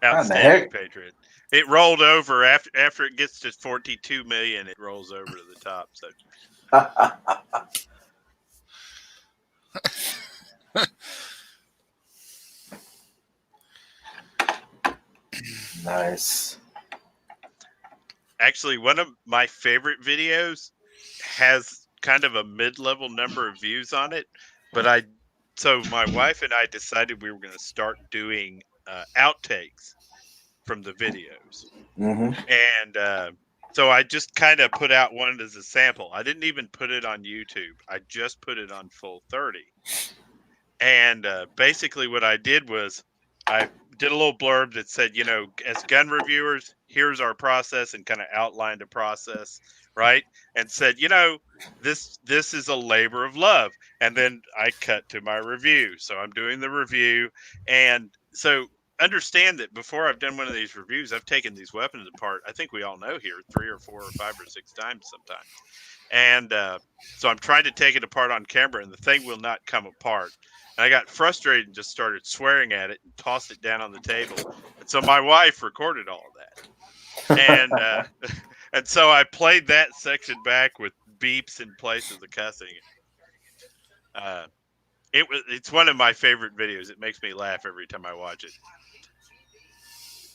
Outstanding, Patriot. It rolled over after it gets to 42 million. It rolls over to the top. So. Nice. Actually, one of my favorite videos has kind of a mid-level number of views on it, but so my wife and I decided we were going to start doing outtakes from the videos. Mm-hmm. And so I just kind of put out one as a sample. I didn't even put it on YouTube. I just put it on full 30. And basically what I did was I did a little blurb that said, as gun reviewers, here's our process, and kind of outlined a process, right? And said, this is a labor of love. And then I cut to my review. So I'm doing the review. And so understand that before I've done one of these reviews, I've taken these weapons apart. I think we all know here 3 or 4 or 5 or 6 times sometimes. And so I'm trying to take it apart on camera, and the thing will not come apart. And I got frustrated and just started swearing at it and tossed it down on the table. And so my wife recorded all of that. And and so I played that section back with beeps in places of cussing. It's one of my favorite videos. It makes me laugh every time I watch it.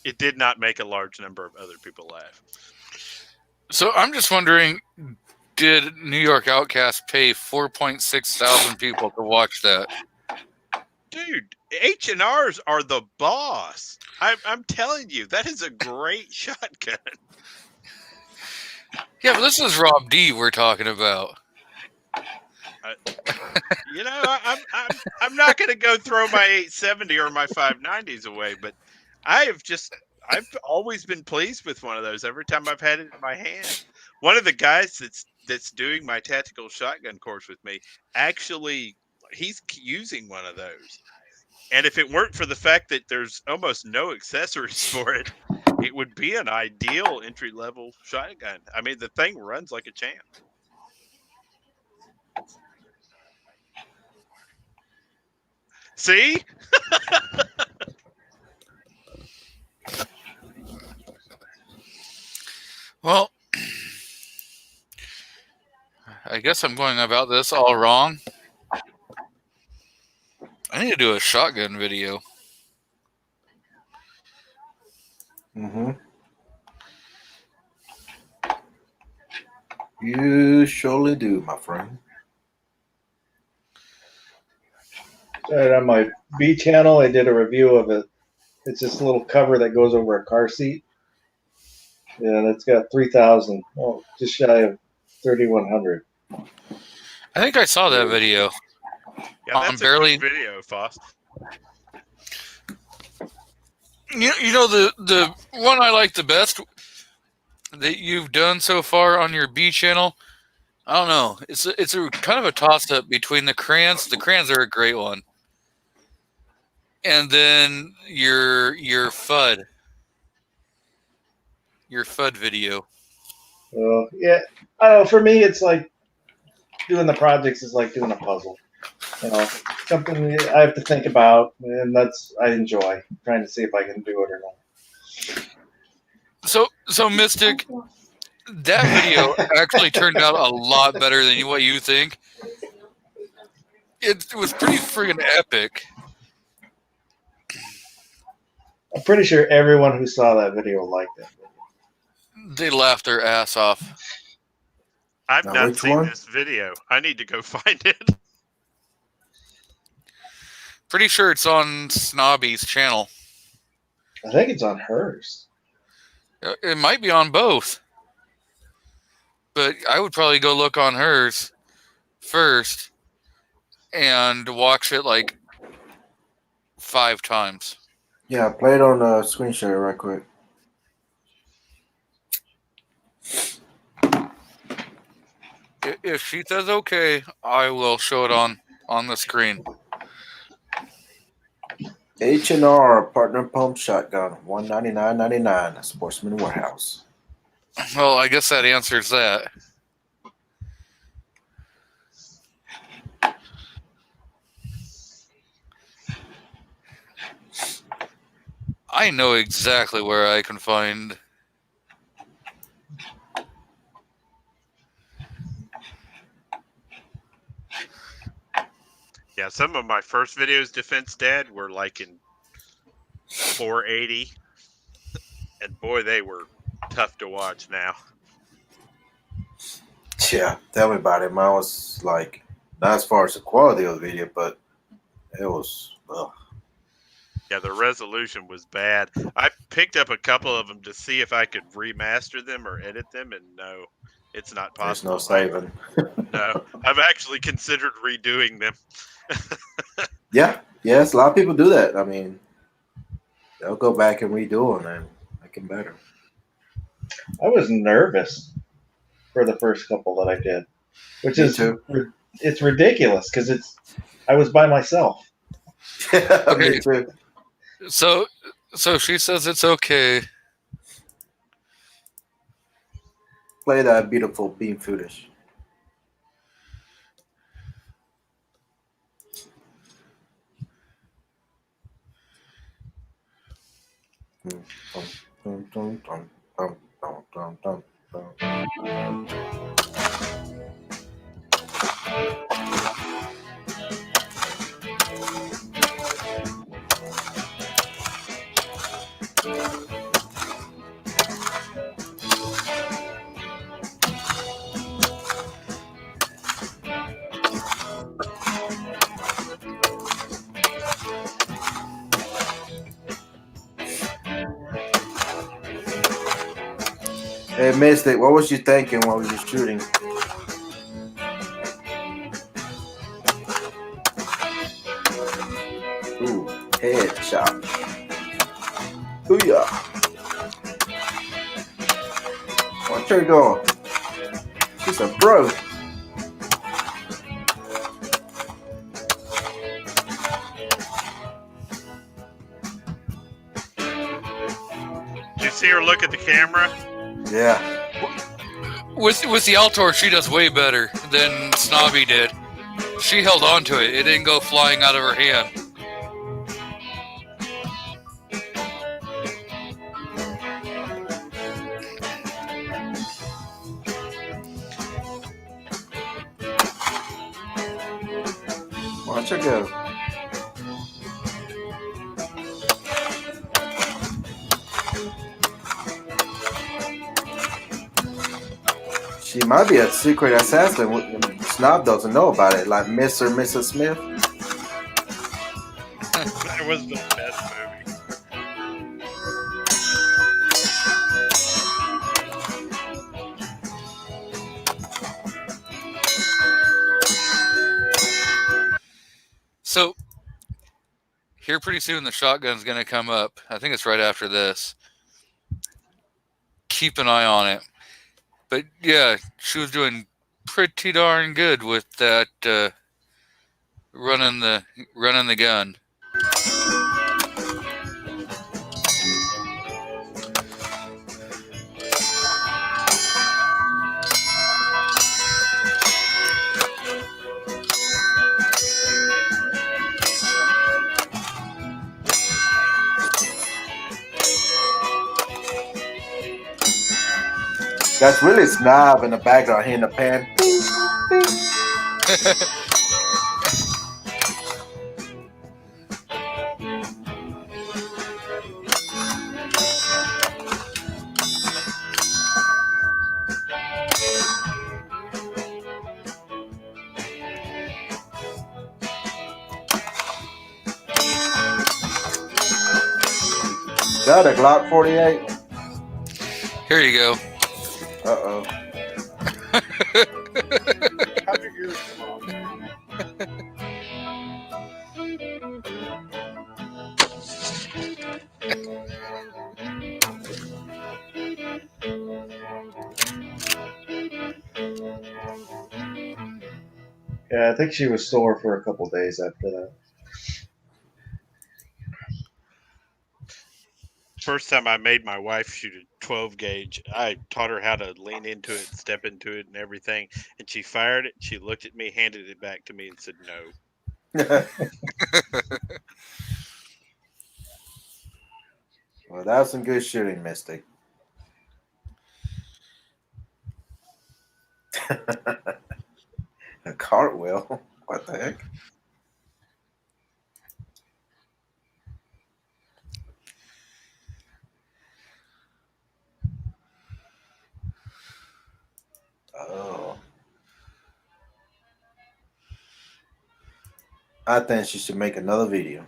It did not make a large number of other people laugh. So I'm just wondering, did New York Outcast pay 4.6 thousand people to watch that? Dude, H&Rs are the boss. I'm telling you, that is a great shotgun. Yeah, but this is Rob D we're talking about. I'm not going to go throw my 870 or my 590s away, but I've always been pleased with one of those every time I've had it in my hand. One of the guys that's doing my tactical shotgun course with me, actually, he's using one of those. And if it weren't for the fact that there's almost no accessories for it, it would be an ideal entry-level shotgun. I mean, the thing runs like a champ. See? Well, I guess I'm going about this all wrong. I need to do a shotgun video. Mm-hmm. You surely do, my friend. And on my B channel, I did a review of it. It's this little cover that goes over a car seat. And it's got 3,000, just shy of 3,100. I think I saw that video. Yeah, that's a good video, Foss. The one I like the best that you've done so far on your B channel, I don't know. It's a kind of a toss up between the crayons. The crayons are a great one, and then your FUD video. Yeah, I don't know. For me, it's like doing the projects is like doing a puzzle. Something I have to think about, and I enjoy trying to see if I can do it or not. So Mystic, that video actually turned out a lot better than what you think. It was pretty friggin' epic. I'm pretty sure everyone who saw that video liked it. They laughed their ass off. I've not seen this video. I need to go find it. Pretty sure it's on Snobby's channel. I think it's on hers. It might be on both. But I would probably go look on hers first and watch it like 5 times. Yeah, play it on the screen share right quick. If she says okay, I will show it on the screen. H&R partner pump shotgun, $199.99 at Sportsman Warehouse. Well, I guess that answers that. I know exactly where I can find. Yeah, some of my first videos, Defense Dad, were like in 480. And boy, they were tough to watch now. Yeah, tell me about it. Mine was like, not as far as the quality of the video, but it was, Yeah, the resolution was bad. I picked up a couple of them to see if I could remaster them or edit them, and no, it's not possible. There's no saving. No, I've actually considered redoing them. Yes, a lot of people do that. I mean, They'll go back and redo them and make them better. I was nervous for the first couple that I did, which Me is too. it's ridiculous because I was by myself. Me too. So she says it's okay. Play that beautiful beam footage. Hey, Mystic, what was you thinking while we were shooting? Ooh, headshot. Booyah. Watch her go. She's a pro. Did you see her look at the camera? Yeah. With the Altor, she does way better than Snobby did. She held on to it. It didn't go flying out of her hand. Watch her go. She might be a secret assassin. Snob doesn't know about it, like Mr. and Mrs. Smith. That was the best movie. So here pretty soon the shotgun's going to come up. I think it's right after this. Keep an eye on it. But yeah, she was doing pretty darn good with that running the gun. That's really Snob in the background here in the pan. Got a Glock 48. Here you go. Uh-oh. How did yours come off? Yeah, I think she was sore for a couple days after that. First time I made my wife shoot a 12 gauge, I taught her how to lean into it, step into it, and everything. And she fired it. She looked at me, handed it back to me, and said no. Well, that was some good shooting, Mystic. A cartwheel? What the heck? Oh. I think she should make another video.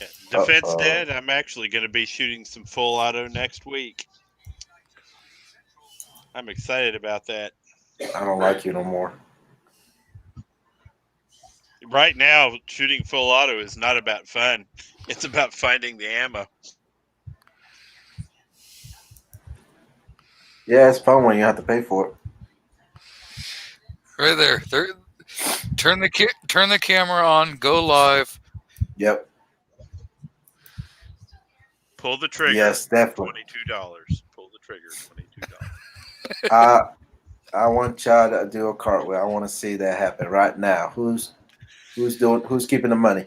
Yeah. Defense Uh-oh. Dad, I'm actually going to be shooting some full auto next week. I'm excited about that. I don't like you no more. Right now, shooting full auto is not about fun. It's about finding the ammo. Yeah, it's fun when you have to pay for it. Right there. Turn the camera on. Go live. Yep. Pull the trigger. Yes, definitely. $22. Pull the trigger. $22. I want y'all to do a cartwheel. I want to see that happen right now. Who's keeping the money?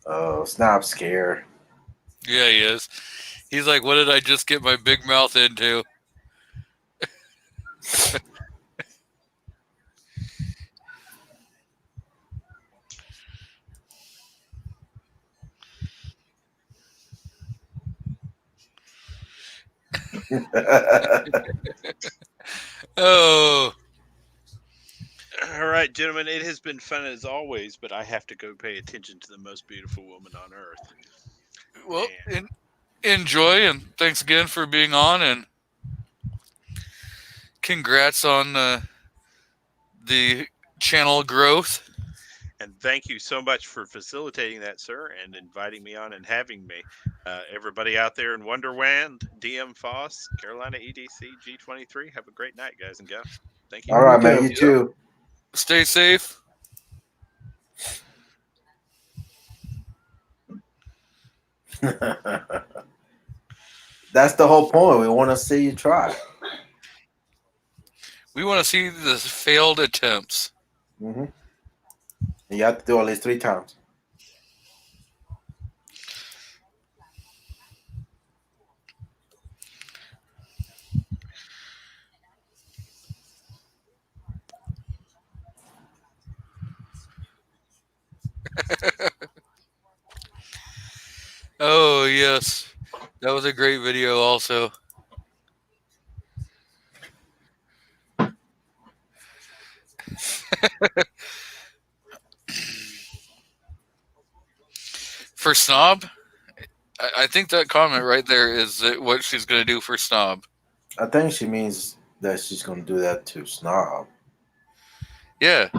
Oh, Snob scared. Yeah, he is. He's like, what did I just get my big mouth into? Oh, All right, gentlemen, it has been fun as always, but I have to go pay attention to the most beautiful woman on earth. well, And enjoy, and thanks again for being on, and congrats on the channel growth. And thank you so much for facilitating that, sir, and inviting me on and having me. Everybody out there in Wonderland, DM Foss, Carolina EDC, G23, have a great night, guys and gals. Thank you. All right, You man. too. You too. Stay safe. That's the whole point. We want to see you try. We want to see the failed attempts. Mm-hmm. You have to do at least 3 times. Oh, yes. That was a great video also. For Snob, I think that comment right there is what she's going to do for Snob. I think she means that she's going to do that to Snob. Yeah.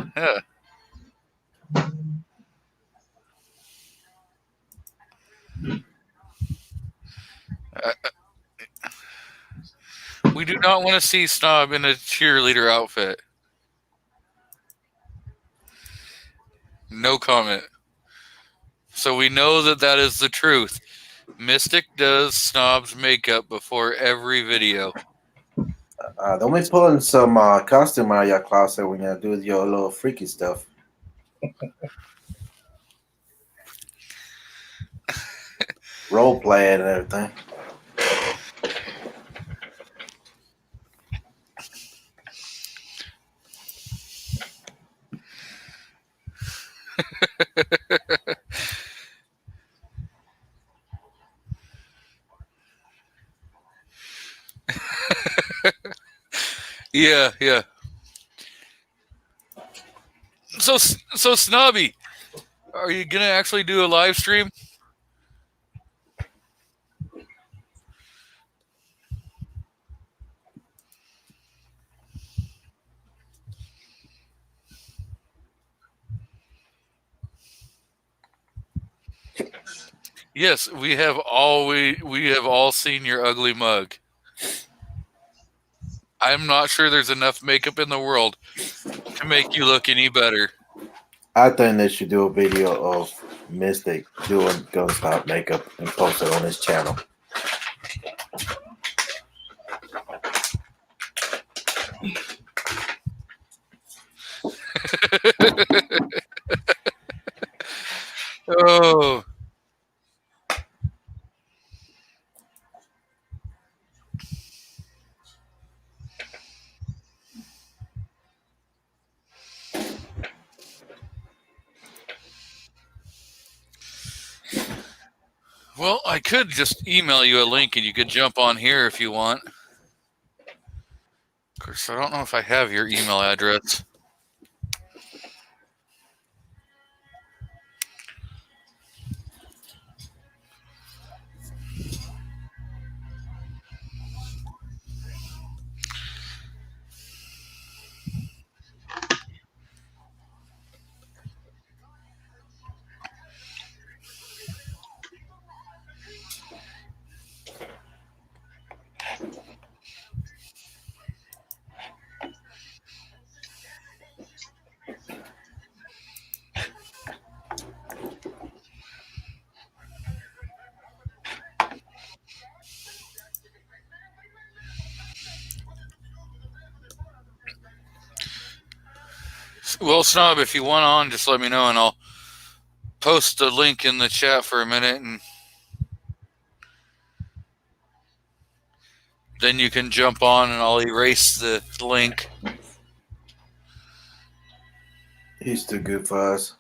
We do not want to see Snob in a cheerleader outfit. No comment. So we know that is the truth. Mystic does Snob's makeup before every video. Don't be pulling some costume out of your closet when you do your little freaky stuff. Role playing and everything. Yeah. So Snobby, are you gonna actually do a live stream? Yes, we have all seen your ugly mug. I'm not sure there's enough makeup in the world to make you look any better. I think they should do a video of Mystic doing Gunstop makeup and post it on his channel. Oh. Well, I could just email you a link and you could jump on here if you want. Of course, I don't know if I have your email address. Well, Snob, if you want on, just let me know and I'll post the link in the chat for a minute and then you can jump on and I'll erase the link. He's too good for us.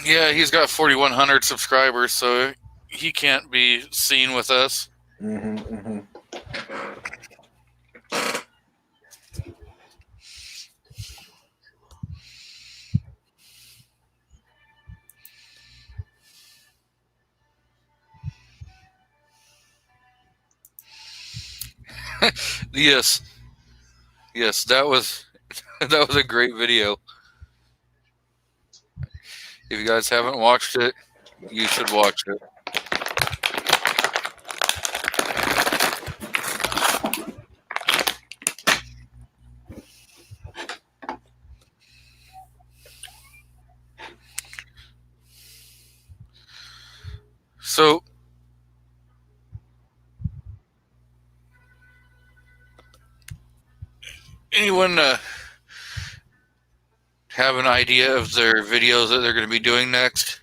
Yeah, he's got 4,100 subscribers, so he can't be seen with us. Yes, that was a great video. If you guys haven't watched it, you should watch it. So, anyone have an idea of their videos that they're going to be doing next?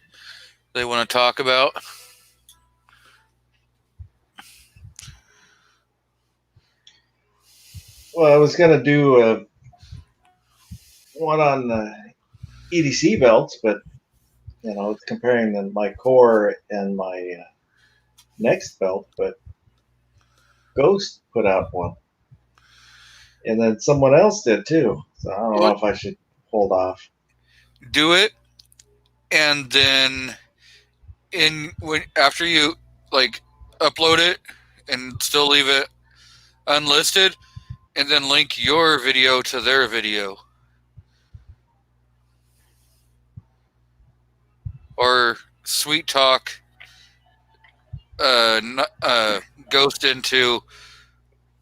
They want to talk about? Well, I was going to do one on EDC belts, but it's comparing my core and my next belt. But Ghost put out one, and then someone else did too. So I don't know if I should hold off. Do it, and then after you upload it and still leave it unlisted, and then link your video to their video. Or sweet talk Ghost into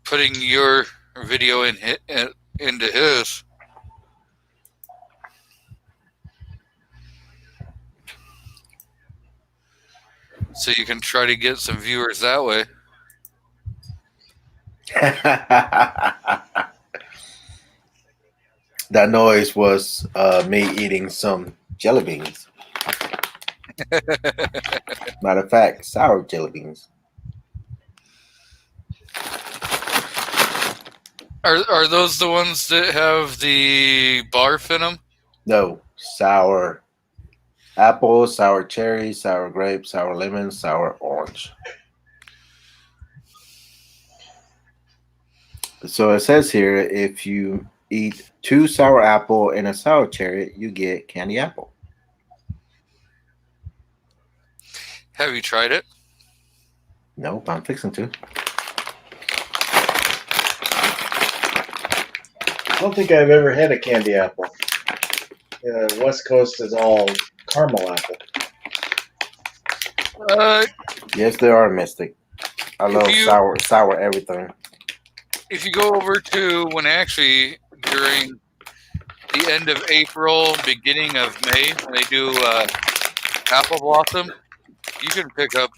putting your video into his. So you can try to get some viewers that way. That noise was me eating some jelly beans. Matter of fact, sour jelly beans. Are those the ones that have the barf in them? No, sour apple, sour cherry, sour grape, sour lemon, sour orange. So it says here, if you eat 2 sour apple and a sour cherry, you get candy apple. Have you tried it? Nope, I'm fixing to. I don't think I've ever had a candy apple. West Coast is all caramel apple. Yes, they are, Mystic. I love sour everything. If you go over to during the end of April, beginning of May, when they do apple blossom, you can pick up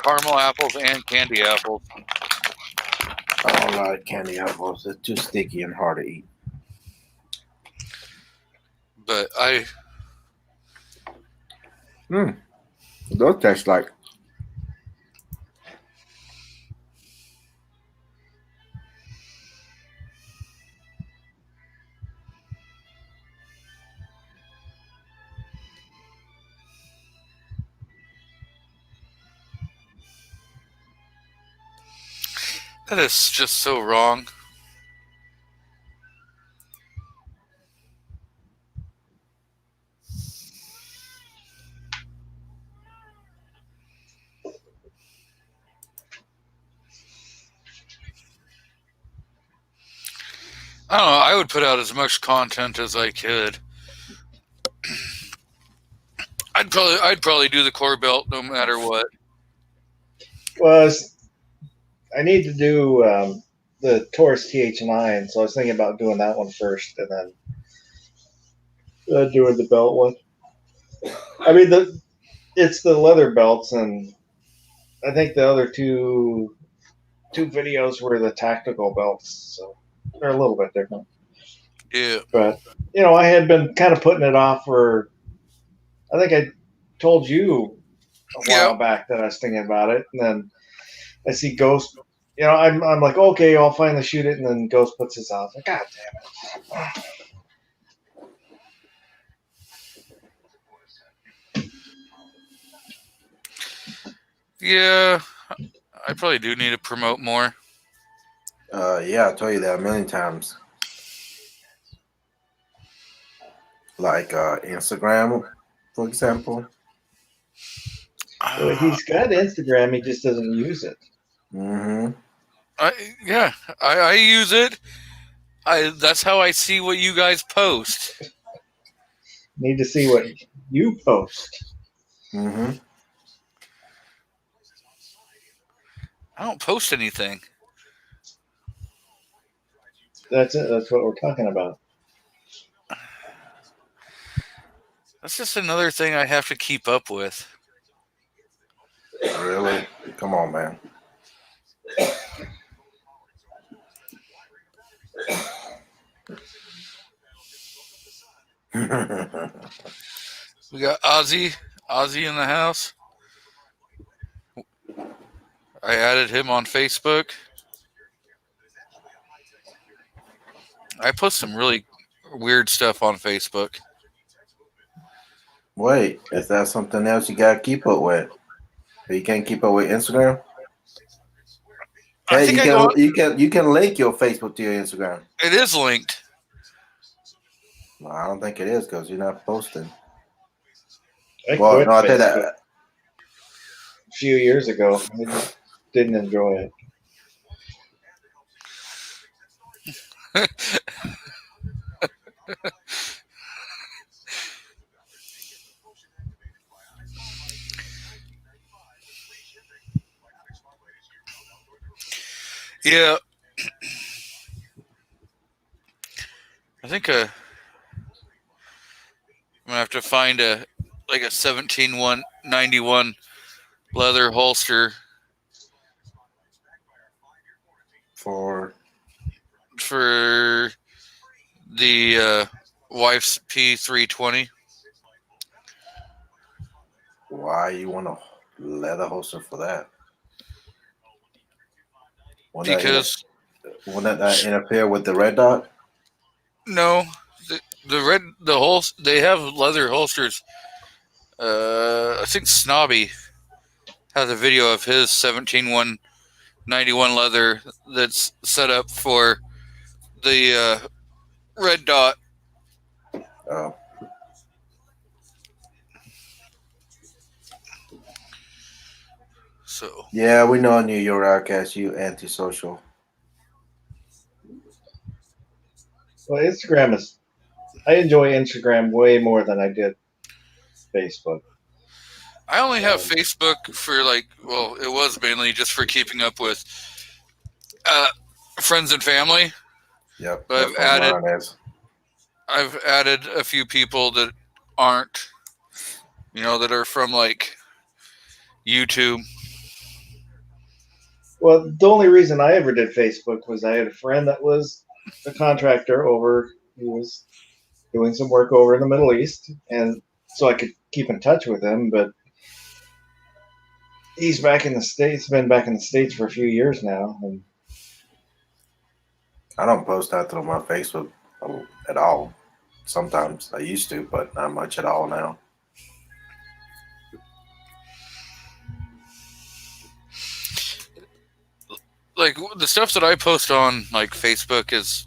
caramel apples and candy apples. I don't like candy apples. They're too sticky and hard to eat. But Those taste like. That is just so wrong. I don't know. I would put out as much content as I could. I'd probably do the core belt no matter what. Well, I need to do the Taurus TH9, so I was thinking about doing that one first, and then doing the belt one. I mean, it's the leather belts, and I think the other two videos were the tactical belts, so they're a little bit different. Yeah. But I had been kind of putting it off for. I think I told you a while back that I was thinking about it, and then I see Ghost. I'm like, okay, I'll finally shoot it, and then Ghost puts his out. Like, God damn it! Yeah, I probably do need to promote more. Yeah, I told you that a million times. Like Instagram, for example. Well, he's got Instagram, he just doesn't use it. Mm-hmm. I use it. That's how I see what you guys post. Need to see what you post. Mm-hmm. I don't post anything. That's it. That's what we're talking about. That's just another thing I have to keep up with. Really? Come on, man. We got Ozzy in the house. I added him on Facebook. I post some really weird stuff on Facebook. Wait, is that something else you gotta keep up with? You can't keep up with Instagram? Hey, you can link your Facebook to your Instagram. It is linked. No, I don't think it is because you're not posting. I quit I Facebook did that a few years ago. I just didn't enjoy it. Yeah. I think I'm gonna have to find a 1791 leather holster for the wife's P320. Why you want a leather holster for that? Because won't that interfere with the red dot? No, they have leather holsters. I think Snobby has a video of his 17191 leather that's set up for the red dot. Oh. So yeah, we know on your outcast, you antisocial. Well, I enjoy Instagram way more than I did Facebook. I only have Facebook for it was mainly just for keeping up with friends and family. Yep. But I've added a few people that aren't, that are from YouTube. Well, the only reason I ever did Facebook was I had a friend that was a contractor he was doing some work over in the Middle East, and so I could keep in touch with him, but he's back in the States, been back in the States for a few years now. And I don't post out on my Facebook at all. Sometimes I used to, but not much at all now. like the stuff that I post on like Facebook is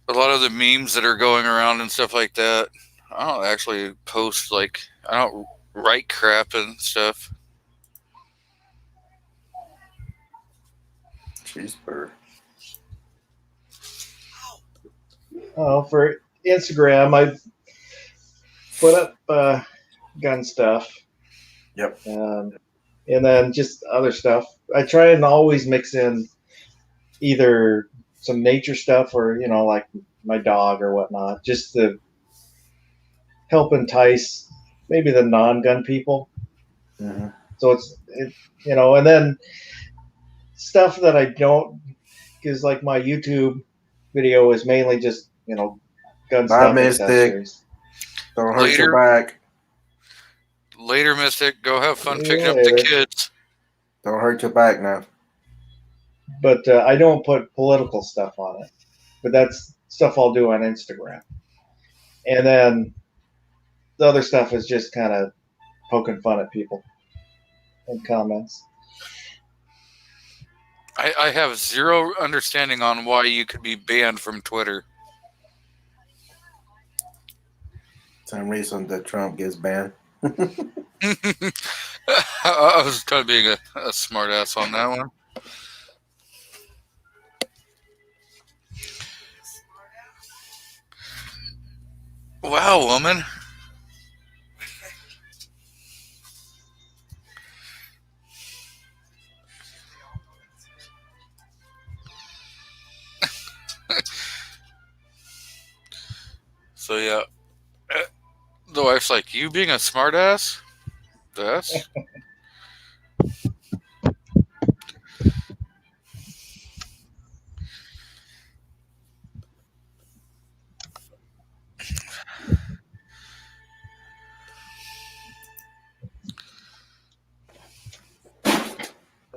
a lot of the memes that are going around and stuff like that. I don't actually post like I don't write crap and stuff. Cheeseburger. Oh, for Instagram, I put up gun stuff. Yep. And then just other stuff. I try and always mix in either some nature stuff or, like my dog or whatnot, just to help entice maybe the non-gun people. Mm-hmm. So and then stuff that I don't, because like my YouTube video is mainly just, gun stuff, accessories. Don't hurt your back. Later, Mystic. Go have fun picking up Later. the kids. Don't hurt your back now. But I don't put political stuff on it. But that's stuff I'll do on Instagram. And then the other stuff is just kind of poking fun at people in comments. I have zero understanding on why you could be banned from Twitter. Same reason that Trump gets banned. I was kind of being a smart ass on that one. Wow, woman. So yeah, the wife's like, "You being a smart ass? That's."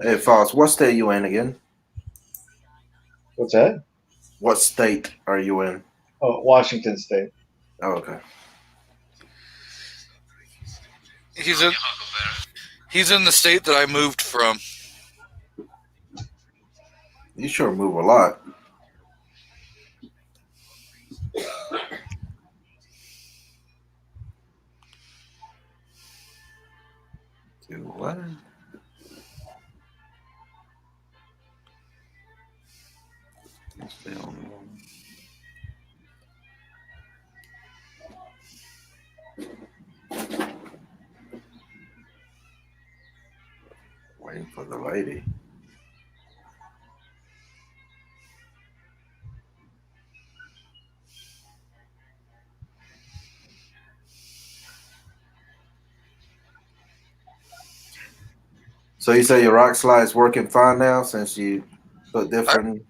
Hey, Foss, what state you in again? What's that? What state are you in? Oh, Washington State. Oh, okay. He's in the state that I moved from. You sure move a lot. Do what? Waiting for the lady. So you say your rock slide's working fine now since you put different.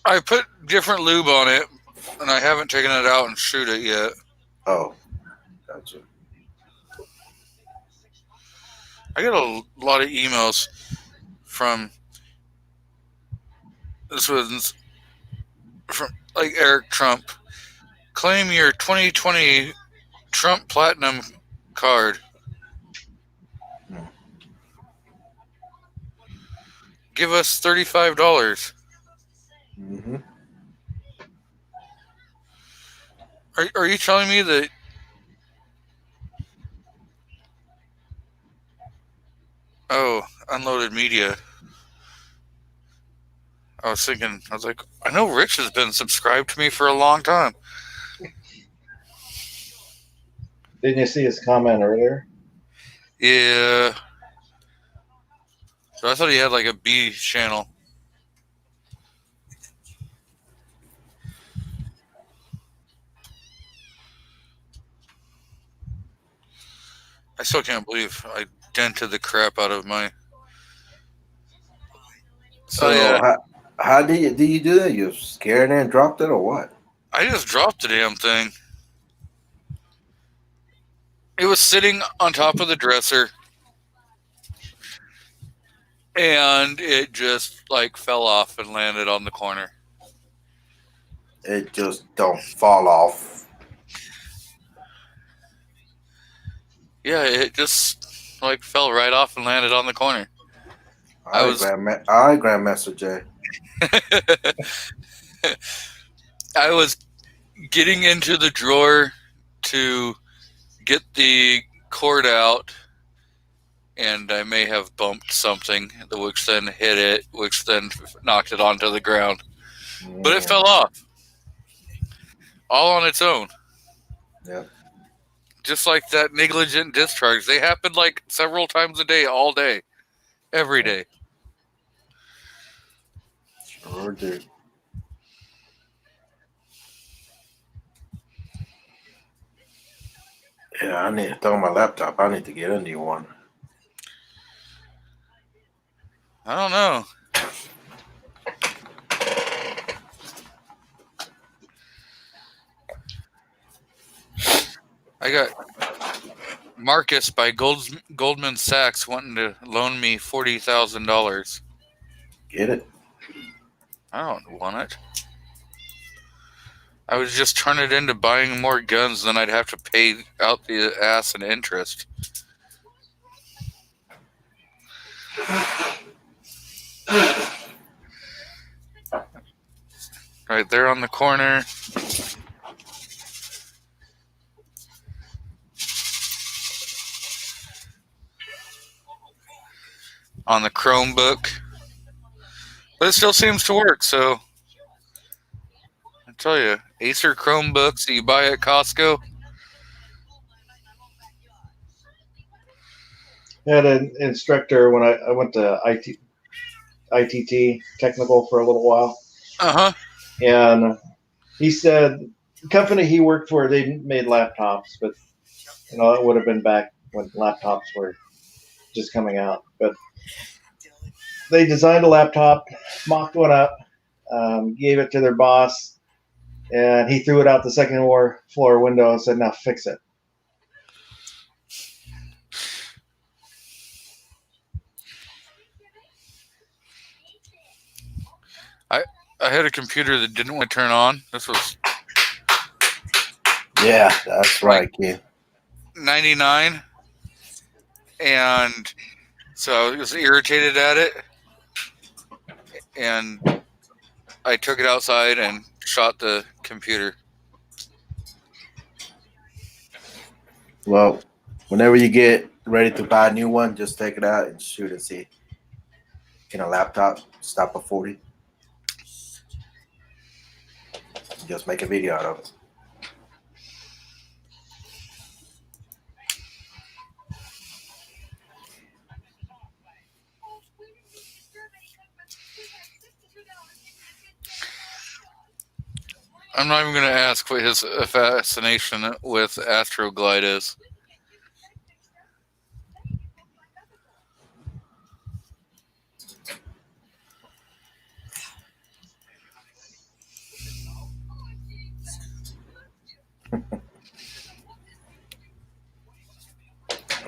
I put different lube on it, and I haven't taken it out and shoot it yet. Oh, gotcha. I get a lot of emails from like Eric Trump. Claim your 2020 Trump Platinum card. Give us $35. Mm-hmm. Are you telling me that? Oh, unloaded media. I was like, I know Rich has been subscribed to me for a long time. Didn't you see his comment earlier? Yeah. So I thought he had like a B channel. I still can't believe I dented the crap out of my. So how do you do that? You scared and dropped it or what? I just dropped the damn thing. It was sitting on top of the dresser, and it just like fell off and landed on the corner. It just don't fall off. Yeah, it just like fell right off and landed on the corner. I was Grandmaster J. I was getting into the drawer to get the cord out, and I may have bumped something, which then hit it, which then knocked it onto the ground. But it fell off, all on its own. Yep. Just like that negligent discharge. They happen like several times a day, all day, every day. Sure do. Yeah, I need to throw my laptop. I need to get a new one. I don't know. I got Marcus by Goldman Sachs wanting to loan me $40,000. Get it? I don't want it. I would just turn it into buying more guns, then I'd have to pay out the ass and interest. Right there on the corner. On the Chromebook. But it still seems to work, so I tell you, Acer Chromebooks that you buy at Costco. I had an instructor when I went to ITT technical for a little while, and he said the company he worked for, they made laptops, but it would have been back when laptops were just coming out. But they designed a laptop, mocked one up, gave it to their boss, and he threw it out the second floor window and said, "Now fix it." I had a computer that didn't want to turn on. This was That's right, kid. 99, and so I was irritated at it, and I took it outside and shot the computer. Well, whenever you get ready to buy a new one, just take it out and shoot and see. Can a laptop stop a 40? Just make a video out of it. I'm not even going to ask what his fascination with Astroglide is.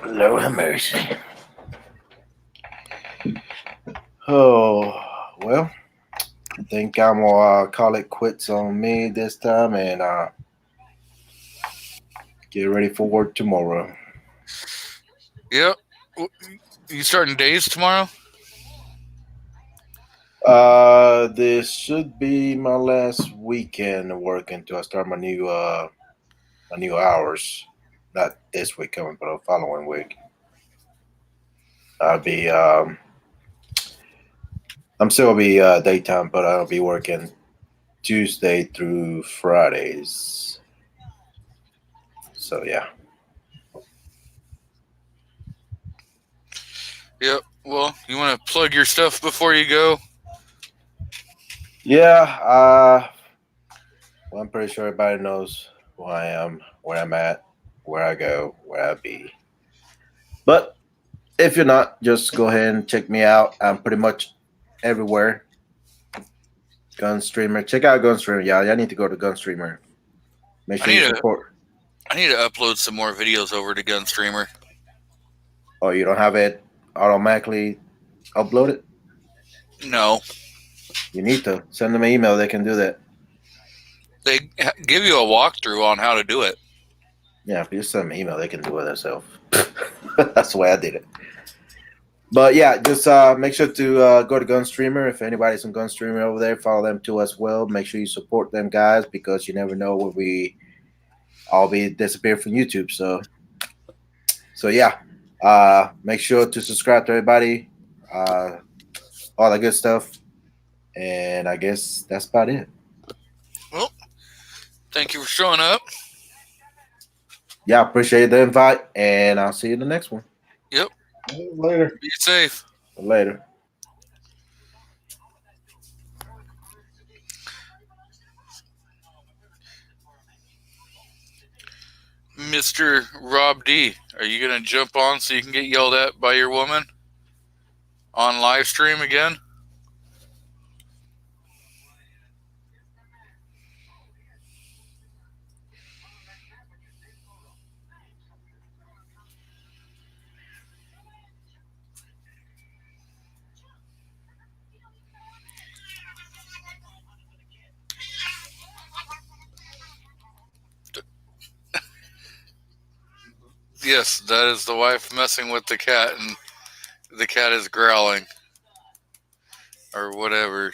Lord have mercy. Oh, well, I think I'm going to call it quits on me this time and get ready for work tomorrow. Yep. You starting days tomorrow? This should be my last weekend working until I start my new hours. Not this week coming, but the following week. I'll be I'm still be daytime, but I'll be working Tuesday through Fridays. So yeah. Yep. Well, you want to plug your stuff before you go? Yeah. Well, I'm pretty sure everybody knows who I am, where I'm at, where I go, where I be. But if you're not, just go ahead and check me out. I'm pretty much everywhere. Gunstreamer. Check out Gunstreamer. Yeah, y'all need to go to Gunstreamer. Make sure you support. I need to upload some more videos over to Gunstreamer. Oh, you don't have it automatically uploaded? No. You need to. Send them an email. They can do that. They give you a walkthrough on how to do it. Yeah, if you send them an email, they can do it themselves. That's the way I did it. But yeah, just make sure to go to Gun Streamer. If anybody's on Gun Streamer over there, follow them too as well. Make sure you support them guys because you never know when we all be disappear from YouTube. So yeah, make sure to subscribe to everybody, all that good stuff, and I guess that's about it. Well, thank you for showing up. Yeah, appreciate the invite, and I'll see you in the next one. Yep. Later. Be safe. Later. Mr. Rob D, are you going to jump on so you can get yelled at by your woman on live stream again? Yes, that is the wife messing with the cat, and the cat is growling. Or whatever.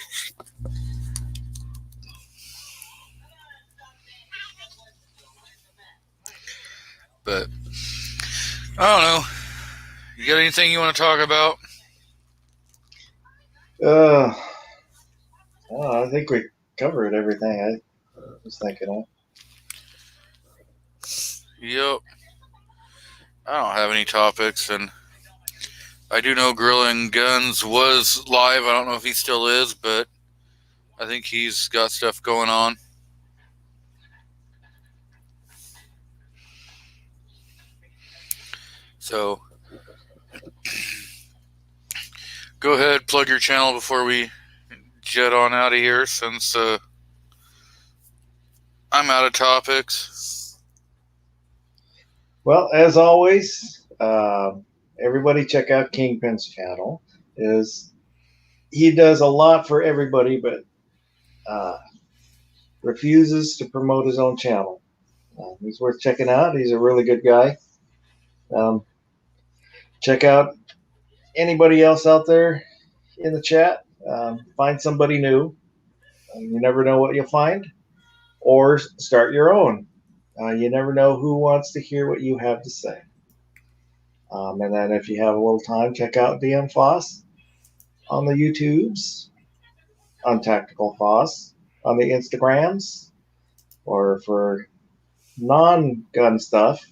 But, I don't know. You got anything you want to talk about? I think we covered everything I was thinking of. Yep. I don't have any topics, and I do know Grilling Guns was live. I don't know if he still is, but I think he's got stuff going on. So, go ahead, plug your channel before we jet on out of here, since I'm out of topics. Well, as always, everybody check out Kingpin's channel. He does a lot for everybody, but refuses to promote his own channel. He's worth checking out. He's a really good guy. Check out anybody else out there in the chat. Find somebody new. You never know what you'll find. Or start your own. You never know who wants to hear what you have to say. And then if you have a little time, check out DM Foss on the YouTubes, on Tactical Foss, on the Instagrams, or for non-gun stuff,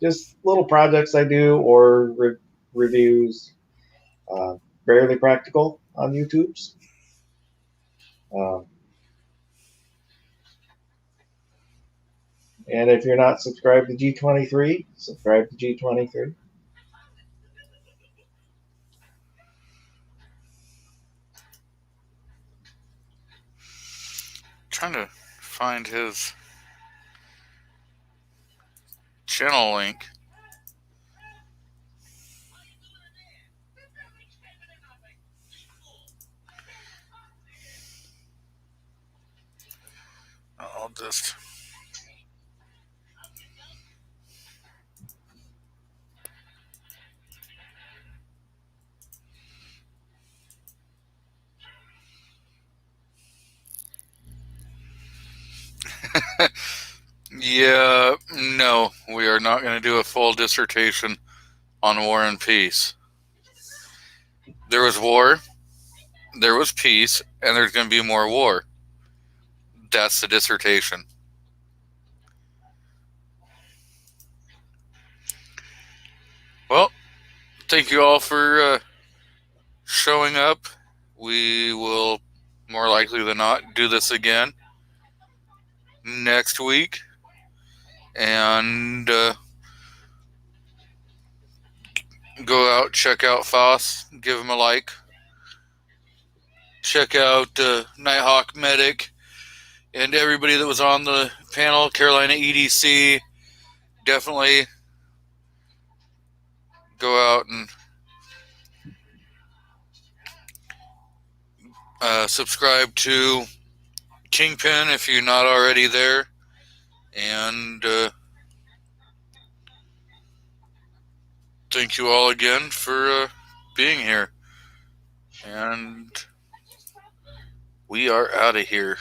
just little projects I do or reviews. Barely Practical on YouTube's. And if you're not subscribed to G23, subscribe to G23. Trying to find his channel link. I'll just... Yeah, no, we are not going to do a full dissertation on War and Peace. There was war, there was peace, and there's going to be more war. That's the dissertation. Well, thank you all for showing up. We will, more likely than not, do this again next week. And go out, check out Foss, give him a like. Check out Nighthawk Medic and everybody that was on the panel, Carolina EDC. Definitely go out and subscribe to Kingpin if you're not already there. And thank you all again for being here. And we are out of here.